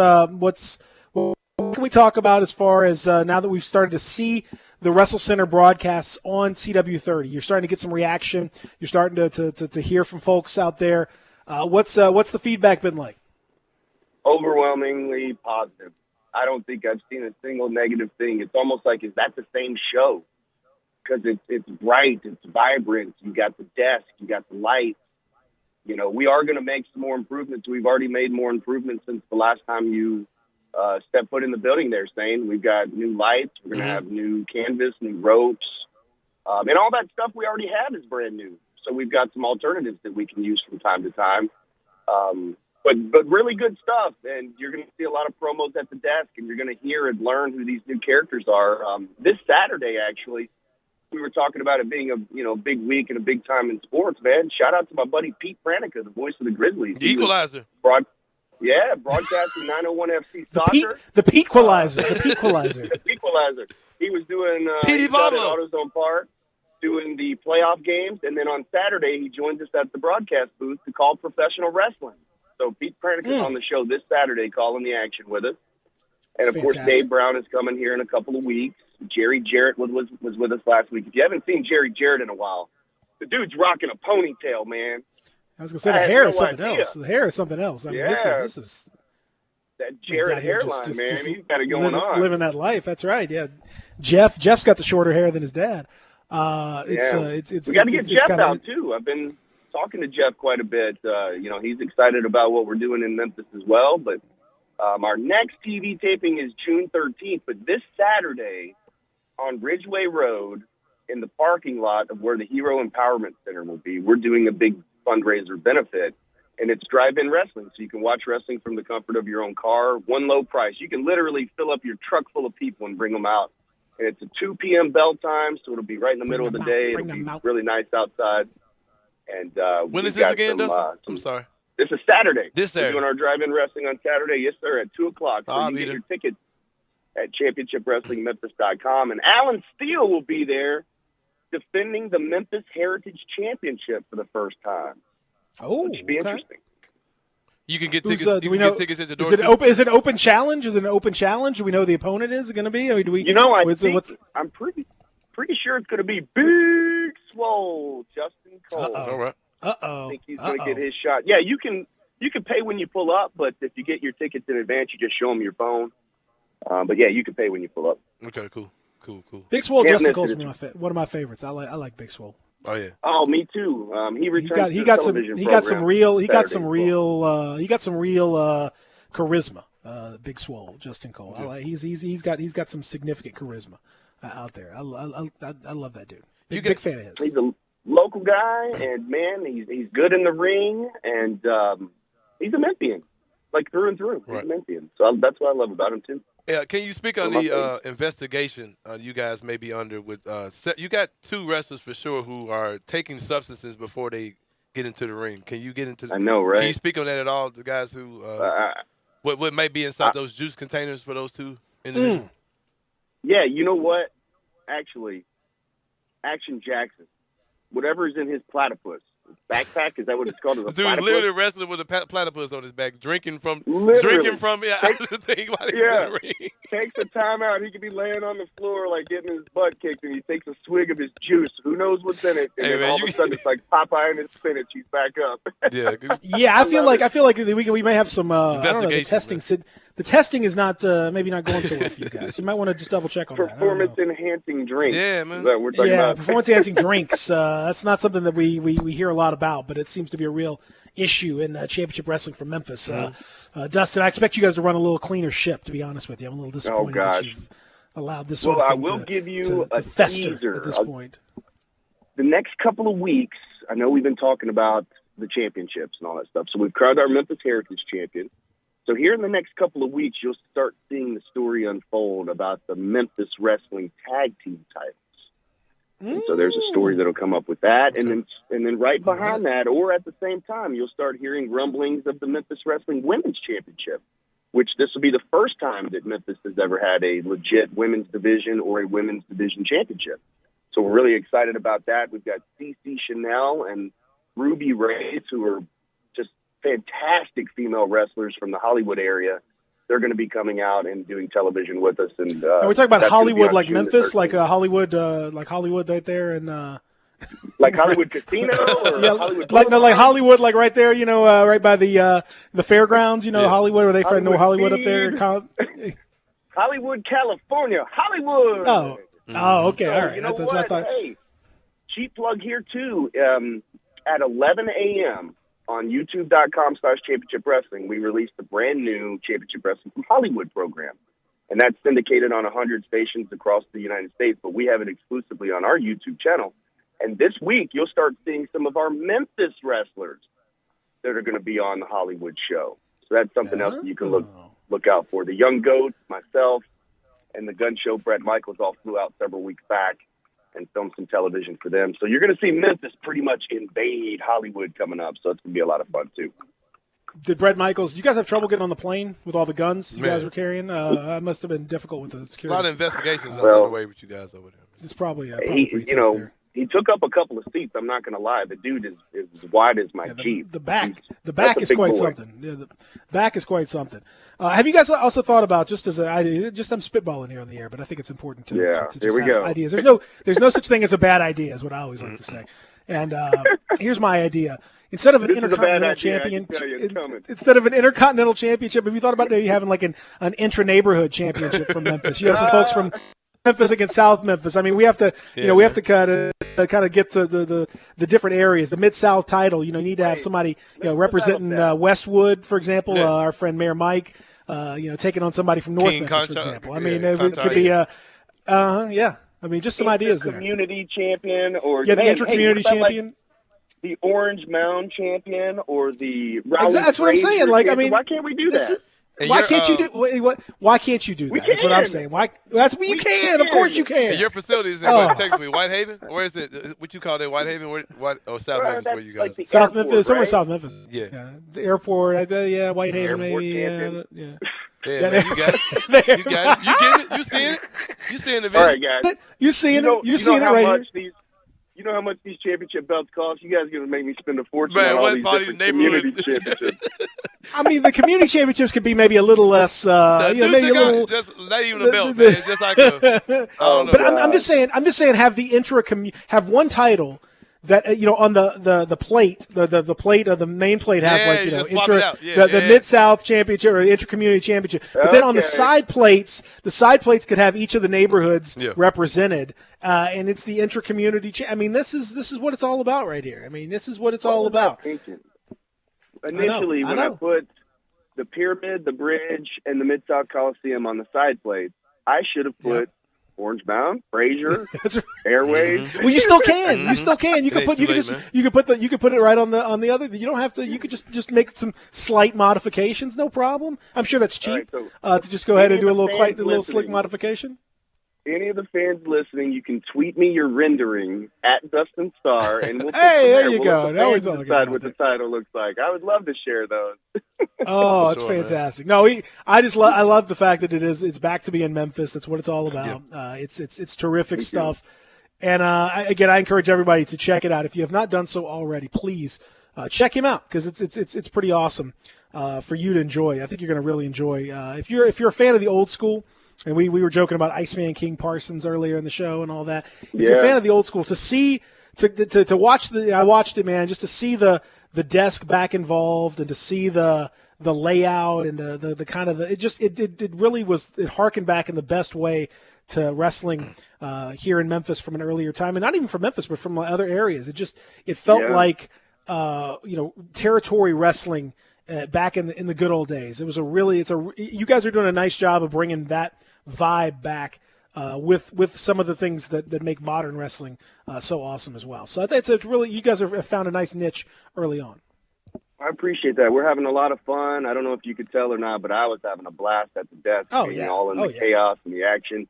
can we talk about as far as now that we've started to see the Wrestle Center broadcasts on CW30? You're starting to get some reaction. You're starting to hear from folks out there. What's the feedback been like? Overwhelmingly positive. I don't think I've seen a single negative thing. It's almost like, is that the same show? Because it's bright, it's vibrant. You got the desk, you got the lights. We are going to make some more improvements. We've already made more improvements since the last time you stepped foot in the building there, Stain. We've got new lights. We're going to have new canvas, new ropes. And all that stuff we already have is brand new. So we've got some alternatives that we can use from time to time. But really good stuff. And you're going to see a lot of promos at the desk, and you're going to hear and learn who these new characters are. This Saturday, actually, we were talking about it being a big week and a big time in sports, man. Shout out to my buddy Pete Pranica, the voice of the Grizzlies. The Equalizer. Broadcasting 901 FC Soccer. The Petequalizer. The Petequalizer. The Petequalizer. He was doing Petey Pablo. AutoZone Park, doing the playoff games, and then on Saturday he joins us at the broadcast booth to call professional wrestling. So Pete Pranica is on the show this Saturday calling the action with us. And, of course, Dave Brown is coming here in a couple of weeks. Jerry Jarrett was with us last week. If you haven't seen Jerry Jarrett in a while, the dude's rocking a ponytail, man. I was going to say, the hair is something else. The hair is something else. I mean, this is that Jarrett hairline, man. He's got it going on. Living that life. That's right, yeah. Jeff's got the shorter hair than his dad. We got to get Jeff out, too. I've been talking to Jeff quite a bit. He's excited about what we're doing in Memphis as well, but our next TV taping is June 13th, but this Saturday on Ridgeway Road in the parking lot of where the Hero Empowerment Center will be, we're doing a big fundraiser benefit, and it's drive-in wrestling, so you can watch wrestling from the comfort of your own car, one low price. You can literally fill up your truck full of people and bring them out, and it's a 2 p.m. bell time, so it'll be right in the middle of the day. It'll be really nice outside. And when is this again, Dustin? I'm sorry. This is Saturday. This Saturday. We're doing our drive-in wrestling on Saturday, yes, sir, at 2 o'clock. So you can get your tickets at championshipwrestlingmemphis.com. And Alan Steele will be there defending the Memphis Heritage Championship for the first time. Oh, which should be interesting. You can get tickets. Get tickets at the door. Is it an open challenge? Is it an open challenge? Do we know who the opponent is going to be? I mean, do we? I'm pretty sure it's going to be Big Swole Justin Cole. All right. Uh-oh. I think he's going to get his shot. Yeah, you can You can pay when you pull up, but if you get your tickets in advance, you just show them your phone. But yeah, you can pay when you pull up. Okay, cool. Big Swole Can't Justin miss Cole's it. one of my favorites. I like Big Swole. Oh yeah. Oh, me too. He returned. He got some real charisma. Big Swole Justin Cole. He's got some significant charisma out there. I love that dude. Big fan of his. He's a local guy, and man, he's good in the ring, and he's a Memphian, like through and through. He's a Memphian, so that's what I love about him too. Yeah, can you speak on the investigation you guys may be under with? You got 2 wrestlers for sure who are taking substances before they get into the ring. Can you get into? I know, right? Can you speak on that at all? The guys who what might be inside those juice containers for those 2 individuals? Yeah, you know what? Actually, Action Jackson, whatever is in his platypus backpack, is that what it's called? Dude's literally wrestling with a platypus on his back, drinking from out of the thing while he's in the ring. Takes a time out. He could be laying on the floor, like getting his butt kicked, and he takes a swig of his juice. Who knows what's in it? And then all of a sudden, it's like Popeye and his spinach. He's back up. Yeah, I feel like we may have some I don't know, the testing. The testing is not maybe not going so well for you guys. You might want to just double check on that. Performance-enhancing drinks. Yeah, man. We're talking about. Performance-enhancing drinks. That's not something that we hear a lot about, but it seems to be a real issue in championship wrestling from Memphis. Dustin, I expect you guys to run a little cleaner ship, to be honest with you. I'm a little disappointed that you've allowed this sort of thing I will give you a fester teaser at this point. The next couple of weeks, I know we've been talking about the championships and all that stuff. So we've crowned our Memphis Heritage Champion. So here in the next couple of weeks, you'll start seeing the story unfold about the Memphis Wrestling Tag Team titles. And so there's a story that'll come up with that. And then right behind that, or at the same time, you'll start hearing rumblings of the Memphis Wrestling Women's Championship, which this will be the first time that Memphis has ever had a legit women's division or a women's division championship. So we're really excited about that. We've got CeCe Chanel and Ruby Reyes, who are just fantastic female wrestlers from the Hollywood area. They're going to be coming out and doing television with us. And we're talking about Hollywood, like Memphis, like Hollywood right there, and like Hollywood Casino, or yeah, Hollywood like Hollywood, like right there, right by the fairgrounds, Hollywood, where they know Hollywood up there. Hollywood, California, Hollywood. Oh, okay, So, all right. You know That's what I thought. Hey, cheap plug here too. At 11 a.m. on YouTube.com/Championship Wrestling, we released the brand new Championship Wrestling from Hollywood program, and that's syndicated on 100 stations across the United States. But we have it exclusively on our YouTube channel. And this week, you'll start seeing some of our Memphis wrestlers that are going to be on the Hollywood show. So that's something else that you can look out for. The Young Goats, myself, and the Gun Show, Brett Michaels, all flew out several weeks back and filmed some television for them. So you're going to see Memphis pretty much invade Hollywood coming up. So it's going to be a lot of fun, too. Did Brett Michaels, you guys have trouble getting on the plane with all the guns you guys were carrying? That must have been difficult with the security. A lot of investigations underway with you guys over there. It's probably he took up a couple of seats. I'm not going to lie. The dude is as wide as my Jeep. The back is quite something. Yeah, the back is quite something. Have you guys also thought about, just as an idea, I'm spitballing here on the air, but I think it's important to just here we have go. ideas. There's no such thing as a bad idea, is what I always like to say. And here's my idea. Instead of an intercontinental championship, have you thought about maybe having like an intra-neighborhood championship from Memphis? You have some folks from Memphis against South Memphis. I mean, we have to, we have to kind of get to the different areas. The Mid-South title, you need to have somebody, representing Westwood, for example. Our friend Mayor Mike, taking on somebody from North Memphis, for example. I mean, it could be, I mean, just some ideas there. Community champion, or the intra-community champion. The Orange Mound champion, or the that's what I'm saying. Like, I mean, why can't we do that? Why can't you do? Why can't you do that? That's what I'm saying. Why? That's what you can. Of course you can. And your facility is in technically Whitehaven. Where is it? What you call it? Whitehaven? South Memphis? Where you guys? Like South Memphis, somewhere South Memphis. Yeah. The airport. Whitehaven maybe. Yeah, man, you got it. You got it. You getting it? You seeing it? You seeing the video? All right, guys. You seeing it? You seeing it right here. You know how much these championship belts cost? You guys are going to make me spend a fortune on all these different community championships. I mean, the community championships could be maybe a little less, maybe a little. Just not even a belt, man. Just like a. But I'm just saying, have the have one title that on the plate, the plate of the main plate has the Mid-South Championship or Inter-Community Championship. But then on the side plates could have each of the neighborhoods represented, and it's the Inter-Community. This is what it's all about right here. This is what it's all about. Initially, when I put the Pyramid, the Bridge, and the Mid-South Coliseum on the side plates, I should have put Orange Mound, Fraser, Airways. Well, you still can. You can put it right on the other. You don't have to. You could just make some slight modifications. No problem. I'm sure that's cheap to just go ahead and do a little slick modification. Any of the fans listening, you can tweet me your rendering at Dustin Starr, and we'll there you go. Now we're talking decide what the title looks like. I would love to share those. Oh, it's fantastic. Man. No, I love the fact that it's back to being Memphis. That's what it's all about. It's terrific stuff. And again, I encourage everybody to check it out. If you have not done so already, please check him out because it's pretty awesome for you to enjoy. I think you're going to really enjoy. If you're a fan of the old school. And we were joking about Iceman King Parsons earlier in the show and all that. If you're a fan of the old school, to watch I watched it, man, just to see the desk back involved and to see the layout and the kind of it really was, it harkened back in the best way to wrestling here in Memphis from an earlier time, and not even from Memphis, but from other areas. It felt like territory wrestling. Back in the good old days, you guys are doing a nice job of bringing that vibe back with some of the things that make modern wrestling so awesome as well. So I think you guys have found a nice niche early on. I appreciate that. We're having a lot of fun. I don't know if you could tell or not, but I was having a blast at the desk, all in the chaos and the action.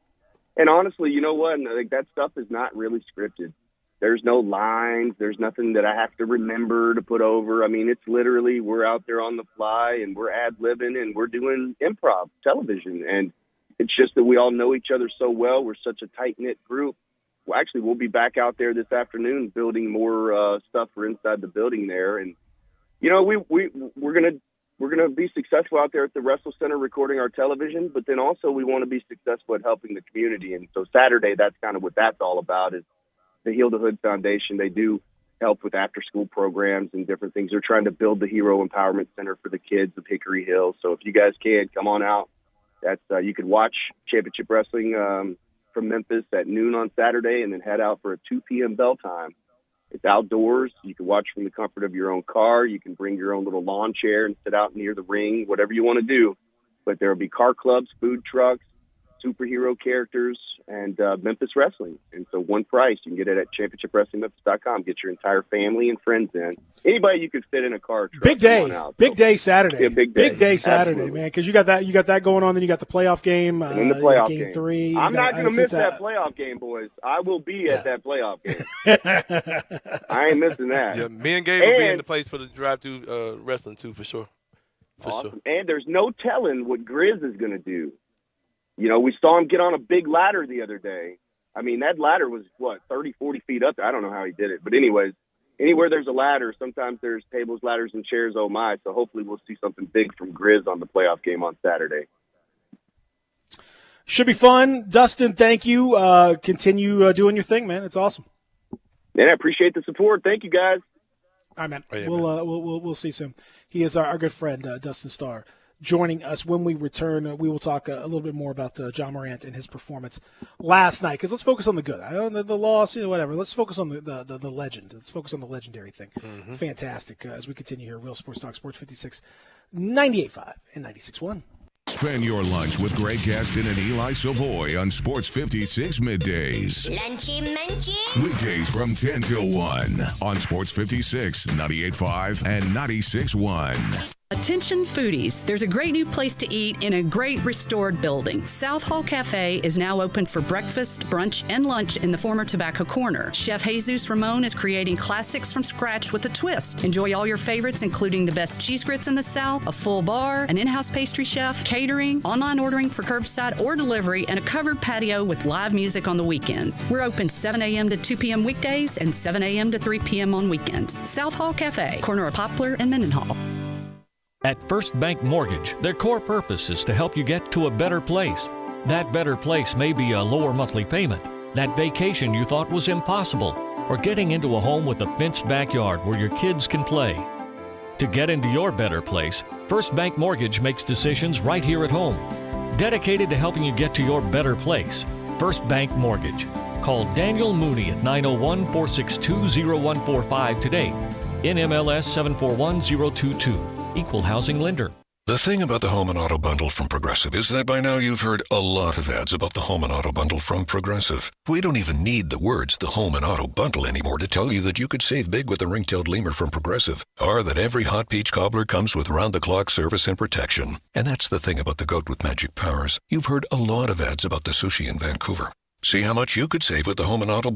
And honestly, you know what? That stuff is not really scripted. There's no lines. There's nothing that I have to remember to put over. It's literally we're out there on the fly and we're ad-libbing and we're doing improv television. And it's just that we all know each other so well. We're such a tight-knit group. Well, actually, we'll be back out there this afternoon building more stuff for inside the building there. And, we're gonna be successful out there at the Wrestle Center recording our television, but then also we want to be successful at helping the community. And so Saturday, that's kind of what that's all about is the Heal the Hood Foundation. They do help with after-school programs and different things. They're trying to build the Hero Empowerment Center for the kids of Hickory Hill. So if you guys can, come on out. That's you can watch Championship Wrestling from Memphis at noon on Saturday and then head out for a 2 p.m. bell time. It's outdoors. You can watch from the comfort of your own car. You can bring your own little lawn chair and sit out near the ring, whatever you want to do. But there will be car clubs, food trucks, superhero characters, and Memphis Wrestling. And so one price. You can get it at championshipwrestlingmemphis.com. Get your entire family and friends in. Anybody you could fit in a car or truck. Big day. Big day Saturday. Yeah, big day Saturday, Absolutely. man, because you got that going on. Then you got the playoff game. And then the playoff game 3. I'm not going to miss that playoff game, boys. I will be at that playoff game. I ain't missing that. Yeah, me and Gabe will be in the place for the drive-through wrestling, too, for sure. Awesome. And there's no telling what Grizz is going to do. We saw him get on a big ladder the other day. That ladder was, 30, 40 feet up there. I don't know how he did it. But anyways, anywhere there's a ladder, sometimes there's tables, ladders, and chairs, oh my. So hopefully we'll see something big from Grizz on the playoff game on Saturday. Should be fun. Dustin, thank you. Continue doing your thing, man. It's awesome. Man, I appreciate the support. Thank you, guys. All right, man. Oh, yeah, We'll see soon. He is our good friend, Dustin Starr. Joining us when we return, we will talk a little bit more about John Morant and his performance last night. Because let's focus on the good. I know the loss, whatever. Let's focus on the legend. Let's focus on the legendary thing. Mm-hmm. It's fantastic as we continue here. Real Sports Talk, Sports 56, 98.5 and 96.1. Spend your lunch with Greg Gaston and Eli Savoy on Sports 56 Middays. Lunchy munchy. Weekdays from 10 till 1 on Sports 56, 98.5 and 96.1. Attention foodies, there's a great new place to eat in a great restored building. South Hall Cafe is now open for breakfast, brunch, and lunch in the former Tobacco Corner. Chef Jesus Ramon is creating classics from scratch with a twist. Enjoy all your favorites, including the best cheese grits in the South, a full bar, an in-house pastry chef, catering, online ordering for curbside or delivery, and a covered patio with live music on the weekends. We're open 7 a.m. to 2 p.m. weekdays and 7 a.m. to 3 p.m. on weekends. South Hall Cafe, corner of Poplar and Mendenhall. At First Bank Mortgage, their core purpose is to help you get to a better place. That better place may be a lower monthly payment, that vacation you thought was impossible, or getting into a home with a fenced backyard where your kids can play. To get into your better place, First Bank Mortgage makes decisions right here at home. Dedicated to helping you get to your better place, First Bank Mortgage. Call Daniel Mooney at 901-462-0145 today. NMLS 741022. Equal housing lender. The thing about the Home and Auto Bundle from Progressive is that by now you've heard a lot of ads about the Home and Auto Bundle from Progressive. We don't even need the words the Home and Auto Bundle anymore to tell you that you could save big with the ring-tailed lemur from Progressive, or that every hot peach cobbler comes with round-the-clock service and protection. And that's the thing about the goat with magic powers. You've heard a lot of ads about the sushi in Vancouver. See how much you could save with the Home and Auto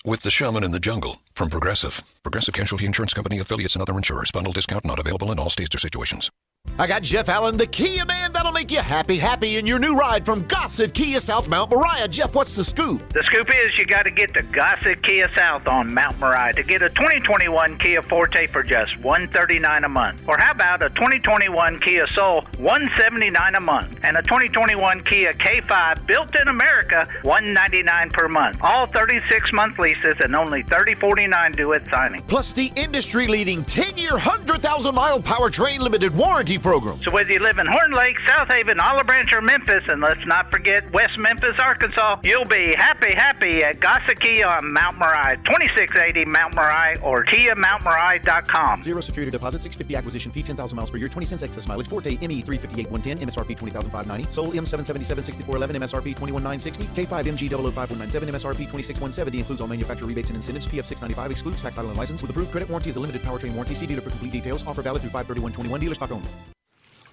with the Shaman in the Jungle from Progressive. Progressive Casualty Insurance Company, affiliates, and other insurers. Bundle discount not available in all states or situations. I got Jeff Allen, the Kia man that'll make you happy in your new ride from Gossett Kia South Mount Moriah. Jeff, what's the scoop? The scoop is you got to get to Gossett Kia South on Mount Moriah to get a 2021 Kia Forte for just $139 a month. Or how about a 2021 Kia Soul, $179 a month, and a 2021 Kia K5 built in America, $199 per month. All 36-month leases and only $30.49 due at signing. Plus the industry-leading 10-year, 100,000-mile powertrain limited warranty program. So whether you live in Horn Lake, South Haven, Olive Branch, or Memphis, and let's not forget West Memphis, Arkansas, you'll be happy at Gossett Kia on Mount Moriah, 2680 Mount Moriah, or KiaMountMoriah.com. Zero security deposit, $650 acquisition fee, 10,000 miles per year, 20 cents excess mileage, Forte ME 358-110, MSRP 20,590, Soul M777-6411, MSRP 21,960, K5 MG 005197, MSRP 26,170, includes all manufacturer rebates and incentives, PF 695, excludes tax title and license, with approved credit warranty is a limited powertrain warranty. See dealer for complete details. Offer valid through 5/31/21, dealer stock only.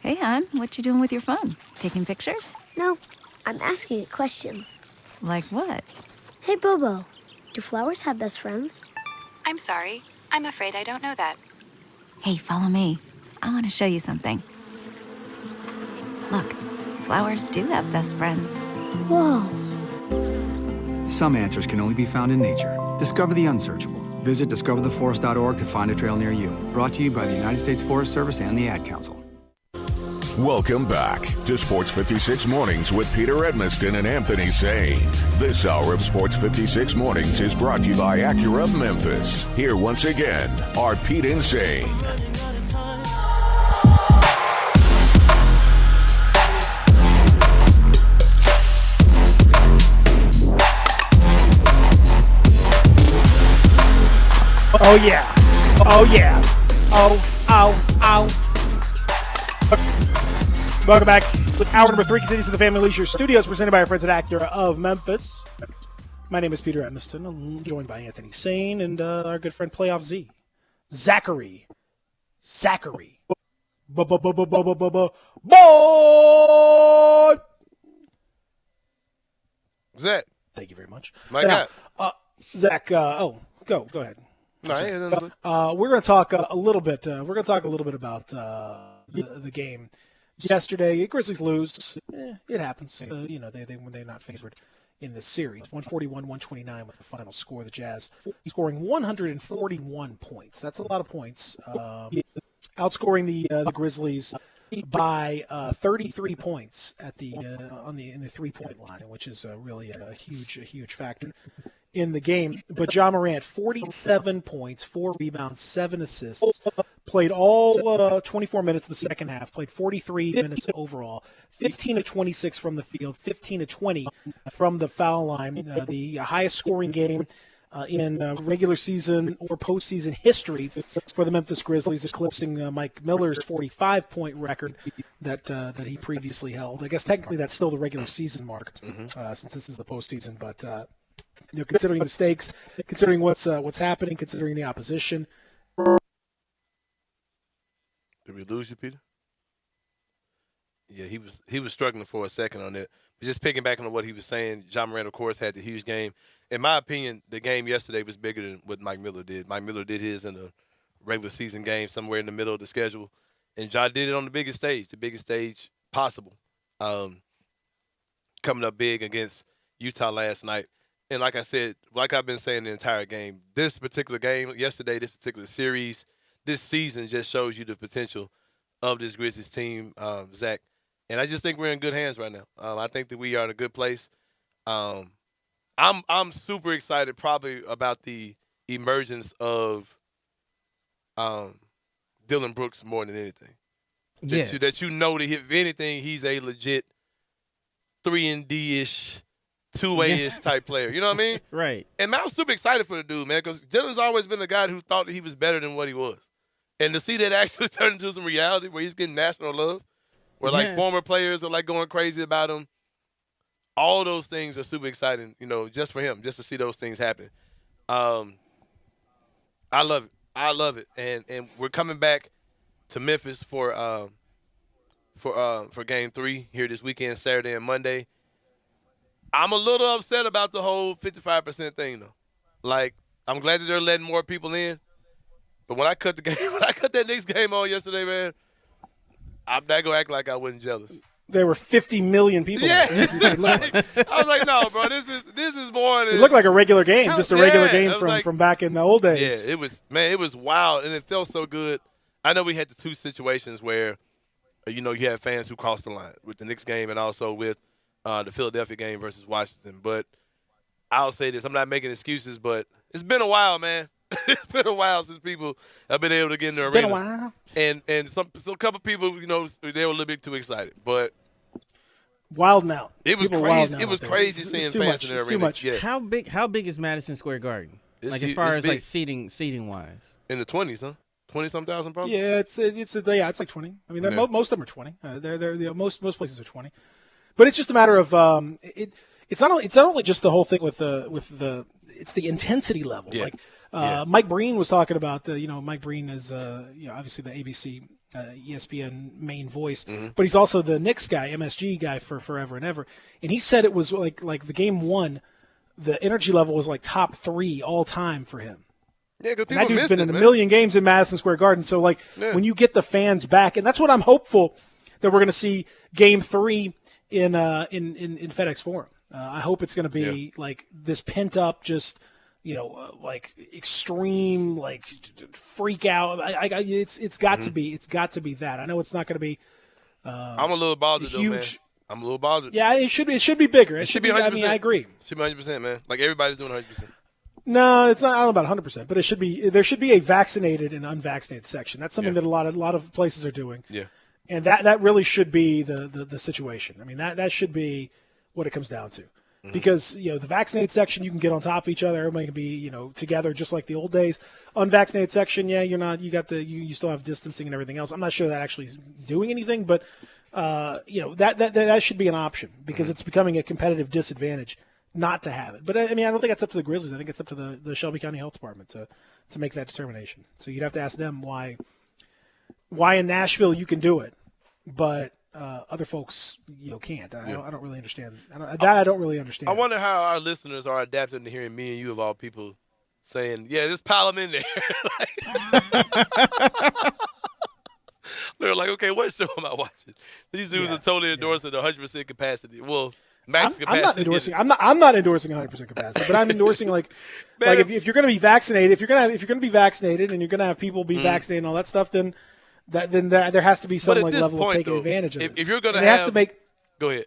Hey, hon, what you doing with your phone? Taking pictures? No, I'm asking it questions. Like what? Hey, Bobo, do flowers have best friends? I'm sorry. I'm afraid I don't know that. Hey, follow me. I want to show you something. Look, flowers do have best friends. Whoa. Some answers can only be found in nature. Discover the unsearchable. Visit discovertheforest.org to find a trail near you. Brought to you by the United States Forest Service and the Ad Council. Welcome back to Sports 56 Mornings with Peter Edmiston and Anthony Sane. This hour of Sports 56 Mornings is brought to you by Acura of Memphis. Here once again are Pete and Sane. Oh yeah. Oh yeah. Oh, ow, ow. Welcome back. Hour number 3 continues to the Family Leisure Studios, presented by our friends at Acura of Memphis. My name is Peter Edmiston. I'm joined by Anthony Sane and our good friend Playoff Z. Zachary. Boy! Zach. Thank you very much. My God. Zach, go ahead. We're going to talk a little bit. We're going to talk a little bit about the game yesterday. Grizzlies lose. It happens. When they're not favored in this series. 141-129 was the final score. The Jazz scoring 141 points. That's a lot of points. Outscoring the Grizzlies by 33 points in the 3-point line, which is really a huge factor in the game. But Ja Morant, 47 points, 4 rebounds, 7 assists, played all 24 minutes of the second half, played 43 minutes overall, 15 of 26 from the field, 15 of 20 from the foul line, the highest scoring game in regular season or postseason history for the Memphis Grizzlies, eclipsing Mike Miller's 45-point record that he previously held. I guess technically that's still the regular season mark since this is the postseason, but considering the stakes, considering what's happening, considering the opposition. Did we lose you, Peter? Yeah, he was struggling for a second on that. But just picking back on what he was saying, Ja Morant, of course, had the huge game. In my opinion, the game yesterday was bigger than what Mike Miller did. Mike Miller did his in a regular season game somewhere in the middle of the schedule. And Ja did it on the biggest stage possible. Coming up big against Utah last night. And like I said, like I've been saying the entire game, this particular game yesterday, this particular series, this season just shows you the potential of this Grizzlies team, Zach. And I just think we're in good hands right now. I think that we are in a good place. I'm super excited probably about the emergence of Dylan Brooks more than anything. That you know that if anything, he's a legit 3-and-D-ish, 2-way-ish type player. You know what I mean? Right. And man, I'm super excited for the dude, man, because Dylan's always been the guy who thought that he was better than what he was. And to see that actually turn into some reality where he's getting national love, where like former players are like going crazy about him, all those things are super exciting, you know, just for him, just to see those things happen. I love it. I love it. And we're coming back to Memphis for Game 3 here this weekend, Saturday and Monday. I'm a little upset about the whole 55% thing, though. Like, I'm glad that they're letting more people in. But when I cut that Knicks game on yesterday, man, I'm not gonna act like I wasn't jealous. There were 50 million people. Yeah, I was like, no, bro, this is more than. It looked like a regular game, just a regular game from back in the old days. Yeah, it was wild, and it felt so good. I know we had the two situations where, you know, you had fans who crossed the line with the Knicks game and also with the Philadelphia game versus Washington. But I'll say this: I'm not making excuses, but it's been a while, man. It's been a while since people have been able to get in the arena. It's been a while. And some couple people, you know, they were a little bit too excited, but wild now. It was crazy. It was crazy seeing fans in the arena. It's too much. Yeah. How big is Madison Square Garden? It's as far as big. like seating wise. In the 20s, huh? 20-some thousand probably. Yeah, it's like 20. I mean, most of them are 20. Most places are 20. But it's just a matter of it's not only just the whole thing with the it's the intensity level. Yeah. Like Mike Breen was talking about. Mike Breen is obviously the ABC ESPN main voice, but he's also the Knicks guy, MSG guy for forever and ever. And he said it was like the game one, the energy level was like top 3 all time for him. Yeah, because that dude's been in a million games in Madison Square Garden. So like when you get the fans back, and that's what I'm hopeful that we're going to see Game 3 in FedEx Forum. I hope it's going to be like this pent up, just like extreme, like freak out. It's got to be that. I know it's not going to be. I'm a little bothered though, man. I'm a little bothered. Yeah, it should be bigger. It should be 100%. I mean, I agree. It should be 100%, man. Like everybody's doing 100%. No, it's not. I don't know about 100%, but it should be. There should be a vaccinated and unvaccinated section. That's something that a lot of places are doing. Yeah. And that really should be the situation. I mean, that should be what it comes down to. Because the vaccinated section, you can get on top of each other. Everybody can be together just like the old days. Unvaccinated section, you're not. You got you still have distancing and everything else. I'm not sure that actually is doing anything, but that should be an option because it's becoming a competitive disadvantage not to have it. But I mean, I don't think that's up to the Grizzlies. I think it's up to the Shelby County Health Department to make that determination. So you'd have to ask them why in Nashville you can do it, but other folks can't. I don't really understand. I don't really understand. I wonder how our listeners are adapting to hearing me and you of all people saying, "Yeah, just pile them in there." They're like, "Okay, what show am I watching?" These dudes are totally endorsing 100% capacity. Well, max capacity. I'm not endorsing 100% capacity, but I'm endorsing like if you're going to be vaccinated, if you're going to be vaccinated and you're going to have people be vaccinated and all that stuff, then there has to be some level of taking advantage of this. If you're going to has to make. Go ahead.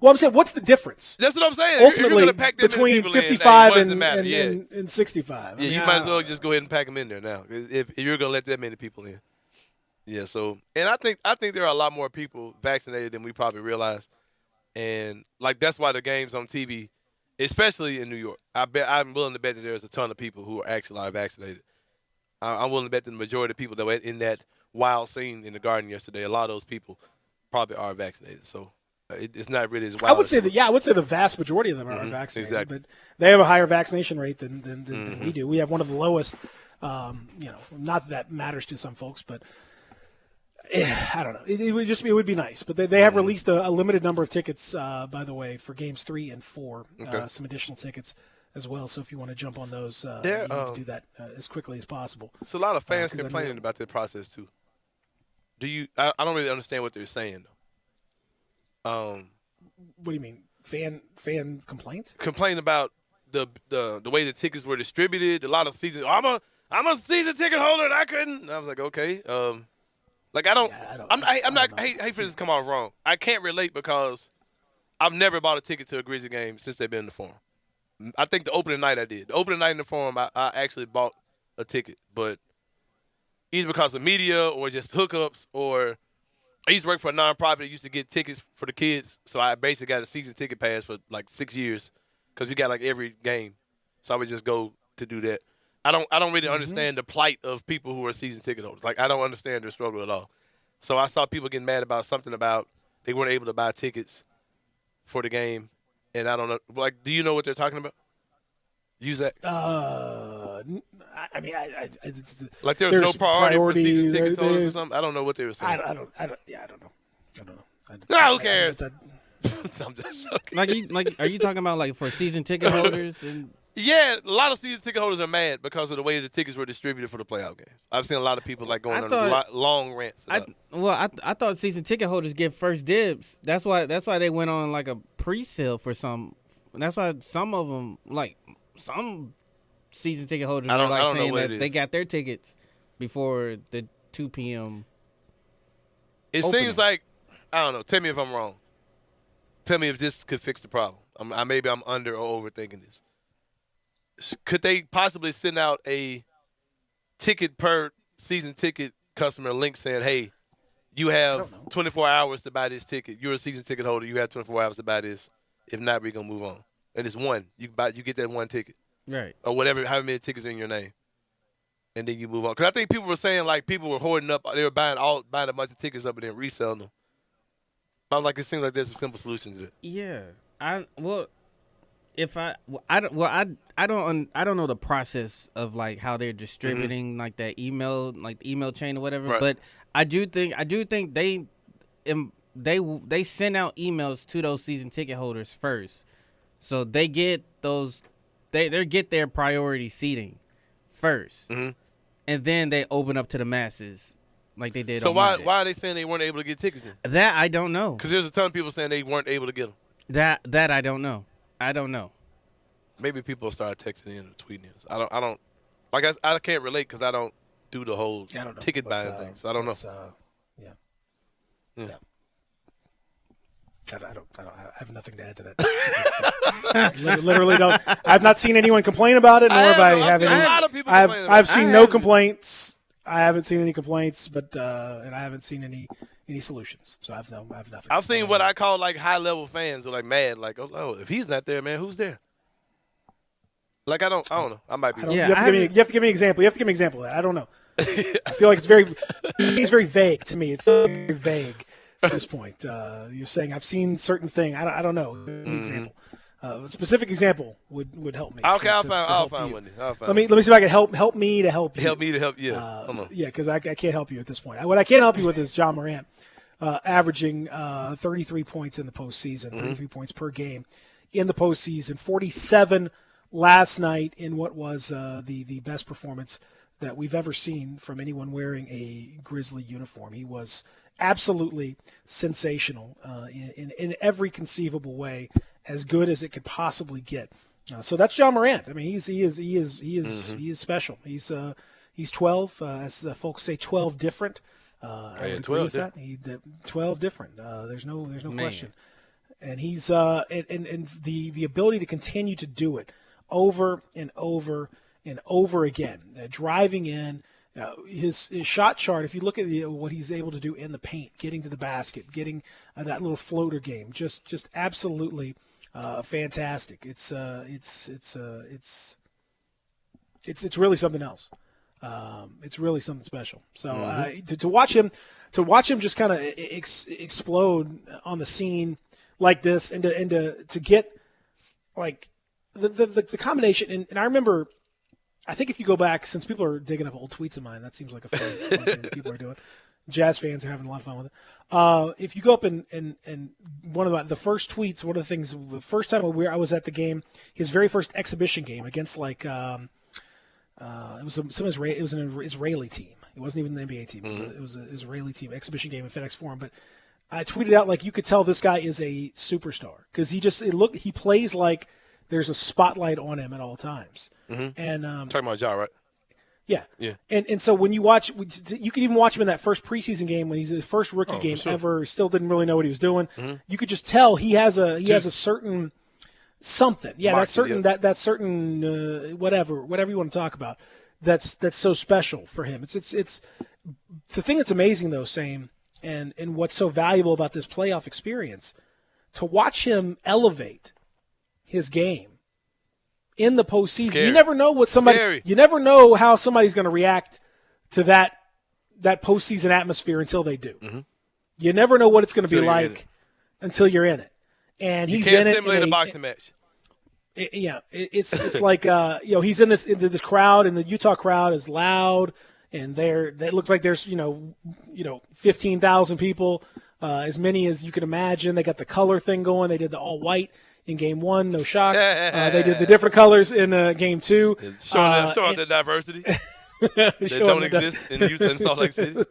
Well, I'm saying, what's the difference? That's what I'm saying. Ultimately, pack between 55 and 65. Yeah, you might as well just go ahead and pack them in there now. If you're going to let that many people in. Yeah. So, and I think there are a lot more people vaccinated than we probably realize, and like that's why the games on TV, especially in New York, I'm willing to bet that there's a ton of people who are actually vaccinated. I'm willing to bet that the majority of people that were in that wild scene in the Garden yesterday, a lot of those people probably are vaccinated. So it's not really as wild. I would say the vast majority of them are vaccinated. Exactly. But they have a higher vaccination rate than we do. We have one of the lowest. Not that that matters to some folks, but I don't know. It would be nice. But they have released a limited number of tickets, by the way, for games 3 and 4. Some additional tickets as well. So if you want to jump on those, you can do that as quickly as possible. It's a lot of fans complaining about that process too. I don't really understand what they're saying though. What do you mean, fan complaint? Complain about the way the tickets were distributed. A lot of season. I'm a season ticket holder and I couldn't. And I was like, okay. I hate for this to come off wrong. I can't relate because I've never bought a ticket to a Grizzly game since they've been in the Forum. I think the opening night I did. The opening night in the Forum, I actually bought a ticket, but either because of media or just hookups, or I used to work for a nonprofit that used to get tickets for the kids, so I basically got a season ticket pass for like 6 years because we got like every game, so I would just go to do that. I don't really understand the plight of people who are season ticket holders. Like, I don't understand their struggle at all. So I saw people getting mad about something about they weren't able to buy tickets for the game. And I don't know, like, do you know what they're talking about? Use that. I mean, it's, like there's no priority for season ticket holders or something. I don't know what they were saying. I don't know. Nah, who cares? I'm just joking. Like, are you talking about like for season ticket holders? And yeah, a lot of season ticket holders are mad because of the way the tickets were distributed for the playoff games. I've seen a lot of people like going on long rants. I thought season ticket holders get first dibs. That's why they went on like a pre-sale for some. That's why some of them, like some season ticket holders, are like saying that they got their tickets before the 2 p.m. It opening. seems like, I don't know. Tell me if I'm wrong. Tell me if this could fix the problem. Maybe I'm under or overthinking this. Could they possibly send out a ticket per season ticket customer link saying, hey, you have 24 hours to buy this ticket. You're a season ticket holder. You have 24 hours to buy this. If not, we're going to move on. And it's one. You get that one ticket. Right. Or whatever, however many tickets are in your name. And then you move on. Because I think people were saying, like, people were hoarding up. They were buying a bunch of tickets up and then reselling them. But I'm like, it seems like there's a simple solution to it. Yeah. I don't know the process of like how they're distributing like that email, like the email chain or whatever. Right. But I do think they send out emails to those season ticket holders first, so they get those they get their priority seating first, and then they open up to the masses like they did. So on why Monday. are they saying they weren't able to get tickets then? That I don't know. Because there's a ton of people saying they weren't able to get them. That I don't know. I don't know. Maybe people start texting in or tweeting in. I don't. Like I can't relate because I don't do the whole ticket buying thing. So I don't know. Yeah. I have nothing to add to that. Literally don't. I've not seen anyone complain about it, nor have I have any. A lot of people I've seen no complaints. I haven't seen any complaints, but and I haven't seen any solutions. So I have nothing. I've seen what I call like high level fans who are like mad, like, oh, if he's not there, man, who's there? Like I don't know. I might be. You have to give me an example. You have to give me an example of that. I don't know. I feel like he's very vague to me. It's very vague at this point. You're saying I've seen certain thing. I don't know. An example. A specific example would help me. Okay, I'll find one. Let me see if I can help me to help you. Help me to help you. Come on. Yeah, because I can't help you at this point. What I can help you with is John Morant averaging 33 points in the postseason, 33 points per game in the postseason, 47 last night in what was the best performance that we've ever seen from anyone wearing a Grizzly uniform. He was absolutely sensational in every conceivable way, as good as it could possibly get. So that's John Morant. I mean, he is special. He's 12, as folks say, 12 different. I would agree with that. 12 different. There's no question. And he's and the ability to continue to do it over and over and over again, driving in. His shot chart, if you look at what he's able to do in the paint, getting to the basket, getting that little floater game, just absolutely fantastic. It's really something else. It's really something special. So to watch him just kind of explode on the scene like this, and to get like the combination, and I remember. I think if you go back, since people are digging up old tweets of mine, that seems like a fun thing that people are doing. Jazz fans are having a lot of fun with it. If you go up and one of the first tweets, one of the things, the first time I was at the game, his very first exhibition game against it was an Israeli team. It wasn't even the NBA team. It was an Israeli team exhibition game in FedEx Forum. But I tweeted out like you could tell this guy is a superstar because he plays like there's a spotlight on him at all times. And talking about Ja, right? Yeah. Yeah. And so when you watch, you could even watch him in that first preseason game when he's his first rookie game ever. Still didn't really know what he was doing. You could just tell he has a certain something. Yeah, Market, that certain whatever you want to talk about. That's so special for him. It's the thing that's amazing though, Same, and what's so valuable about this playoff experience, to watch him elevate his game in the postseason. Scary. You never know what somebody. Scary. You never know how somebody's going to react to that postseason atmosphere until they do. Mm-hmm. You never know what it's going to be Until you're in like until you're in it. And he's you can't in it. simulate a boxing match. It's like he's in this crowd, and the Utah crowd is loud, and it looks like there's 15,000 people, as many as you can imagine. They got the color thing going. They did the all white in game 1, no shock. They did the different colors in game 2, Showing the diversity that don't exist in Houston and Salt Lake City.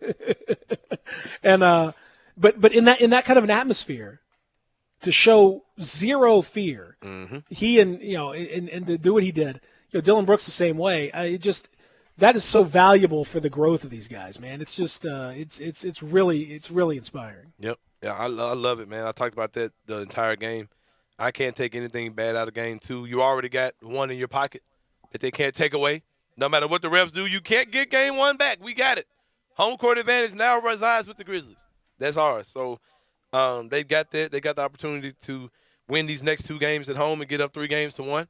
And but in that kind of an atmosphere, to show zero fear, he and to do what he did, Dylan Brooks the same way. That is so valuable for the growth of these guys, man. It's just it's really inspiring. Yep, yeah, I love it, man. I talked about that the entire game. I can't take anything bad out of game 2. You already got one in your pocket that they can't take away. No matter what the refs do, you can't get game 1 back. We got it. Home court advantage now resides with the Grizzlies. That's ours. So they've got that. They got the opportunity to win these next 2 games at home and get up 3-1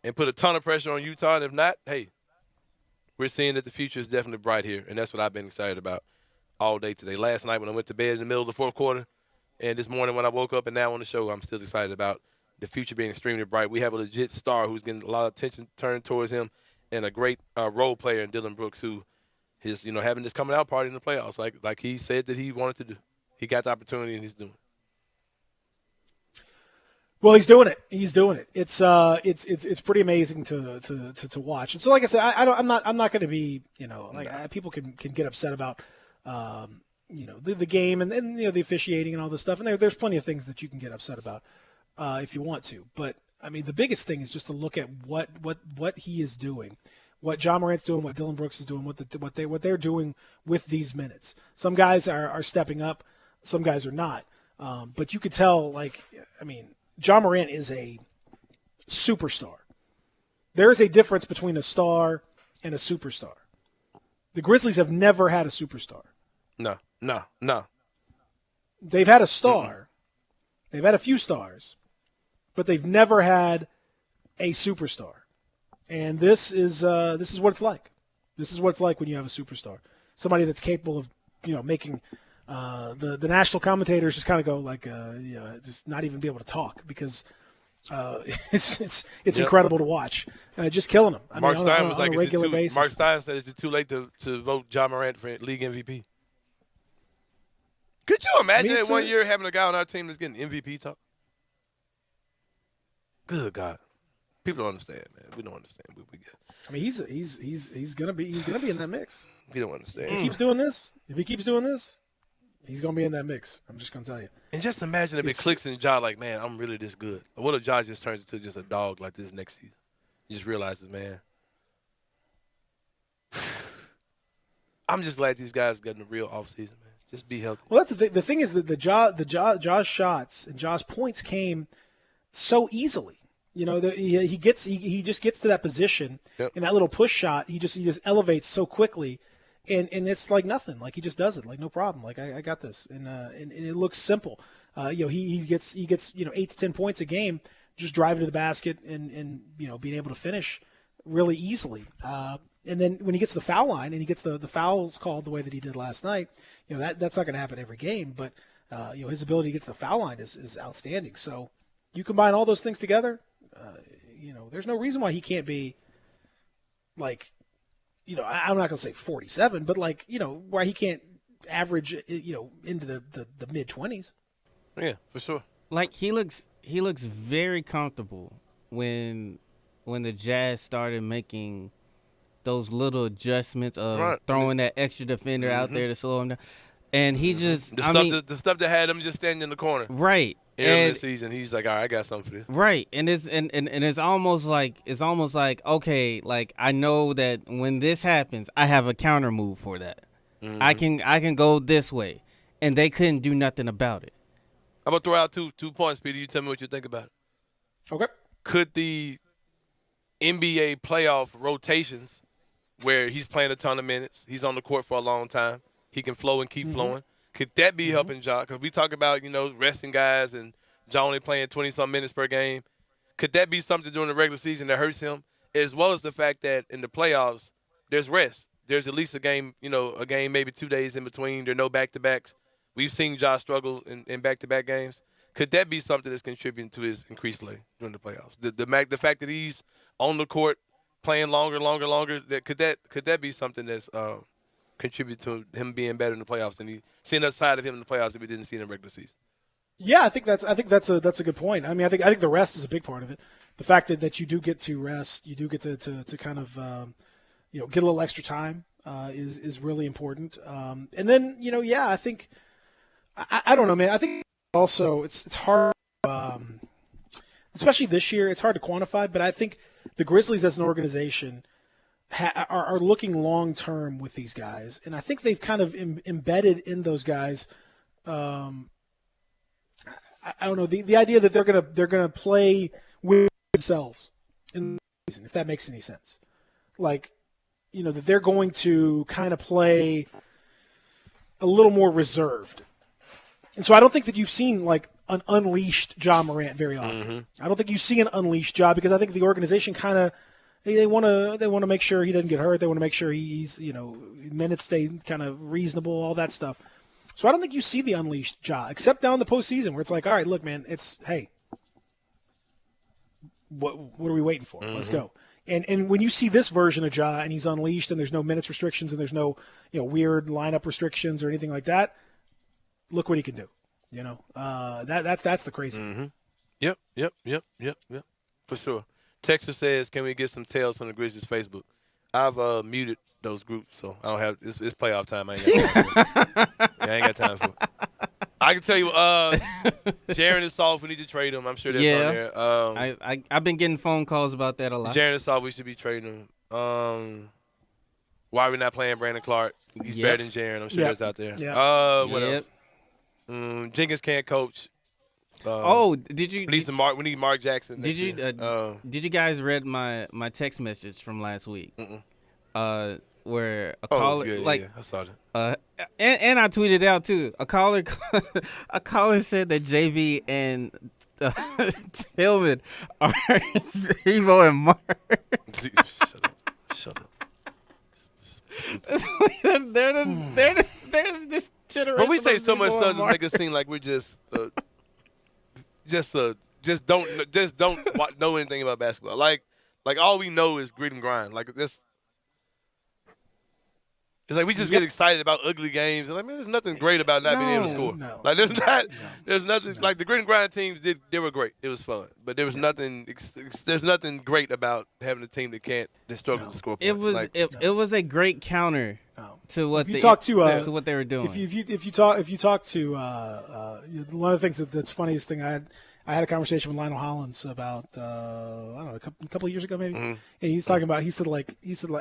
and put a ton of pressure on Utah. And if not, hey, we're seeing that the future is definitely bright here, and that's what I've been excited about all day today. Last night when I went to bed in the middle of the fourth quarter, and this morning when I woke up and now on the show, I'm still excited about the future being extremely bright. We have a legit star who's getting a lot of attention turned towards him, and a great role player in Dylan Brooks, who is having this coming out party in the playoffs, like he said that he wanted to do. He got the opportunity and he's doing it. Well, he's doing it. It's pretty amazing to watch. And so, like I said, I'm not going to be people can get upset about the game and the officiating and all this stuff. And there's plenty of things that you can get upset about if you want to. But I mean, the biggest thing is just to look at what he is doing, what John Morant's doing, what Dylan Brooks is doing, what they're doing with these minutes. Some guys are stepping up, some guys are not. But you could tell, John Morant is a superstar. There is a difference between a star and a superstar. The Grizzlies have never had a superstar. No. They've had a star. They've had a few stars, but they've never had a superstar. And this is what it's like. This is what it's like when you have a superstar, somebody that's capable of making the national commentators just kind of go just not even be able to talk because it's incredible to watch. Just killing them. Mark Stein was on a regular basis. Mark Stein said, "Is it too late to vote John Morant for league MVP?" Could you imagine that one year having a guy on our team that's getting MVP talk? Good God, people don't understand, man. We don't understand. We get. I mean, he's gonna be in that mix. We don't understand. If he keeps doing this, he's gonna be in that mix. I'm just gonna tell you. And just imagine if it clicks in Ja, like, man, I'm really this good. Or what if Ja just turns into just a dog like this next season? He just realizes, man, I'm just glad these guys getting a real offseason, man. Just be healthy. Well, that's the thing. The thing is that Ja's shots and Ja's points came so easily. He just gets to that position, and that little push shot, he just elevates so quickly, and it's like nothing. Like he just does it, like no problem. Like I got this, and it looks simple. He gets 8 to 10 points a game, just driving to the basket and being able to finish really easily. And then when he gets the foul line and he gets the fouls called the way that he did last night, that's not going to happen every game. But his ability to get to the foul line is outstanding. So you combine all those things together, there's no reason why he can't be like, I'm not going to say 47, but why he can't average, into the mid-20s. Yeah, for sure. Like he looks very comfortable when the Jazz started making those little adjustments of throwing that extra defender out there to slow him down. And he just the stuff that had him just standing in the corner. Right. Early this season, he's like, all right, I got something for this. Right. And it's almost like okay, like I know that when this happens, I have a counter move for that. Mm-hmm. I can go this way. And they couldn't do nothing about it. I'm gonna throw out two points, Peter. You tell me what you think about it. Okay. could the NBA playoff rotations where he's playing a ton of minutes, he's on the court for a long time, he can flow and keep flowing, could that be helping Ja? Because we talk about, resting guys and Ja only playing 20-some minutes per game. Could that be something during the regular season that hurts him, as well as the fact that in the playoffs, there's rest. There's at least a game, a game maybe 2 days in between. There are no back-to-backs. We've seen Ja struggle in back-to-back games. Could that be something that's contributing to his increased play during the playoffs? The fact that he's on the court playing longer, could that be something that's contribute to him being better in the playoffs and seeing that side of him in the playoffs that we didn't see in the regular season? Yeah, I think that's a good point. I mean, I think the rest is a big part of it. The fact that you do get to rest, you do get to kind of get a little extra time is really important. And then I think I don't know, man. I think also it's hard, especially this year. It's hard to quantify, but I think the Grizzlies as an organization are looking long term with these guys, and I think they've kind of embedded in those guys. I don't know, the idea that they're gonna play with themselves in the season, if that makes any sense. Like, that they're going to kind of play a little more reserved. And so I don't think that you've seen like an unleashed Ja Morant very often. I don't think you see an unleashed Ja because I think the organization kind of they want to make sure he doesn't get hurt. They want to make sure he's minutes stay kind of reasonable, all that stuff. So I don't think you see the unleashed Ja, except down the postseason where it's like, all right, look, man, hey, what are we waiting for? Let's go. And when you see this version of Ja and he's unleashed and there's no minutes restrictions and there's no weird lineup restrictions or anything like that, look what he can do. That's the crazy. Yep. For sure. Texas says, can we get some tales from the Grizzlies Facebook? I've muted those groups, so I don't have it's playoff time. I ain't got time for it. I can tell you, Jaren is soft. We need to trade him. I'm sure that's on there. I've been getting phone calls about that a lot. Jaren is soft. We should be trading him. Why are we not playing Brandon Clark? He's better than Jaren. I'm sure that's out there. What else? Jenkins can't coach. Did you? We need Mark Jackson. Did you guys read my text message from last week? Where a caller I saw that. And I tweeted out too. A caller said that JV and Tillman are Evo and Mark. Shut up. They're this generation. But we say so much stuff to make it seem like we're just don't know anything about basketball. Like all we know is grit and grind. Like this. It's like we just get excited about ugly games. It's like, man, there's nothing great about not being able to score. Like there's nothing like the grit and grind teams they were great. It was fun, but there was nothing. There's nothing great about having a team that struggles to score points. It was a great counter to what to what they were doing. If you talk to one of the things that's funniest thing I had a conversation with Lionel Hollins about I don't know a couple of years ago maybe, and he's talking about he said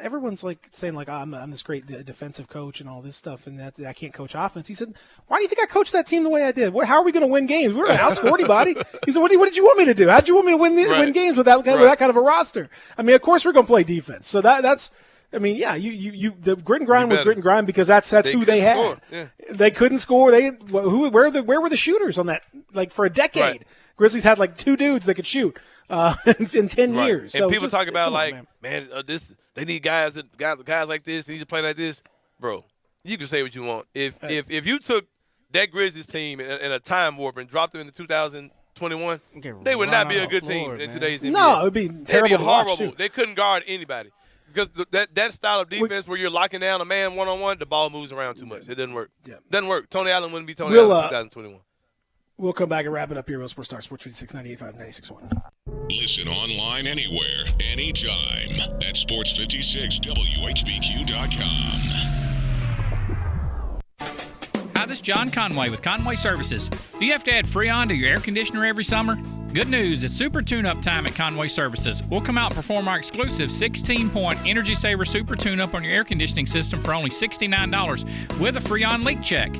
everyone's like saying like I'm this great defensive coach and all this stuff and that I can't coach offense. He said, why do you think I coached that team the way I did? How are we going to win games? We were going to outscore anybody. He said, what did you want me to do? How did you want me to win games with that kind of a roster? I mean, of course we're going to play defense. So that's. I mean, yeah, the grit and grind was grit and grind because that's who they had. Yeah. They couldn't score. Where were the shooters on that? Like for a decade. Right. Grizzlies had like two dudes that could shoot in 10 years. And so people talk about man, they need guys like this. They need to play like this, bro. You can say what you want. If you took that Grizzlies team in a time warp and dropped them into 2021, they would not be a good team in today's NBA. No, it would be terrible. They'd be horrible. They couldn't guard anybody because that style of defense where you're locking down a man one-on-one, the ball moves around too much. It doesn't work. Yeah. Doesn't work. Tony Allen wouldn't be Tony Allen in 2021. We'll come back and wrap it up here. Real Sports Star, Sports 56, 98.5, 96.1. Listen online anywhere, anytime at sports56whbq.com. Hi, this is John Conway with Conway Services. Do you have to add Freon to your air conditioner every summer? Good news, it's super tune-up time at Conway Services. We'll come out and perform our exclusive 16-point Energy Saver Super Tune-Up on your air conditioning system for only $69 with a Freon leak check.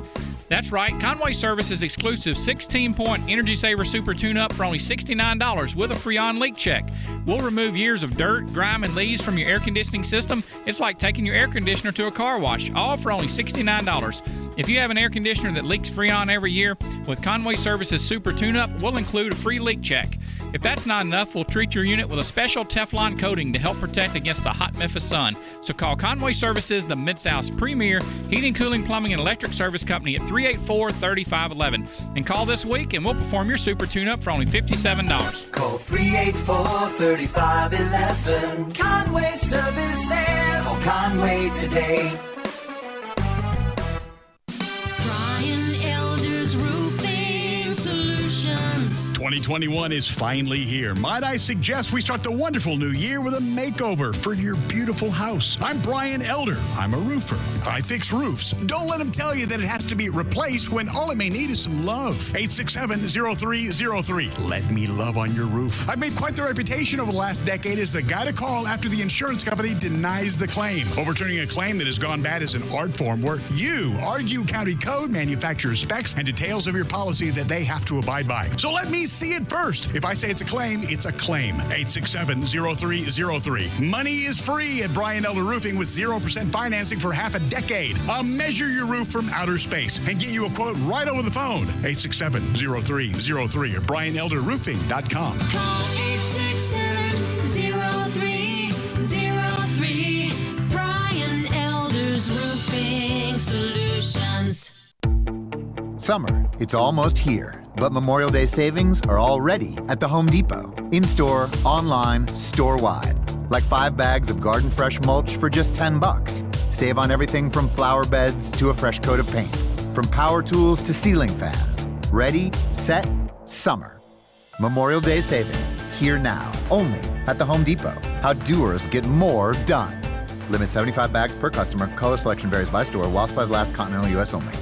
That's right, Conway Services exclusive 16-point Energy Saver Super Tune-Up for only $69 with a Freon leak check. We'll remove years of dirt, grime, and leaves from your air conditioning system. It's like taking your air conditioner to a car wash, all for only $69. If you have an air conditioner that leaks Freon every year, with Conway Services Super Tune-Up, we'll include a free leak check. If that's not enough, we'll treat your unit with a special Teflon coating to help protect against the hot Memphis sun. So call Conway Services, the Mid-South's premier heating, cooling, plumbing, and electric service company at 384-3511. And call this week, and we'll perform your Super Tune-Up for only $57. Call 384-3511. Conway Services. Call Conway today. Brian Elder's Roofing Solutions. 2021 is finally here. Might I suggest we start the wonderful new year with a makeover for your beautiful house. I'm Brian Elder. I'm a roofer. I fix roofs. Don't let them tell you that it has to be replaced when all it may need is some love. 867-0303. Let me love on your roof. I've made quite the reputation over the last decade as the guy to call after the insurance company denies the claim. Overturning a claim that has gone bad is an art form where you argue county code, manufacturer specs, and details of your policy that they have to abide by. So let me see it first. If I say it's a claim, it's a claim. 867-0303. Money is free at Brian Elder Roofing with 0% financing for half a decade. I'll measure your roof from outer space and get you a quote right over the phone. 867-0303 or BrianElderRoofing.com. Call 867-0303. Brian Elder's Roofing Solutions. Summer, it's almost here, but Memorial Day savings are already at the Home Depot. In-store, online, store-wide. Like 5 bags of Garden Fresh mulch for just $10. Save on everything from flower beds to a fresh coat of paint. From power tools to ceiling fans. Ready, set, summer. Memorial Day savings, here now, only at the Home Depot. How doers get more done. Limit 75 bags per customer. Color selection varies by store. While supplies last, continental U.S. only.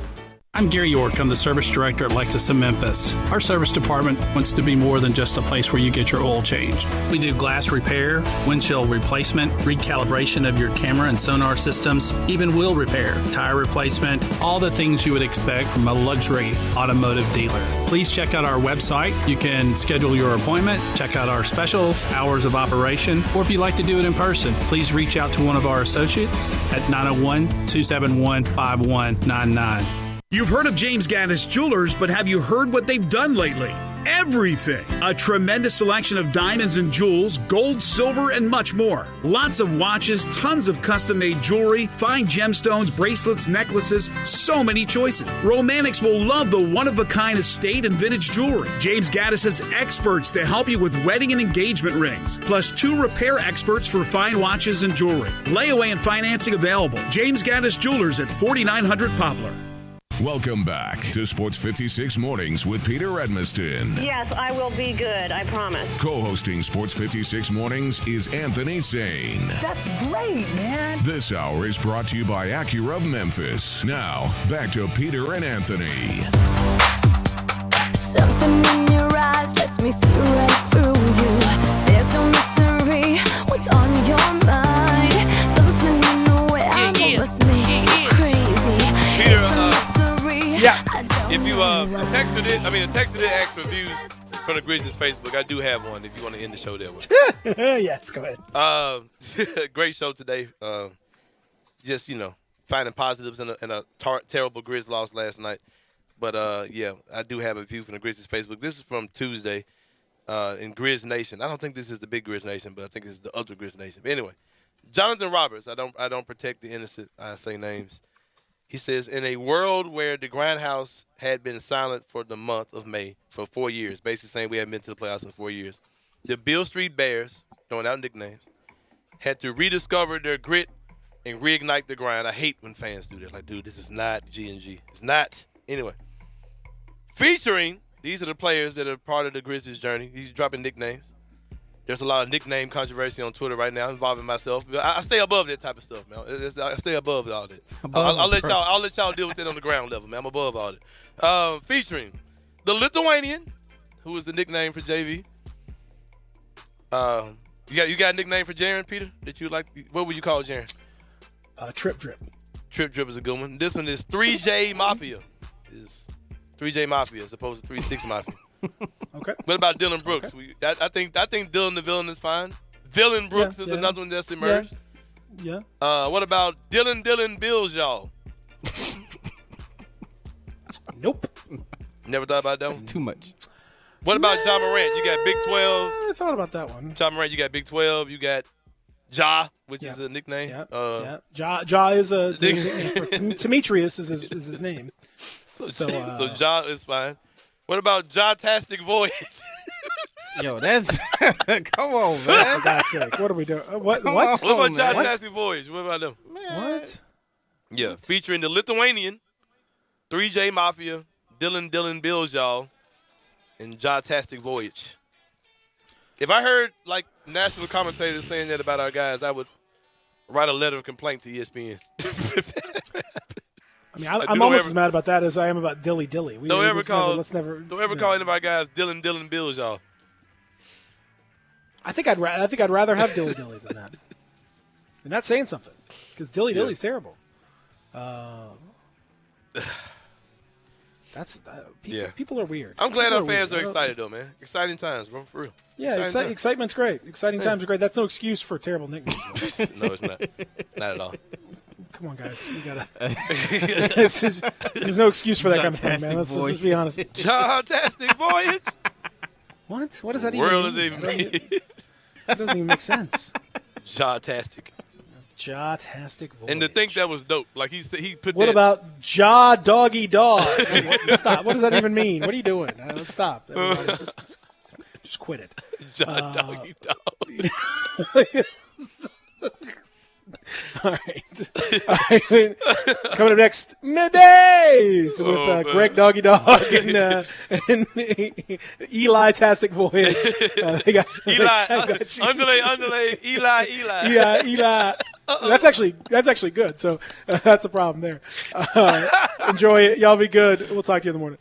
I'm Gary York. I'm the service director at Lexus of Memphis. Our service department wants to be more than just a place where you get your oil changed. We do glass repair, windshield replacement, recalibration of your camera and sonar systems, even wheel repair, tire replacement, all the things you would expect from a luxury automotive dealer. Please check out our website. You can schedule your appointment, check out our specials, hours of operation, or if you'd like to do it in person, please reach out to one of our associates at 901-271-5199. You've heard of James Gaddis Jewelers, but have you heard what they've done lately? Everything. A tremendous selection of diamonds and jewels, gold, silver, and much more. Lots of watches, tons of custom-made jewelry, fine gemstones, bracelets, necklaces, so many choices. Romantics will love the one-of-a-kind estate and vintage jewelry. James Gaddis has experts to help you with wedding and engagement rings, plus 2 repair experts for fine watches and jewelry. Layaway and financing available. James Gaddis Jewelers at 4900 Poplar. Welcome back to Sports 56 Mornings with Peter Edmiston. Yes, I will be good, I promise. Co-hosting Sports 56 Mornings is Anthony Sane. That's great, man. This hour is brought to you by Acura of Memphis. Now, back to Peter and Anthony. Something in your eyes lets me see right through you. There's no mystery. What's on your mind? Something in the way I move must make you crazy. Peter, yeah. If you texted it, a text did ask for views from the Grizzlies Facebook. I do have one if you want to end the show that way. Yes, go ahead. Great show today. Just, finding positives in a terrible Grizz loss last night. But, yeah, I do have a view from the Grizzlies Facebook. This is from Tuesday in Grizz Nation. I don't think this is the big Grizz Nation, but I think this is the other Grizz Nation. But anyway, Jonathan Roberts. I don't protect the innocent. I say names. He says, in a world where the Grindhouse had been silent for the month of May for 4 years, basically saying we haven't been to the playoffs in 4 years, the Beale Street Bears, throwing out nicknames, had to rediscover their grit and reignite the grind. I hate when fans do this. Like, dude, this is not G&G. It's not. Anyway, featuring, these are the players that are part of the Grizzlies' journey. He's dropping nicknames. There's a lot of nickname controversy on Twitter right now involving myself. I stay above that type of stuff, man. I stay above all that. I'll let y'all deal with it on the ground level, man. I'm above all that. Featuring the Lithuanian, who is the nickname for JV. You got a nickname for Jaren, Peter? That you like? What would you call Jaren? Trip Drip. Trip Drip is a good one. This one is 3J Mafia. is 3J Mafia as opposed to 3-6 Mafia. Okay. What about Dylan Brooks? Okay. I think Dylan the Villain is fine. Villain Brooks is another one that's emerged. Yeah. What about Dylan Bills, y'all? Nope. Never thought about that one? That's too much. What about John Morant? You got Big 12. I thought about that one. John Morant, you got Big 12. You got Ja, which is a nickname. Yeah. Ja is a nickname for Demetrius is his name. So Ja is fine. What about Ja-tastic Voyage? Yo, that's come on, man. For God's sake, what are we doing? What? What about Ja-tastic Voyage? What about them? What? Yeah, featuring the Lithuanian, 3J Mafia, Dylan Bills, y'all, and Ja-tastic Voyage. If I heard like national commentators saying that about our guys, I would write a letter of complaint to ESPN. I mean, I'm almost as mad about that as I am about Dilly. Don't ever call any of our guys Dylan Bills, y'all. I think I'd rather have Dilly than that. And that's saying something because Dilly's terrible. People are weird. I'm glad People our fans are weird. excited though, man. Exciting times, bro, for real. Yeah, excitement's great. Exciting times are great. That's no excuse for terrible nicknames. No, it's not. Not at all. Come on, guys. We gotta. There's no excuse for that kind of thing, man. Let's just be honest. Ja-tastic Voyage. What? What does that World even mean? It doesn't even make sense. Ja-tastic. Ja-tastic Voyage. And to think that was dope. Like he put What that. about Ja Doggy Dog? Stop. What does that even mean? What are you doing? Let's stop. Everybody, just quit it. Ja Doggy Dog. All right. Coming up next, Middays with Greg Doggy Dog and Eli-tastic Voyage. They got Underlay, Eli. Yeah, Eli. That's actually good. So that's a problem there. Enjoy it. Y'all be good. We'll talk to you in the morning.